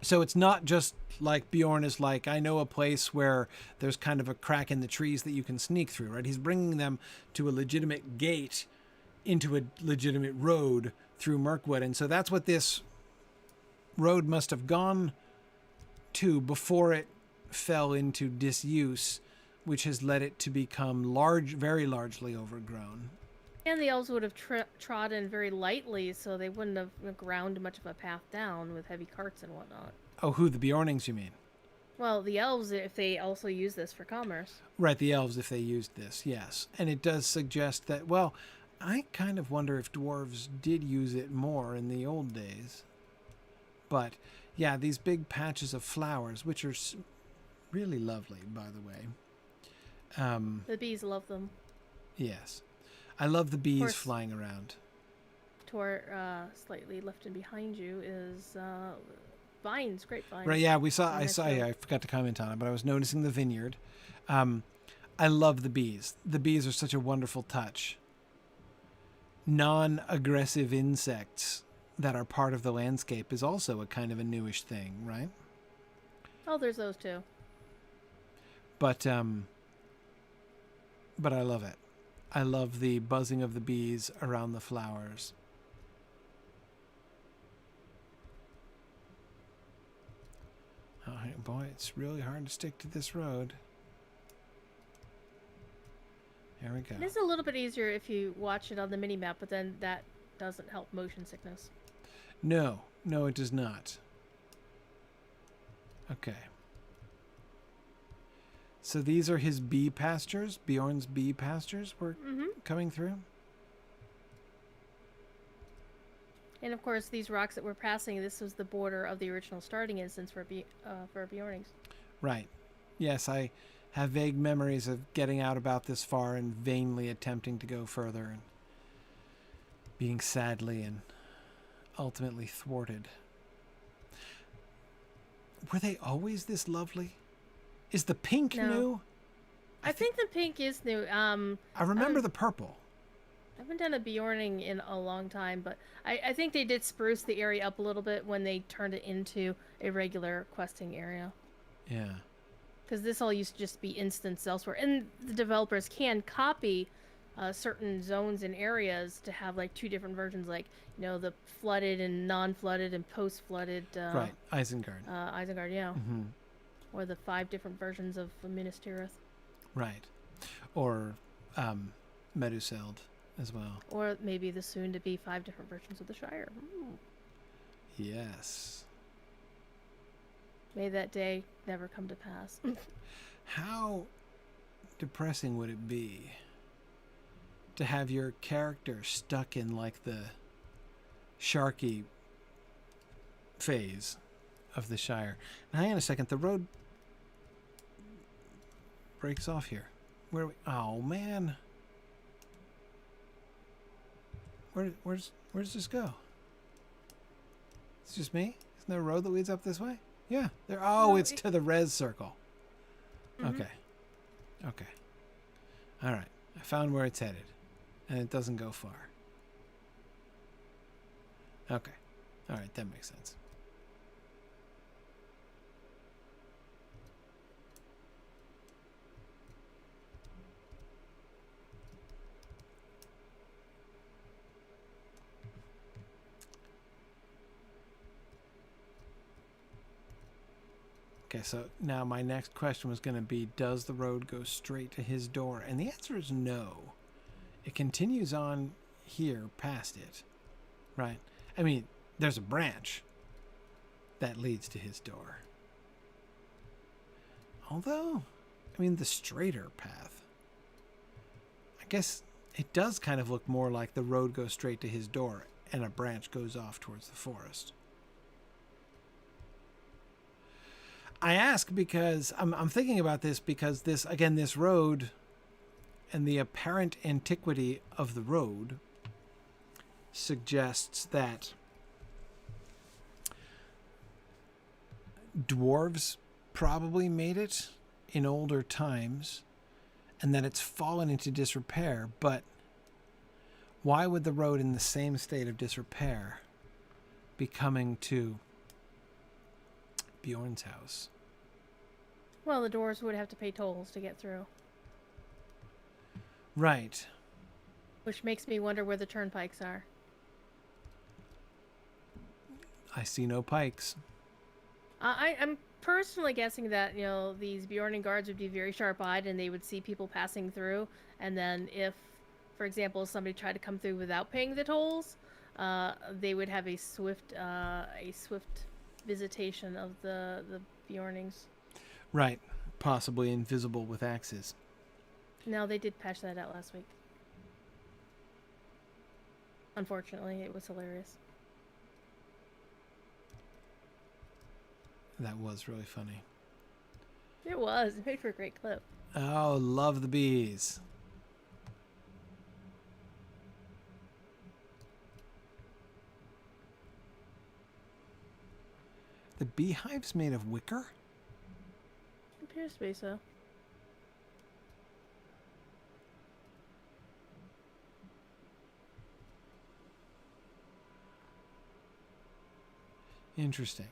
So it's not just like Bjorn is like, I know a place where there's kind of a crack in the trees that you can sneak through, right? He's bringing them to a legitimate gate into a legitimate road through Mirkwood. And so that's what this road must have gone to before it fell into disuse, which has led it to become very largely overgrown. And the elves would have trodden very lightly, so they wouldn't have ground much of a path down with heavy carts and whatnot. Oh, who? The Bjornings, you mean? Well, the elves, if they also use this for commerce. Right, the elves, if they used this, yes. And it does suggest that, well, I kind of wonder if dwarves did use it more in the old days. But, yeah, these big patches of flowers, which are really lovely, by the way. The bees love them. Yes. I love the bees flying around. Slightly left in behind you is vines, grapevines. Right, yeah, I forgot to comment on it, but I was noticing the vineyard. I love the bees. The bees are such a wonderful touch. Non-aggressive insects that are part of the landscape is also a kind of a newish thing, right? Oh, there's those too. But I love it. I love the buzzing of the bees around the flowers. Oh, boy, it's really hard to stick to this road. Here we go. It is a little bit easier if you watch it on the mini-map, but then that doesn't help motion sickness. No, it does not. Okay. So these are his bee pastures, Bjorn's bee pastures we're coming through. And of course, these rocks that we're passing, this was the border of the original starting instance for Bjornings. Right. Yes, I have vague memories of getting out about this far and vainly attempting to go further and being sadly and ultimately thwarted. Were they always this lovely? Is the pink new? I think the pink is new. I remember the purple. I haven't done a Bjorning in a long time, but I think they did spruce the area up a little bit when they turned it into a regular questing area. Yeah. Because this all used to just be instance elsewhere. And the developers can copy certain zones and areas to have like two different versions, like, the flooded and non-flooded and post-flooded. Right, Isengard. Isengard, yeah. Mm-hmm. Or the 5 different versions of Minas Tirith. Right. Or Meduseld as well. Or maybe the soon-to-be 5 different versions of the Shire. Ooh. Yes. May that day never come to pass. How depressing would it be to have your character stuck in like the Sharky phase of the Shire? Now, hang on a second. The road breaks off here. Where are we? Oh, man. Where does this go? It's just me? Isn't there a road that leads up this way? Yeah. There. Oh, no, it's to the res circle. Mm-hmm. Okay. All right. I found where it's headed. And it doesn't go far. Okay. All right. That makes sense. Okay, so now my next question was going to be, does the road go straight to his door? And the answer is no. It continues on here past it, right? I mean, there's a branch that leads to his door. Although, I mean, the straighter path, I guess it does kind of look more like the road goes straight to his door and a branch goes off towards the forest. I ask because I'm thinking about this because this road and the apparent antiquity of the road suggests that dwarves probably made it in older times and that it's fallen into disrepair, but why would the road in the same state of disrepair be coming to Bjorn's house? Well, the dwarves would have to pay tolls to get through. Right. Which makes me wonder where the turnpikes are. I see no pikes. I'm personally guessing that, these Bjorn guards would be very sharp-eyed and they would see people passing through. And then if, for example, somebody tried to come through without paying the tolls, they would have a swift visitation of the Bjornings. Right. Possibly invisible with axes. No, they did patch that out last week. Unfortunately, it was hilarious. That was really funny. It was. It made for a great clip. Oh, love the bees. The beehive's made of wicker? Appears to be so. Interesting.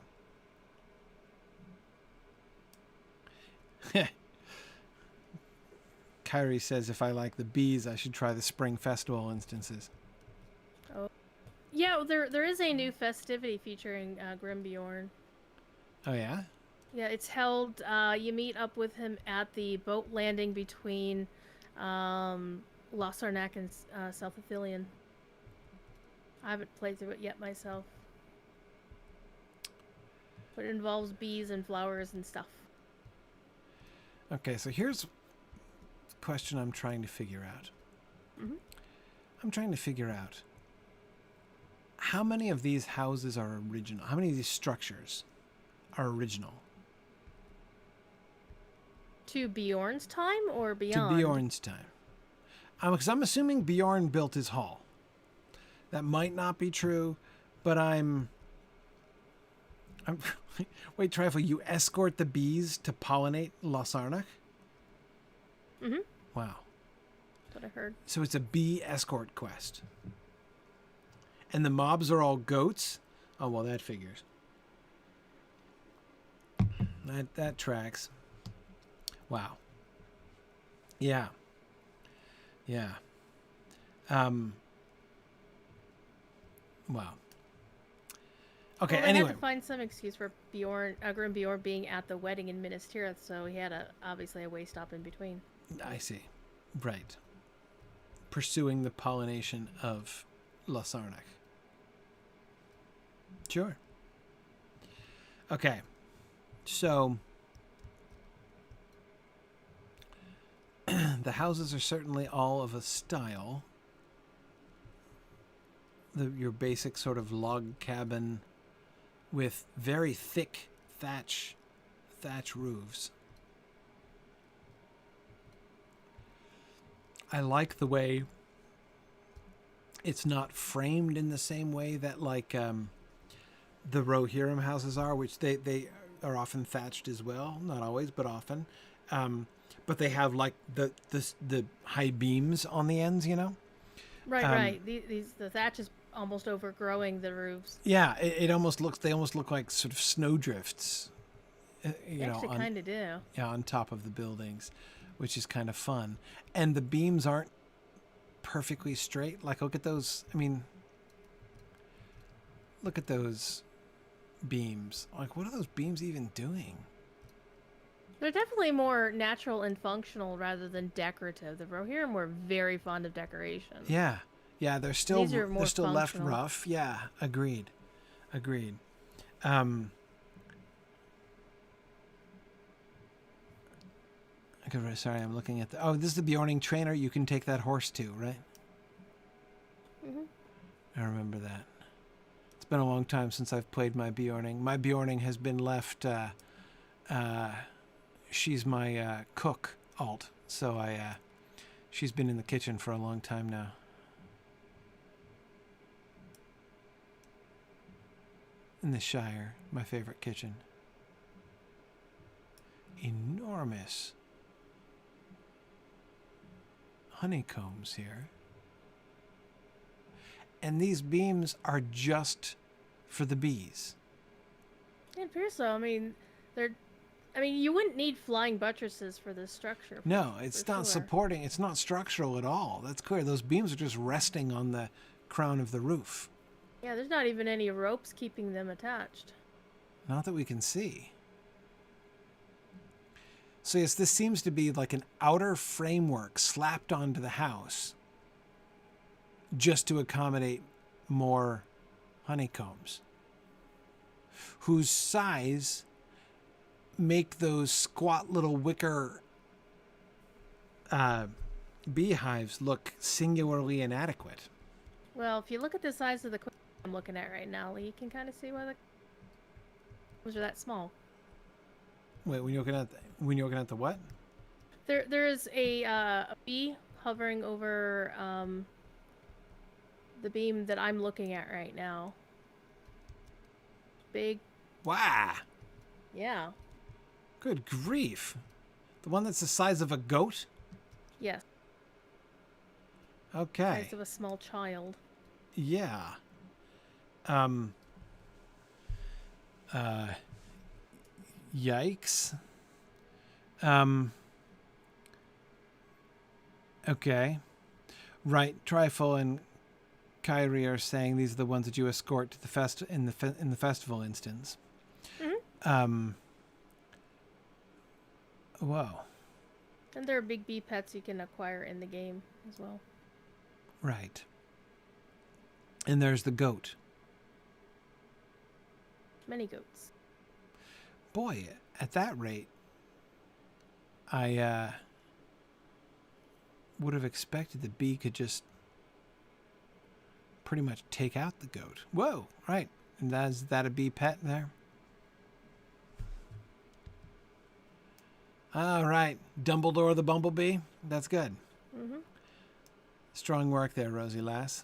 Kyrie says if I like the bees, I should try the spring festival instances. Oh. Yeah, there is a new festivity featuring Grim Bjorn. Oh, yeah? Yeah, it's held, you meet up with him at the boat landing between Lossarnak and South Athelion. I haven't played through it yet myself. But it involves bees and flowers and stuff. Okay, so here's a question I'm trying to figure out. Mm-hmm. I'm trying to figure out how many of these houses are original? How many of these structures are original? To Bjorn's time or beyond? To Bjorn's time. Because I'm assuming Bjorn built his hall. That might not be true, but I'm wait, Trifle, you escort the bees to pollinate Lossarnak? Mm-hmm. Wow. That's what I heard. So it's a bee escort quest. And the mobs are all goats? Oh, well, that figures. That tracks. Wow. Yeah. Yeah. Wow. Okay, well, anyway. I had to find some excuse for Grim Bjorn being at the wedding in Minas Tirith, so he had obviously a way stop in between. I see. Right. Pursuing the pollination of Lossarnak. Sure. Okay. So the houses are certainly all of a style. Your basic sort of log cabin with very thick thatch roofs. I like the way it's not framed in the same way that like the Rohirrim houses are, which they are often thatched as well. Not always, but often. But they have like the high beams on the ends, you know? Right. The thatch is almost overgrowing the roofs. Yeah, they almost look like sort of snowdrifts. They actually kind of do. Yeah, on top of the buildings, which is kind of fun. And the beams aren't perfectly straight. Like, look at those. I mean, look at those beams. Like, what are those beams even doing? They're definitely more natural and functional rather than decorative. The Rohirrim were very fond of decoration. Yeah. Yeah, These are more they're still left functional. rough. Yeah, agreed. Agreed. Um okay, sorry, I'm looking at the oh, this is the Bjorning trainer you can take that horse to, right? Hmm. I remember that. It's been a long time since I've played my Bjorning. My Bjorning has been left she's my cook alt. So she's been in the kitchen for a long time now. In the Shire, my favorite kitchen. Enormous honeycombs here. And these beams are just for the bees. It appears so. I mean, you wouldn't need flying buttresses for this structure. No, it's not sure. supporting, it's not structural at all. That's clear. Those beams are just resting on the crown of the roof. Yeah, there's not even any ropes keeping them attached. Not that we can see. So yes, this seems to be like an outer framework slapped onto the house just to accommodate more honeycombs, whose size make those squat little wicker beehives look singularly inadequate. Well, if you look at the size of the queen I'm looking at right now, you can kind of see why those are that small. Wait, when you're looking at the what? There is a bee hovering over the beam that I'm looking at right now. Big. Wow. Yeah. Good grief. The one that's the size of a goat? Yes. Okay. Size of a small child. Yeah. Yikes. Okay. Right. Trifle and Kyrie are saying these are the ones that you escort to the in the festival instance. Mm-hmm. Whoa. And there are big bee pets you can acquire in the game as well. Right. And there's the goat. Many goats. Boy, at that rate, I would have expected the bee could just pretty much take out the goat. Whoa, right. And is that a bee pet there? All right. Dumbledore the Bumblebee. That's good. Mm-hmm. Strong work there, Rosie Lass.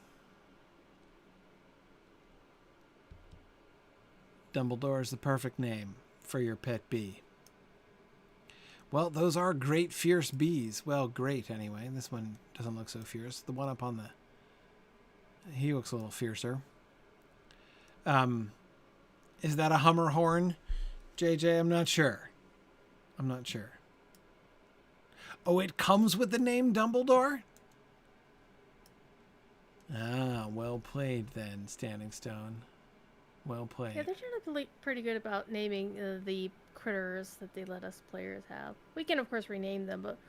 Dumbledore is the perfect name for your pet bee. Well, those are great fierce bees. Well, great anyway. This one doesn't look so fierce. The one up on he looks a little fiercer. Is that a Hummer horn, JJ? I'm not sure. Oh, it comes with the name Dumbledore? Ah, well played then, Standing Stone. Well played. Yeah, they're generally pretty good about naming the critters that they let us players have. We can, of course, rename them, but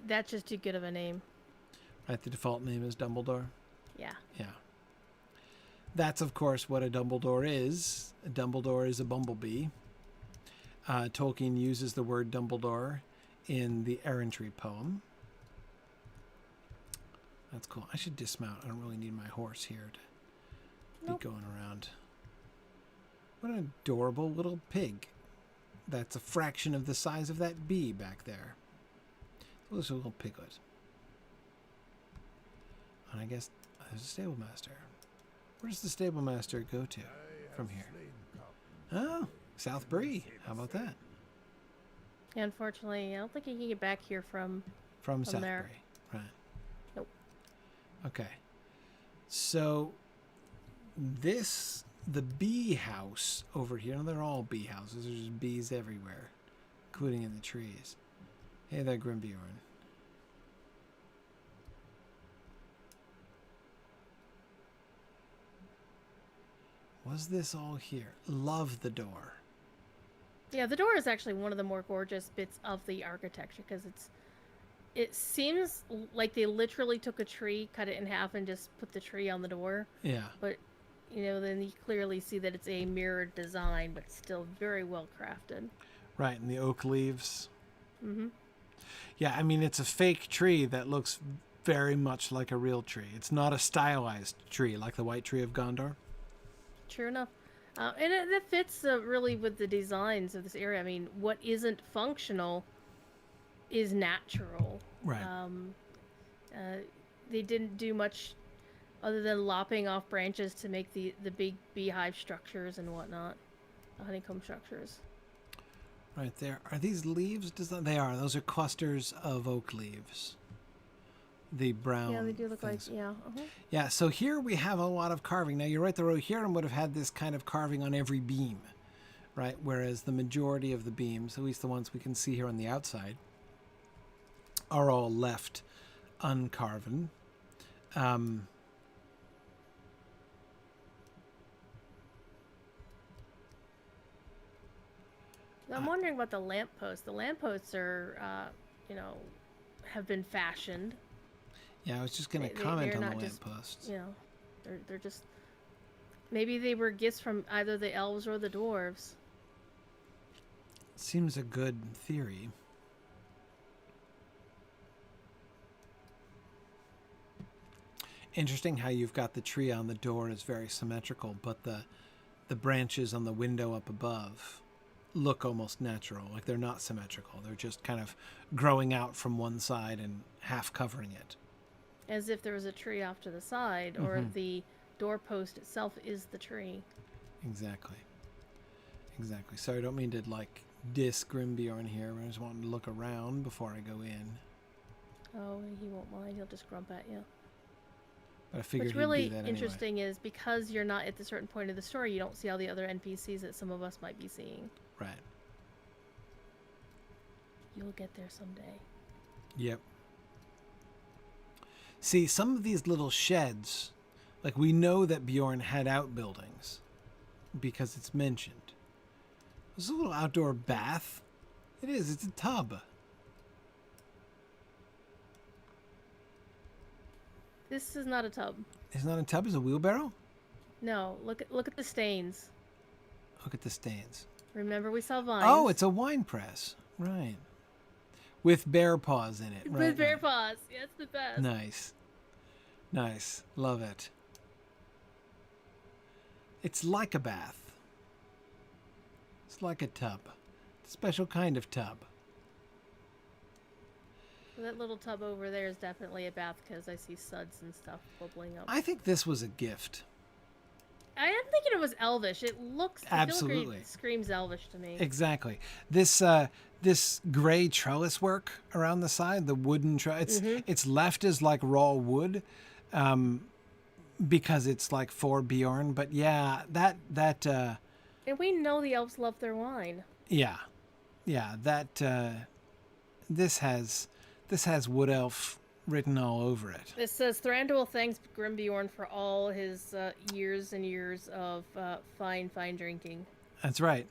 that's just too good of a name. Right, the default name is Dumbledore? Yeah. Yeah. That's, of course, what a Dumbledore is. A Dumbledore is a bumblebee. Tolkien uses the word Dumbledore in the Errantry poem. That's cool. I should dismount. I don't really need my horse here to be going around. What an adorable little pig. That's a fraction of the size of that bee back there. So there's a little piglet. And I guess there's a stable master. Where does the stable master go to from here? Oh, South Bree. How about that? Yeah, unfortunately, I don't think you can get back here from South there. Bree. Right. Nope. Okay. So the bee house over here, and they're all bee houses. There's just bees everywhere, including in the trees. Hey there, Grimbjorn. Was this all here? Love the door. Yeah, the door is actually one of the more gorgeous bits of the architecture because it seems like they literally took a tree, cut it in half, and just put the tree on the door. Yeah. But then you clearly see that it's a mirrored design, but still very well crafted. Right, and the oak leaves. Mm-hmm. Yeah, I mean, it's a fake tree that looks very much like a real tree. It's not a stylized tree like the white tree of Gondor. True enough. And it fits really with the designs of this area. I mean, what isn't functional is natural. Right. They didn't do much other than lopping off branches to make the big beehive structures and whatnot, the honeycomb structures. Right there. Are these leaves? They are. Those are clusters of oak leaves. The brown. Yeah, they do look things. like, yeah. Uh-huh. Yeah, so here we have a lot of carving. Now, you're right, the Rohirrim would have had this kind of carving on every beam, right? Whereas the majority of the beams, at least the ones we can see here on the outside, are all left uncarven. I'm wondering about the lampposts. The lampposts are, have been fashioned. Yeah, I was just going to comment on the just, lampposts. They're just... Maybe they were gifts from either the elves or the dwarves. Seems a good theory. Interesting how you've got the tree on the door is very symmetrical, but the branches on the window up above look almost natural. Like they're not symmetrical. They're just kind of growing out from one side and half covering it. As if there was a tree off to the side, or the doorpost itself is the tree. Exactly. Sorry, I don't mean to diss Bjorn here. I just wanted to look around before I go in. Oh, he won't mind. He'll just grump at you. But I figured What's really he'd do that interesting is because you're not at the certain point of the story, you don't see all the other NPCs that some of us might be seeing. Right. You'll get there someday. Yep. See, some of these little sheds, we know that Bjorn had outbuildings because it's mentioned. There's a little outdoor bath. It is. It's a tub. This is not a tub. It's not a tub. It's a wheelbarrow. No, look at the stains. Look at the stains. Remember, we saw vines. Oh, it's a wine press. Right. With bear paws in it. With bear paws. Yeah, it's the best. Nice. Love it. It's like a bath. It's like a tub. It's a special kind of tub. That little tub over there is definitely a bath because I see suds and stuff bubbling up. I think this was a gift. I am thinking it was Elvish. It looks... Absolutely. It screams Elvish to me. Exactly. This gray trellis work around the side, the wooden trellis, it's left as raw wood because it's for Bjorn. But yeah, that and we know the elves love their wine. Yeah, this has wood elf written all over it. This says Thranduil thanks Bjorn for all his years and years of fine drinking. That's right.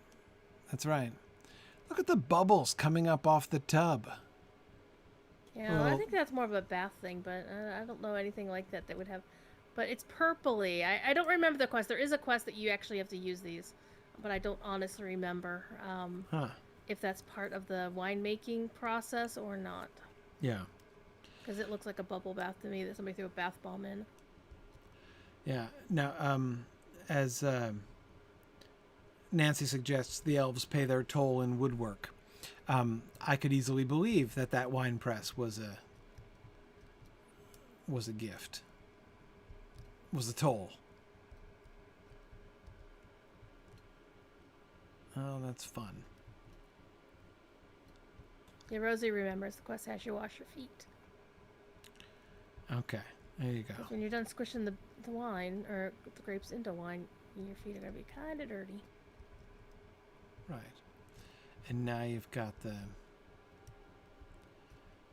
Look at the bubbles coming up off the tub. Yeah, I think that's more of a bath thing, but I don't know anything like that would have. But it's purpley. I don't remember the quest. There is a quest that you actually have to use these, but I don't honestly remember if that's part of the winemaking process or not. Yeah. Because it looks like a bubble bath to me that somebody threw a bath bomb in. Yeah. Now, as Nancy suggests, the elves pay their toll in woodwork. I could easily believe that wine press was a gift. Was a toll. Oh, that's fun. Yeah, Rosie remembers the quest has you wash your feet. Okay, there you go. When you're done squishing the wine, or the grapes into wine, your feet are going to be kind of dirty. Right. And now you've got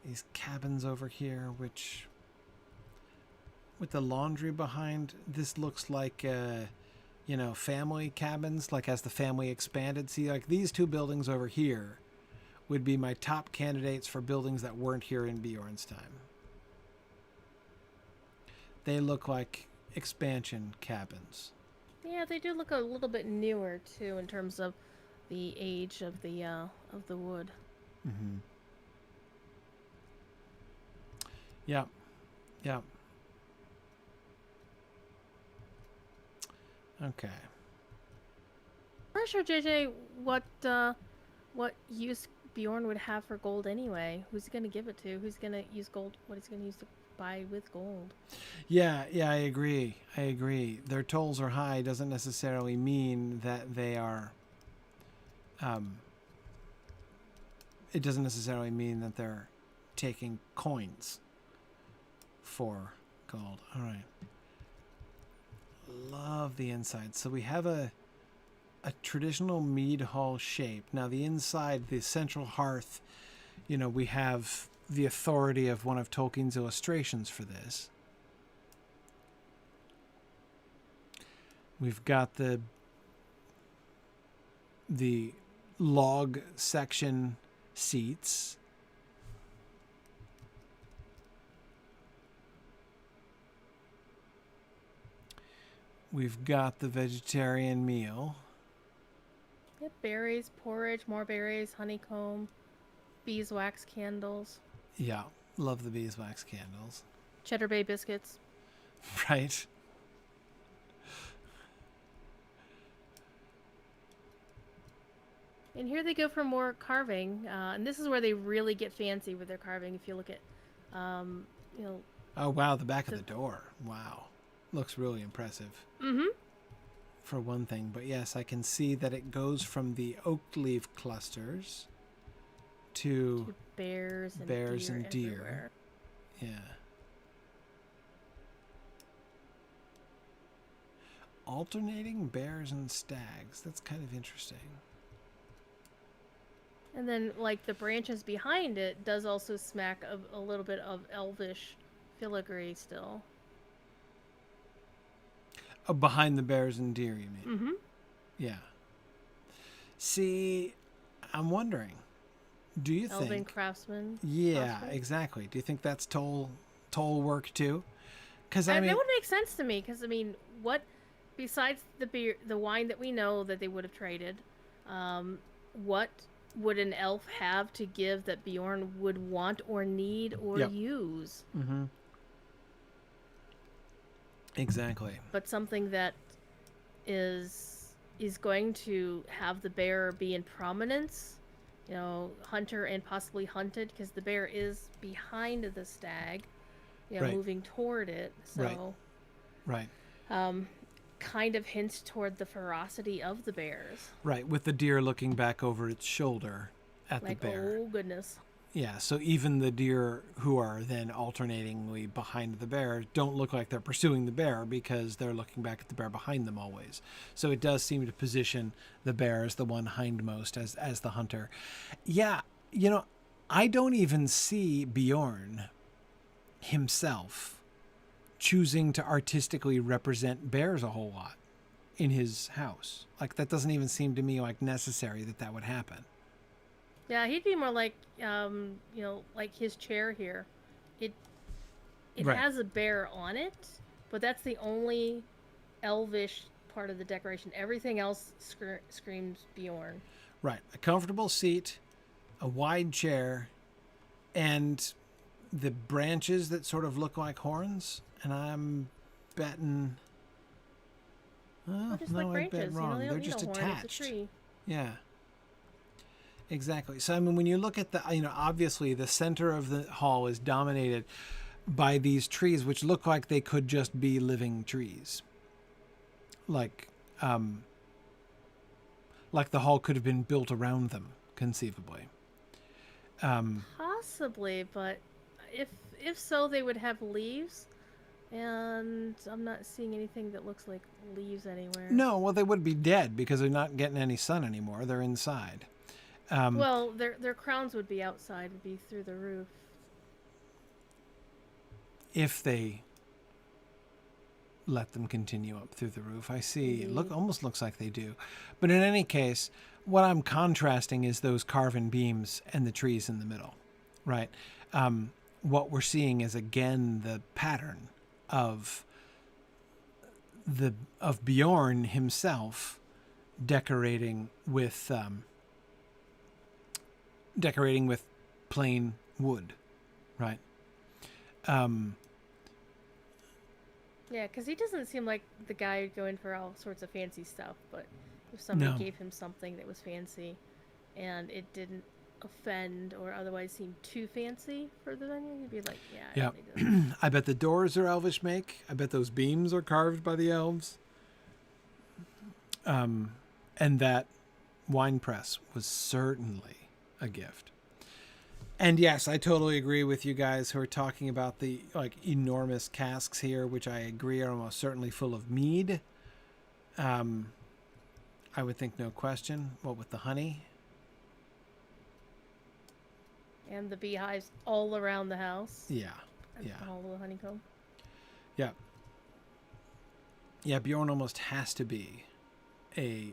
these cabins over here, which, with the laundry behind, this looks like family cabins, like as the family expanded. See, like these two buildings over here would be my top candidates for buildings that weren't here in Bjorn's time. They look like expansion cabins. Yeah, they do look a little bit newer too in terms of the age of the wood. Mm-hmm. Yeah. Yeah. Okay. I'm not sure, JJ, what use Bjorn would have for gold anyway. Who's he gonna give it to? Who's gonna use gold? What is he gonna use to buy with gold? Yeah, I agree. Their tolls are high doesn't necessarily mean that they are. It doesn't necessarily mean that they're taking coins for gold. All right. Love the inside. So we have a traditional mead hall shape. Now the inside, the central hearth, we have the authority of one of Tolkien's illustrations for this. We've got the log section seats. We've got the vegetarian meal. Yep, berries, porridge, more berries, honeycomb, beeswax candles. Yeah, love the beeswax candles. Cheddar Bay biscuits. Right. And here they go for more carving, and this is where they really get fancy with their carving. If you look at, Oh wow, the back of the door. Wow, looks really impressive. Mm-hmm. For one thing, but yes, I can see that it goes from the oak leaf clusters to bears and deer. Everywhere. Yeah. Alternating bears and stags. That's kind of interesting. And then, like, the branches behind it does also smack of a little bit of Elvish filigree still. Oh, behind the bears and deer, you mean? Mm-hmm. Yeah. See, I'm wondering, do you Elven think... craftsman. Yeah, exactly. Do you think that's toll work too? Because that would make sense to me. Because what besides the beer, the wine that we know that they would have traded, what would an elf have to give that Bjorn would want or need or use? Mm-hmm. Exactly. But something that is going to have the bear be in prominence, hunter and possibly hunted, because the bear is behind the stag, right. moving toward it. So, right. Kind of hints toward the ferocity of the bears. Right, with the deer looking back over its shoulder at like, the bear. Oh goodness. Yeah, so even the deer who are then alternatingly behind the bear don't look like they're pursuing the bear because they're looking back at the bear behind them always. So it does seem to position the bear as the one hindmost, as the hunter. Yeah, I don't even see Bjorn himself choosing to artistically represent bears a whole lot in his house. Like, that doesn't even seem to me like necessary that would happen. Yeah, he'd be more like, like his chair here. It right. has a bear on it, but that's the only Elvish part of the decoration. Everything else screams Bjorn. Right. A comfortable seat, a wide chair, and the branches that sort of look like horns. And I'm betting... Oh, just no, like branches. I bet wrong. They They're don't just need a horn, attached. it's a tree. Yeah. Exactly. So, when you look at the, obviously the center of the hall is dominated by these trees, which look like they could just be living trees. Like the hall could have been built around them, conceivably. Possibly, but if so, they would have leaves, and I'm not seeing anything that looks like leaves anywhere. No, well, they would be dead because they're not getting any sun anymore. They're inside. Well, their crowns would be outside, would be through the roof. If they let them continue up through the roof. I see. It almost looks like they do. But in any case, what I'm contrasting is those carven beams and the trees in the middle, right? What we're seeing is, again, the pattern of Bjorn himself decorating with plain wood, right? Yeah, because he doesn't seem like the guy who'd go in for all sorts of fancy stuff, but if somebody gave him something that was fancy and it didn't offend or otherwise seem too fancy for the venue, he'd be like, yeah, I don't need this. I bet the doors are Elvish make. I bet those beams are carved by the elves. And that wine press was certainly a gift. And yes, I totally agree with you guys who are talking about the enormous casks here, which I agree are almost certainly full of mead. I would think no question. What with the honey? And the beehives all around the house. Yeah. And all the honeycomb. Yeah. Yeah, Bjorn almost has to be a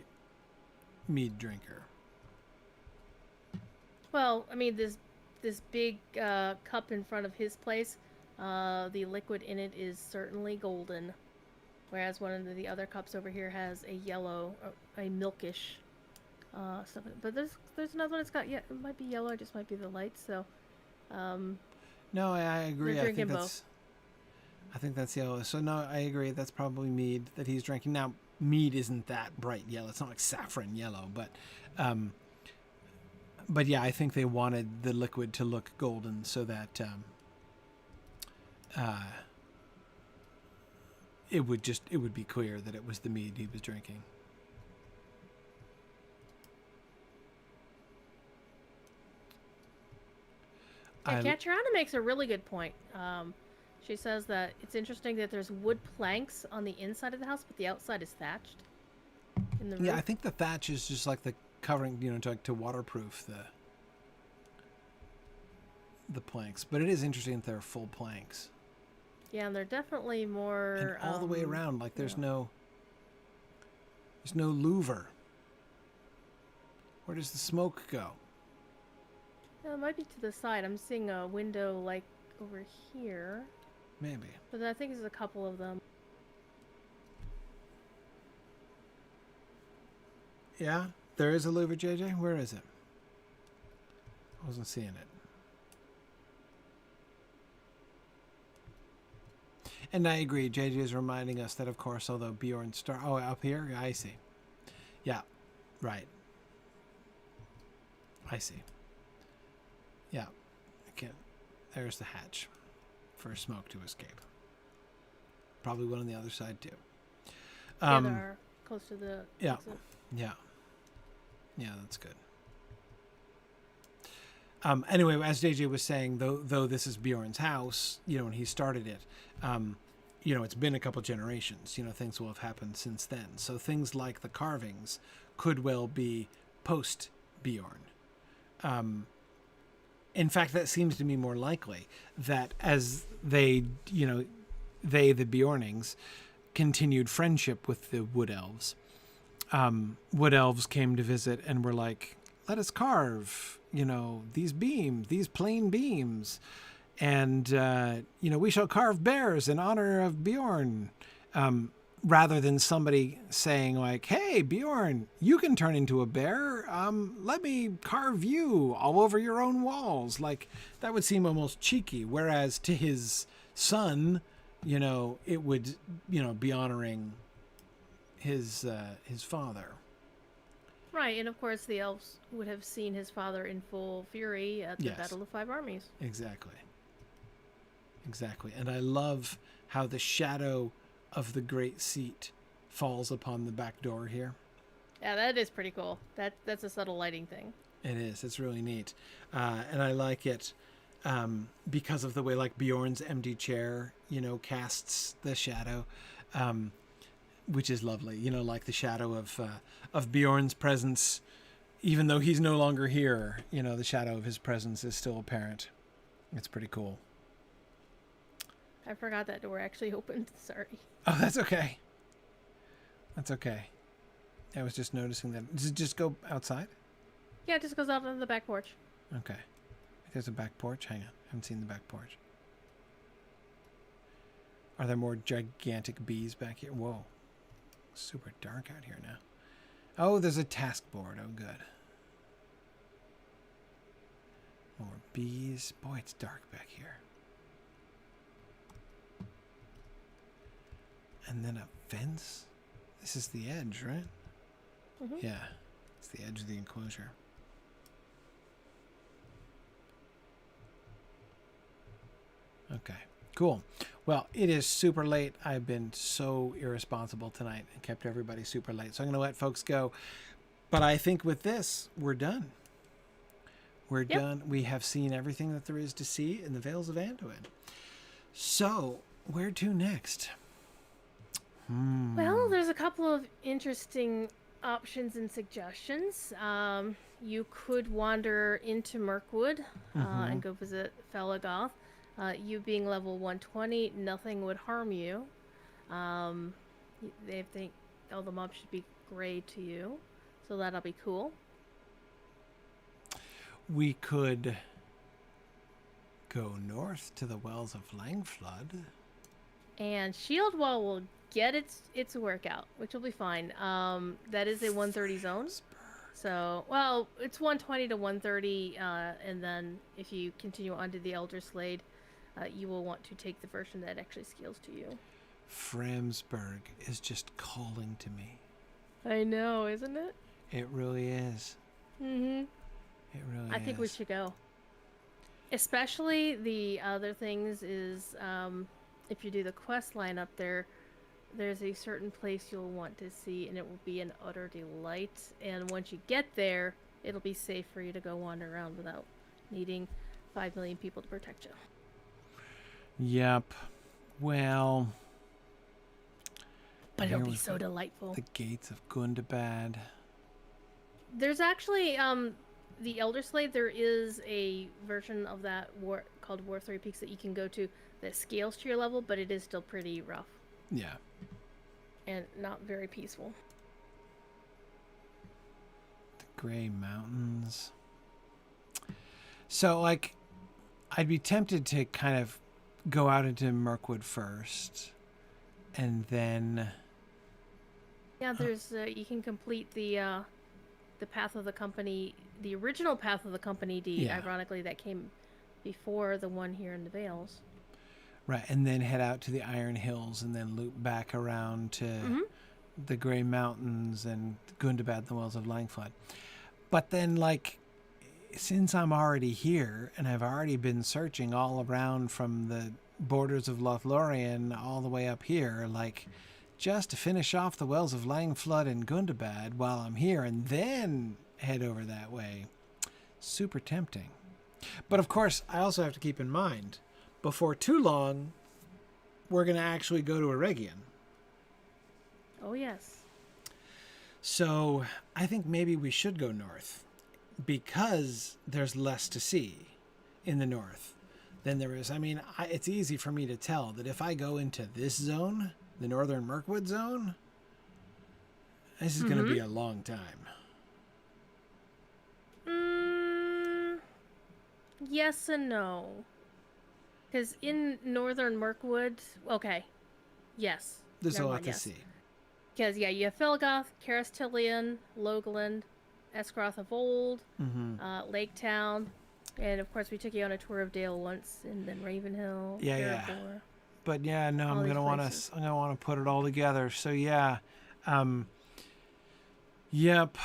mead drinker. Well, I mean, this big cup in front of his place, the liquid in it is certainly golden, whereas one of the other cups over here has a yellow, a milkish stuff. But there's another one that's got, it might be yellow, it just might be the light. So, no, I agree. I think that's yellow. So no, I agree. That's probably mead that he's drinking. Now, mead isn't that bright yellow. It's not like saffron yellow, but yeah, I think they wanted the liquid to look golden so that it would be clear that it was the mead he was drinking. Yeah, Catriona makes a really good point. She says that it's interesting that there's wood planks on the inside of the house, but the outside is thatched. In the roof. Yeah, I think the thatch is just like the covering, to waterproof the planks. But it is interesting that they're full planks. Yeah, and they're definitely more... And all the way around, like there's no louver. Where does the smoke go? No, it might be to the side. I'm seeing a window like over here. Maybe. But I think there's a couple of them. Yeah? There is a louver, JJ? Where is it? I wasn't seeing it. And I agree. JJ is reminding us that, of course, although Bjorn up here? I see. Yeah. Right. I see. Yeah. There's the hatch for smoke to escape. Probably one on the other side, too. Yeah, they're close to the exit. Yeah. Yeah, that's good. Anyway, as JJ was saying, though this is Bjorn's house, and he started it, it's been a couple generations. Things will have happened since then. So things like the carvings could well be post Bjorn. In fact, that seems to me more likely that as the Bjornings, continued friendship with the Wood Elves. Wood Elves came to visit and were like, let us carve, these plain beams. And, we shall carve bears in honor of Bjorn. Rather than somebody saying like, hey, Bjorn, you can turn into a bear. Let me carve you all over your own walls. Like, that would seem almost cheeky. Whereas to his son, it would, be honoring his father. Right, and of course the elves would have seen his father in full fury at the Battle of Five Armies. Exactly. And I love how the shadow of the great seat falls upon the back door here. Yeah, that is pretty cool. That's a subtle lighting thing. It is. It's really neat. And I like it because of the way like Bjorn's empty chair, casts the shadow, which is lovely. Like the shadow of Bjorn's presence, even though he's no longer here, the shadow of his presence is still apparent. It's pretty cool. I forgot that door actually opened. Sorry. Oh, that's okay. That's okay. I was just noticing that. Does it just go outside? Yeah, it just goes out on the back porch. Okay. There's a back porch. Hang on. I haven't seen the back porch. Are there more gigantic bees back here? Whoa. Super dark out here now. Oh, there's a task board. Oh, good. More bees. Boy, it's dark back here. And then a fence. This is the edge, right? Mm-hmm. Yeah. It's the edge of the enclosure. Okay. Cool. Well, it is super late. I've been so irresponsible tonight and kept everybody super late. So I'm going to let folks go. But I think with this, we're done. We're done. We have seen everything that there is to see in the Vales of Anduin. So, where to next? Well, there's a couple of interesting options and suggestions. You could wander into Mirkwood and go visit Felaggoth. You being level 120, nothing would harm you. They think all the mobs should be gray to you, so that'll be cool. We could go north to the Wells of Langflood. And Shield Wall will get its workout, which will be fine. That is a 130 zone. So, well, it's 120 to 130, and then if you continue onto the Elder Slade, you will want to take the version that actually scales to you. Framsburg is just calling to me. I know, isn't it? It really is. Mm-hmm. It really is. I think we should go. Especially the other things is, if you do the quest line up there, there's a certain place you'll want to see, and it will be an utter delight. And once you get there, it'll be safe for you to go wander around without needing 5 million people to protect you. Yep. Well... But it'll be so delightful. The gates of Gundabad. There's actually, the Elder Slade, there is a version of that called War of Three Peaks that you can go to that scales to your level, but it is still pretty rough. Yeah. And not very peaceful. The Grey Mountains. So, like, I'd be tempted to kind of go out into Mirkwood first, and then... Yeah, there's, you can complete the Path of the Company, the original Path of the Company D, ironically, that came before the one here in the Vales. Right, and then head out to the Iron Hills and then loop back around to the Grey Mountains and Gundabad and the Wells of Langflood. But then, like, since I'm already here and I've already been searching all around from the borders of Lothlorien all the way up here, like, just to finish off the Wells of Langflood and Gundabad while I'm here and then head over that way. Super tempting. But of course, I also have to keep in mind, before too long, we're going to actually go to Eregion. Oh, yes. So I think maybe we should go north because there's less to see in the north than there is. I mean, it's easy for me to tell that if I go into this zone, the northern Mirkwood zone, this is going to be a long time. Yes and no. Because in northern Mirkwood, okay, yes. There's a lot to see. Because, yeah, you have Felaggoth, Carastilian, Logeland, Escroth of Old, Lake Town, and of course we took you on a tour of Dale once, and then Ravenhill, Erebor. But yeah, no, I'm gonna want to put it all together. So yeah, yep.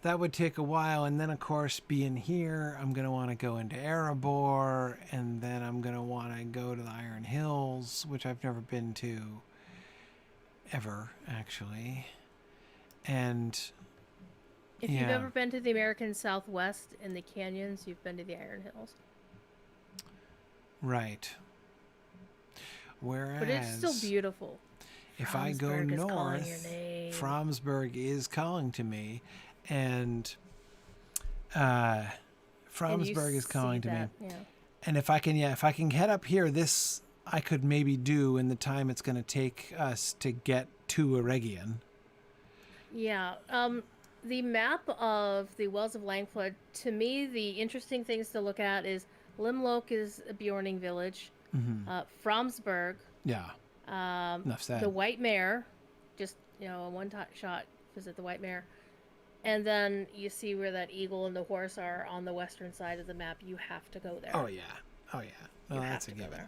That would take a while, and then of course, being here, I'm gonna want to go into Erebor, and then I'm gonna want to go to the Iron Hills, which I've never been to ever, actually. And if you've ever been to the American Southwest and the canyons, you've been to the Iron Hills. Right. Whereas, but it's still beautiful. If I go north, Framsburg is calling to me, and Framsburg is calling to me. Yeah. And if I can head up here, this I could maybe do in the time it's going to take us to get to Eregion. Yeah. The map of the Wells of Langflood, to me, the interesting things to look at is Limlock is a Bjorning village. Fromsburg. Yeah. Enough said. The White Mare, just, a one-shot visit the White Mare. And then you see where that eagle and the horse are on the western side of the map. You have to go there. Oh, yeah. No, that's a given.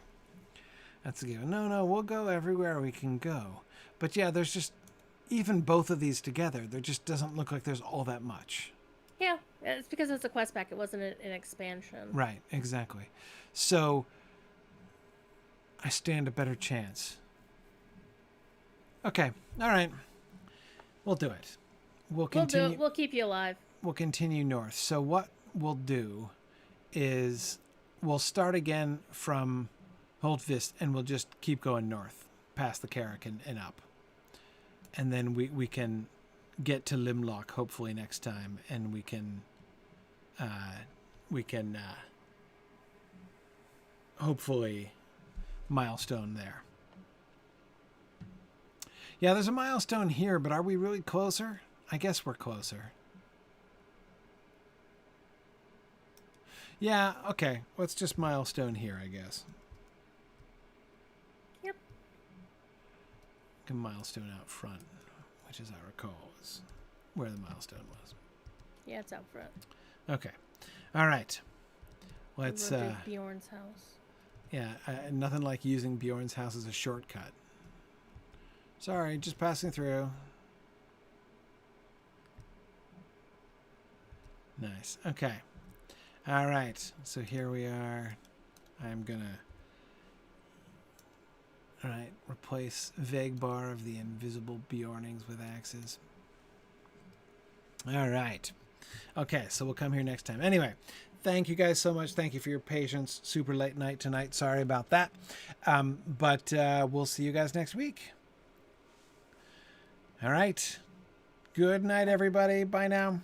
That's a given. No, we'll go everywhere we can go. But yeah, there's just, even both of these together, there just doesn't look like there's all that much. Yeah, it's because it's a quest pack. It wasn't an expansion. Right, exactly. So, I stand a better chance. Okay, all right. We'll do it. We'll continue. We'll keep you alive. We'll continue north. So what we'll do is we'll start again from Holdvist, and we'll just keep going north past the Carrick and up. And then we can get to Limlock hopefully next time, and we can hopefully milestone there. Yeah, there's a milestone here, but are we really closer? I guess we're closer. Yeah, okay. Let's just milestone here, I guess. Yep. A milestone out front, which, as I recall, is where the milestone was. Yeah, it's out front. Okay. All right. Let's Bjorn's house. Yeah, nothing like using Bjorn's house as a shortcut. Sorry, just passing through. Nice. Okay. All right. So here we are. I'm gonna replace Vegbar of the invisible Bjornings with axes. All right. Okay, so we'll come here next time. Anyway, thank you guys so much. Thank you for your patience. Super late night tonight. Sorry about that. But we'll see you guys next week. All right. Good night, everybody. Bye now.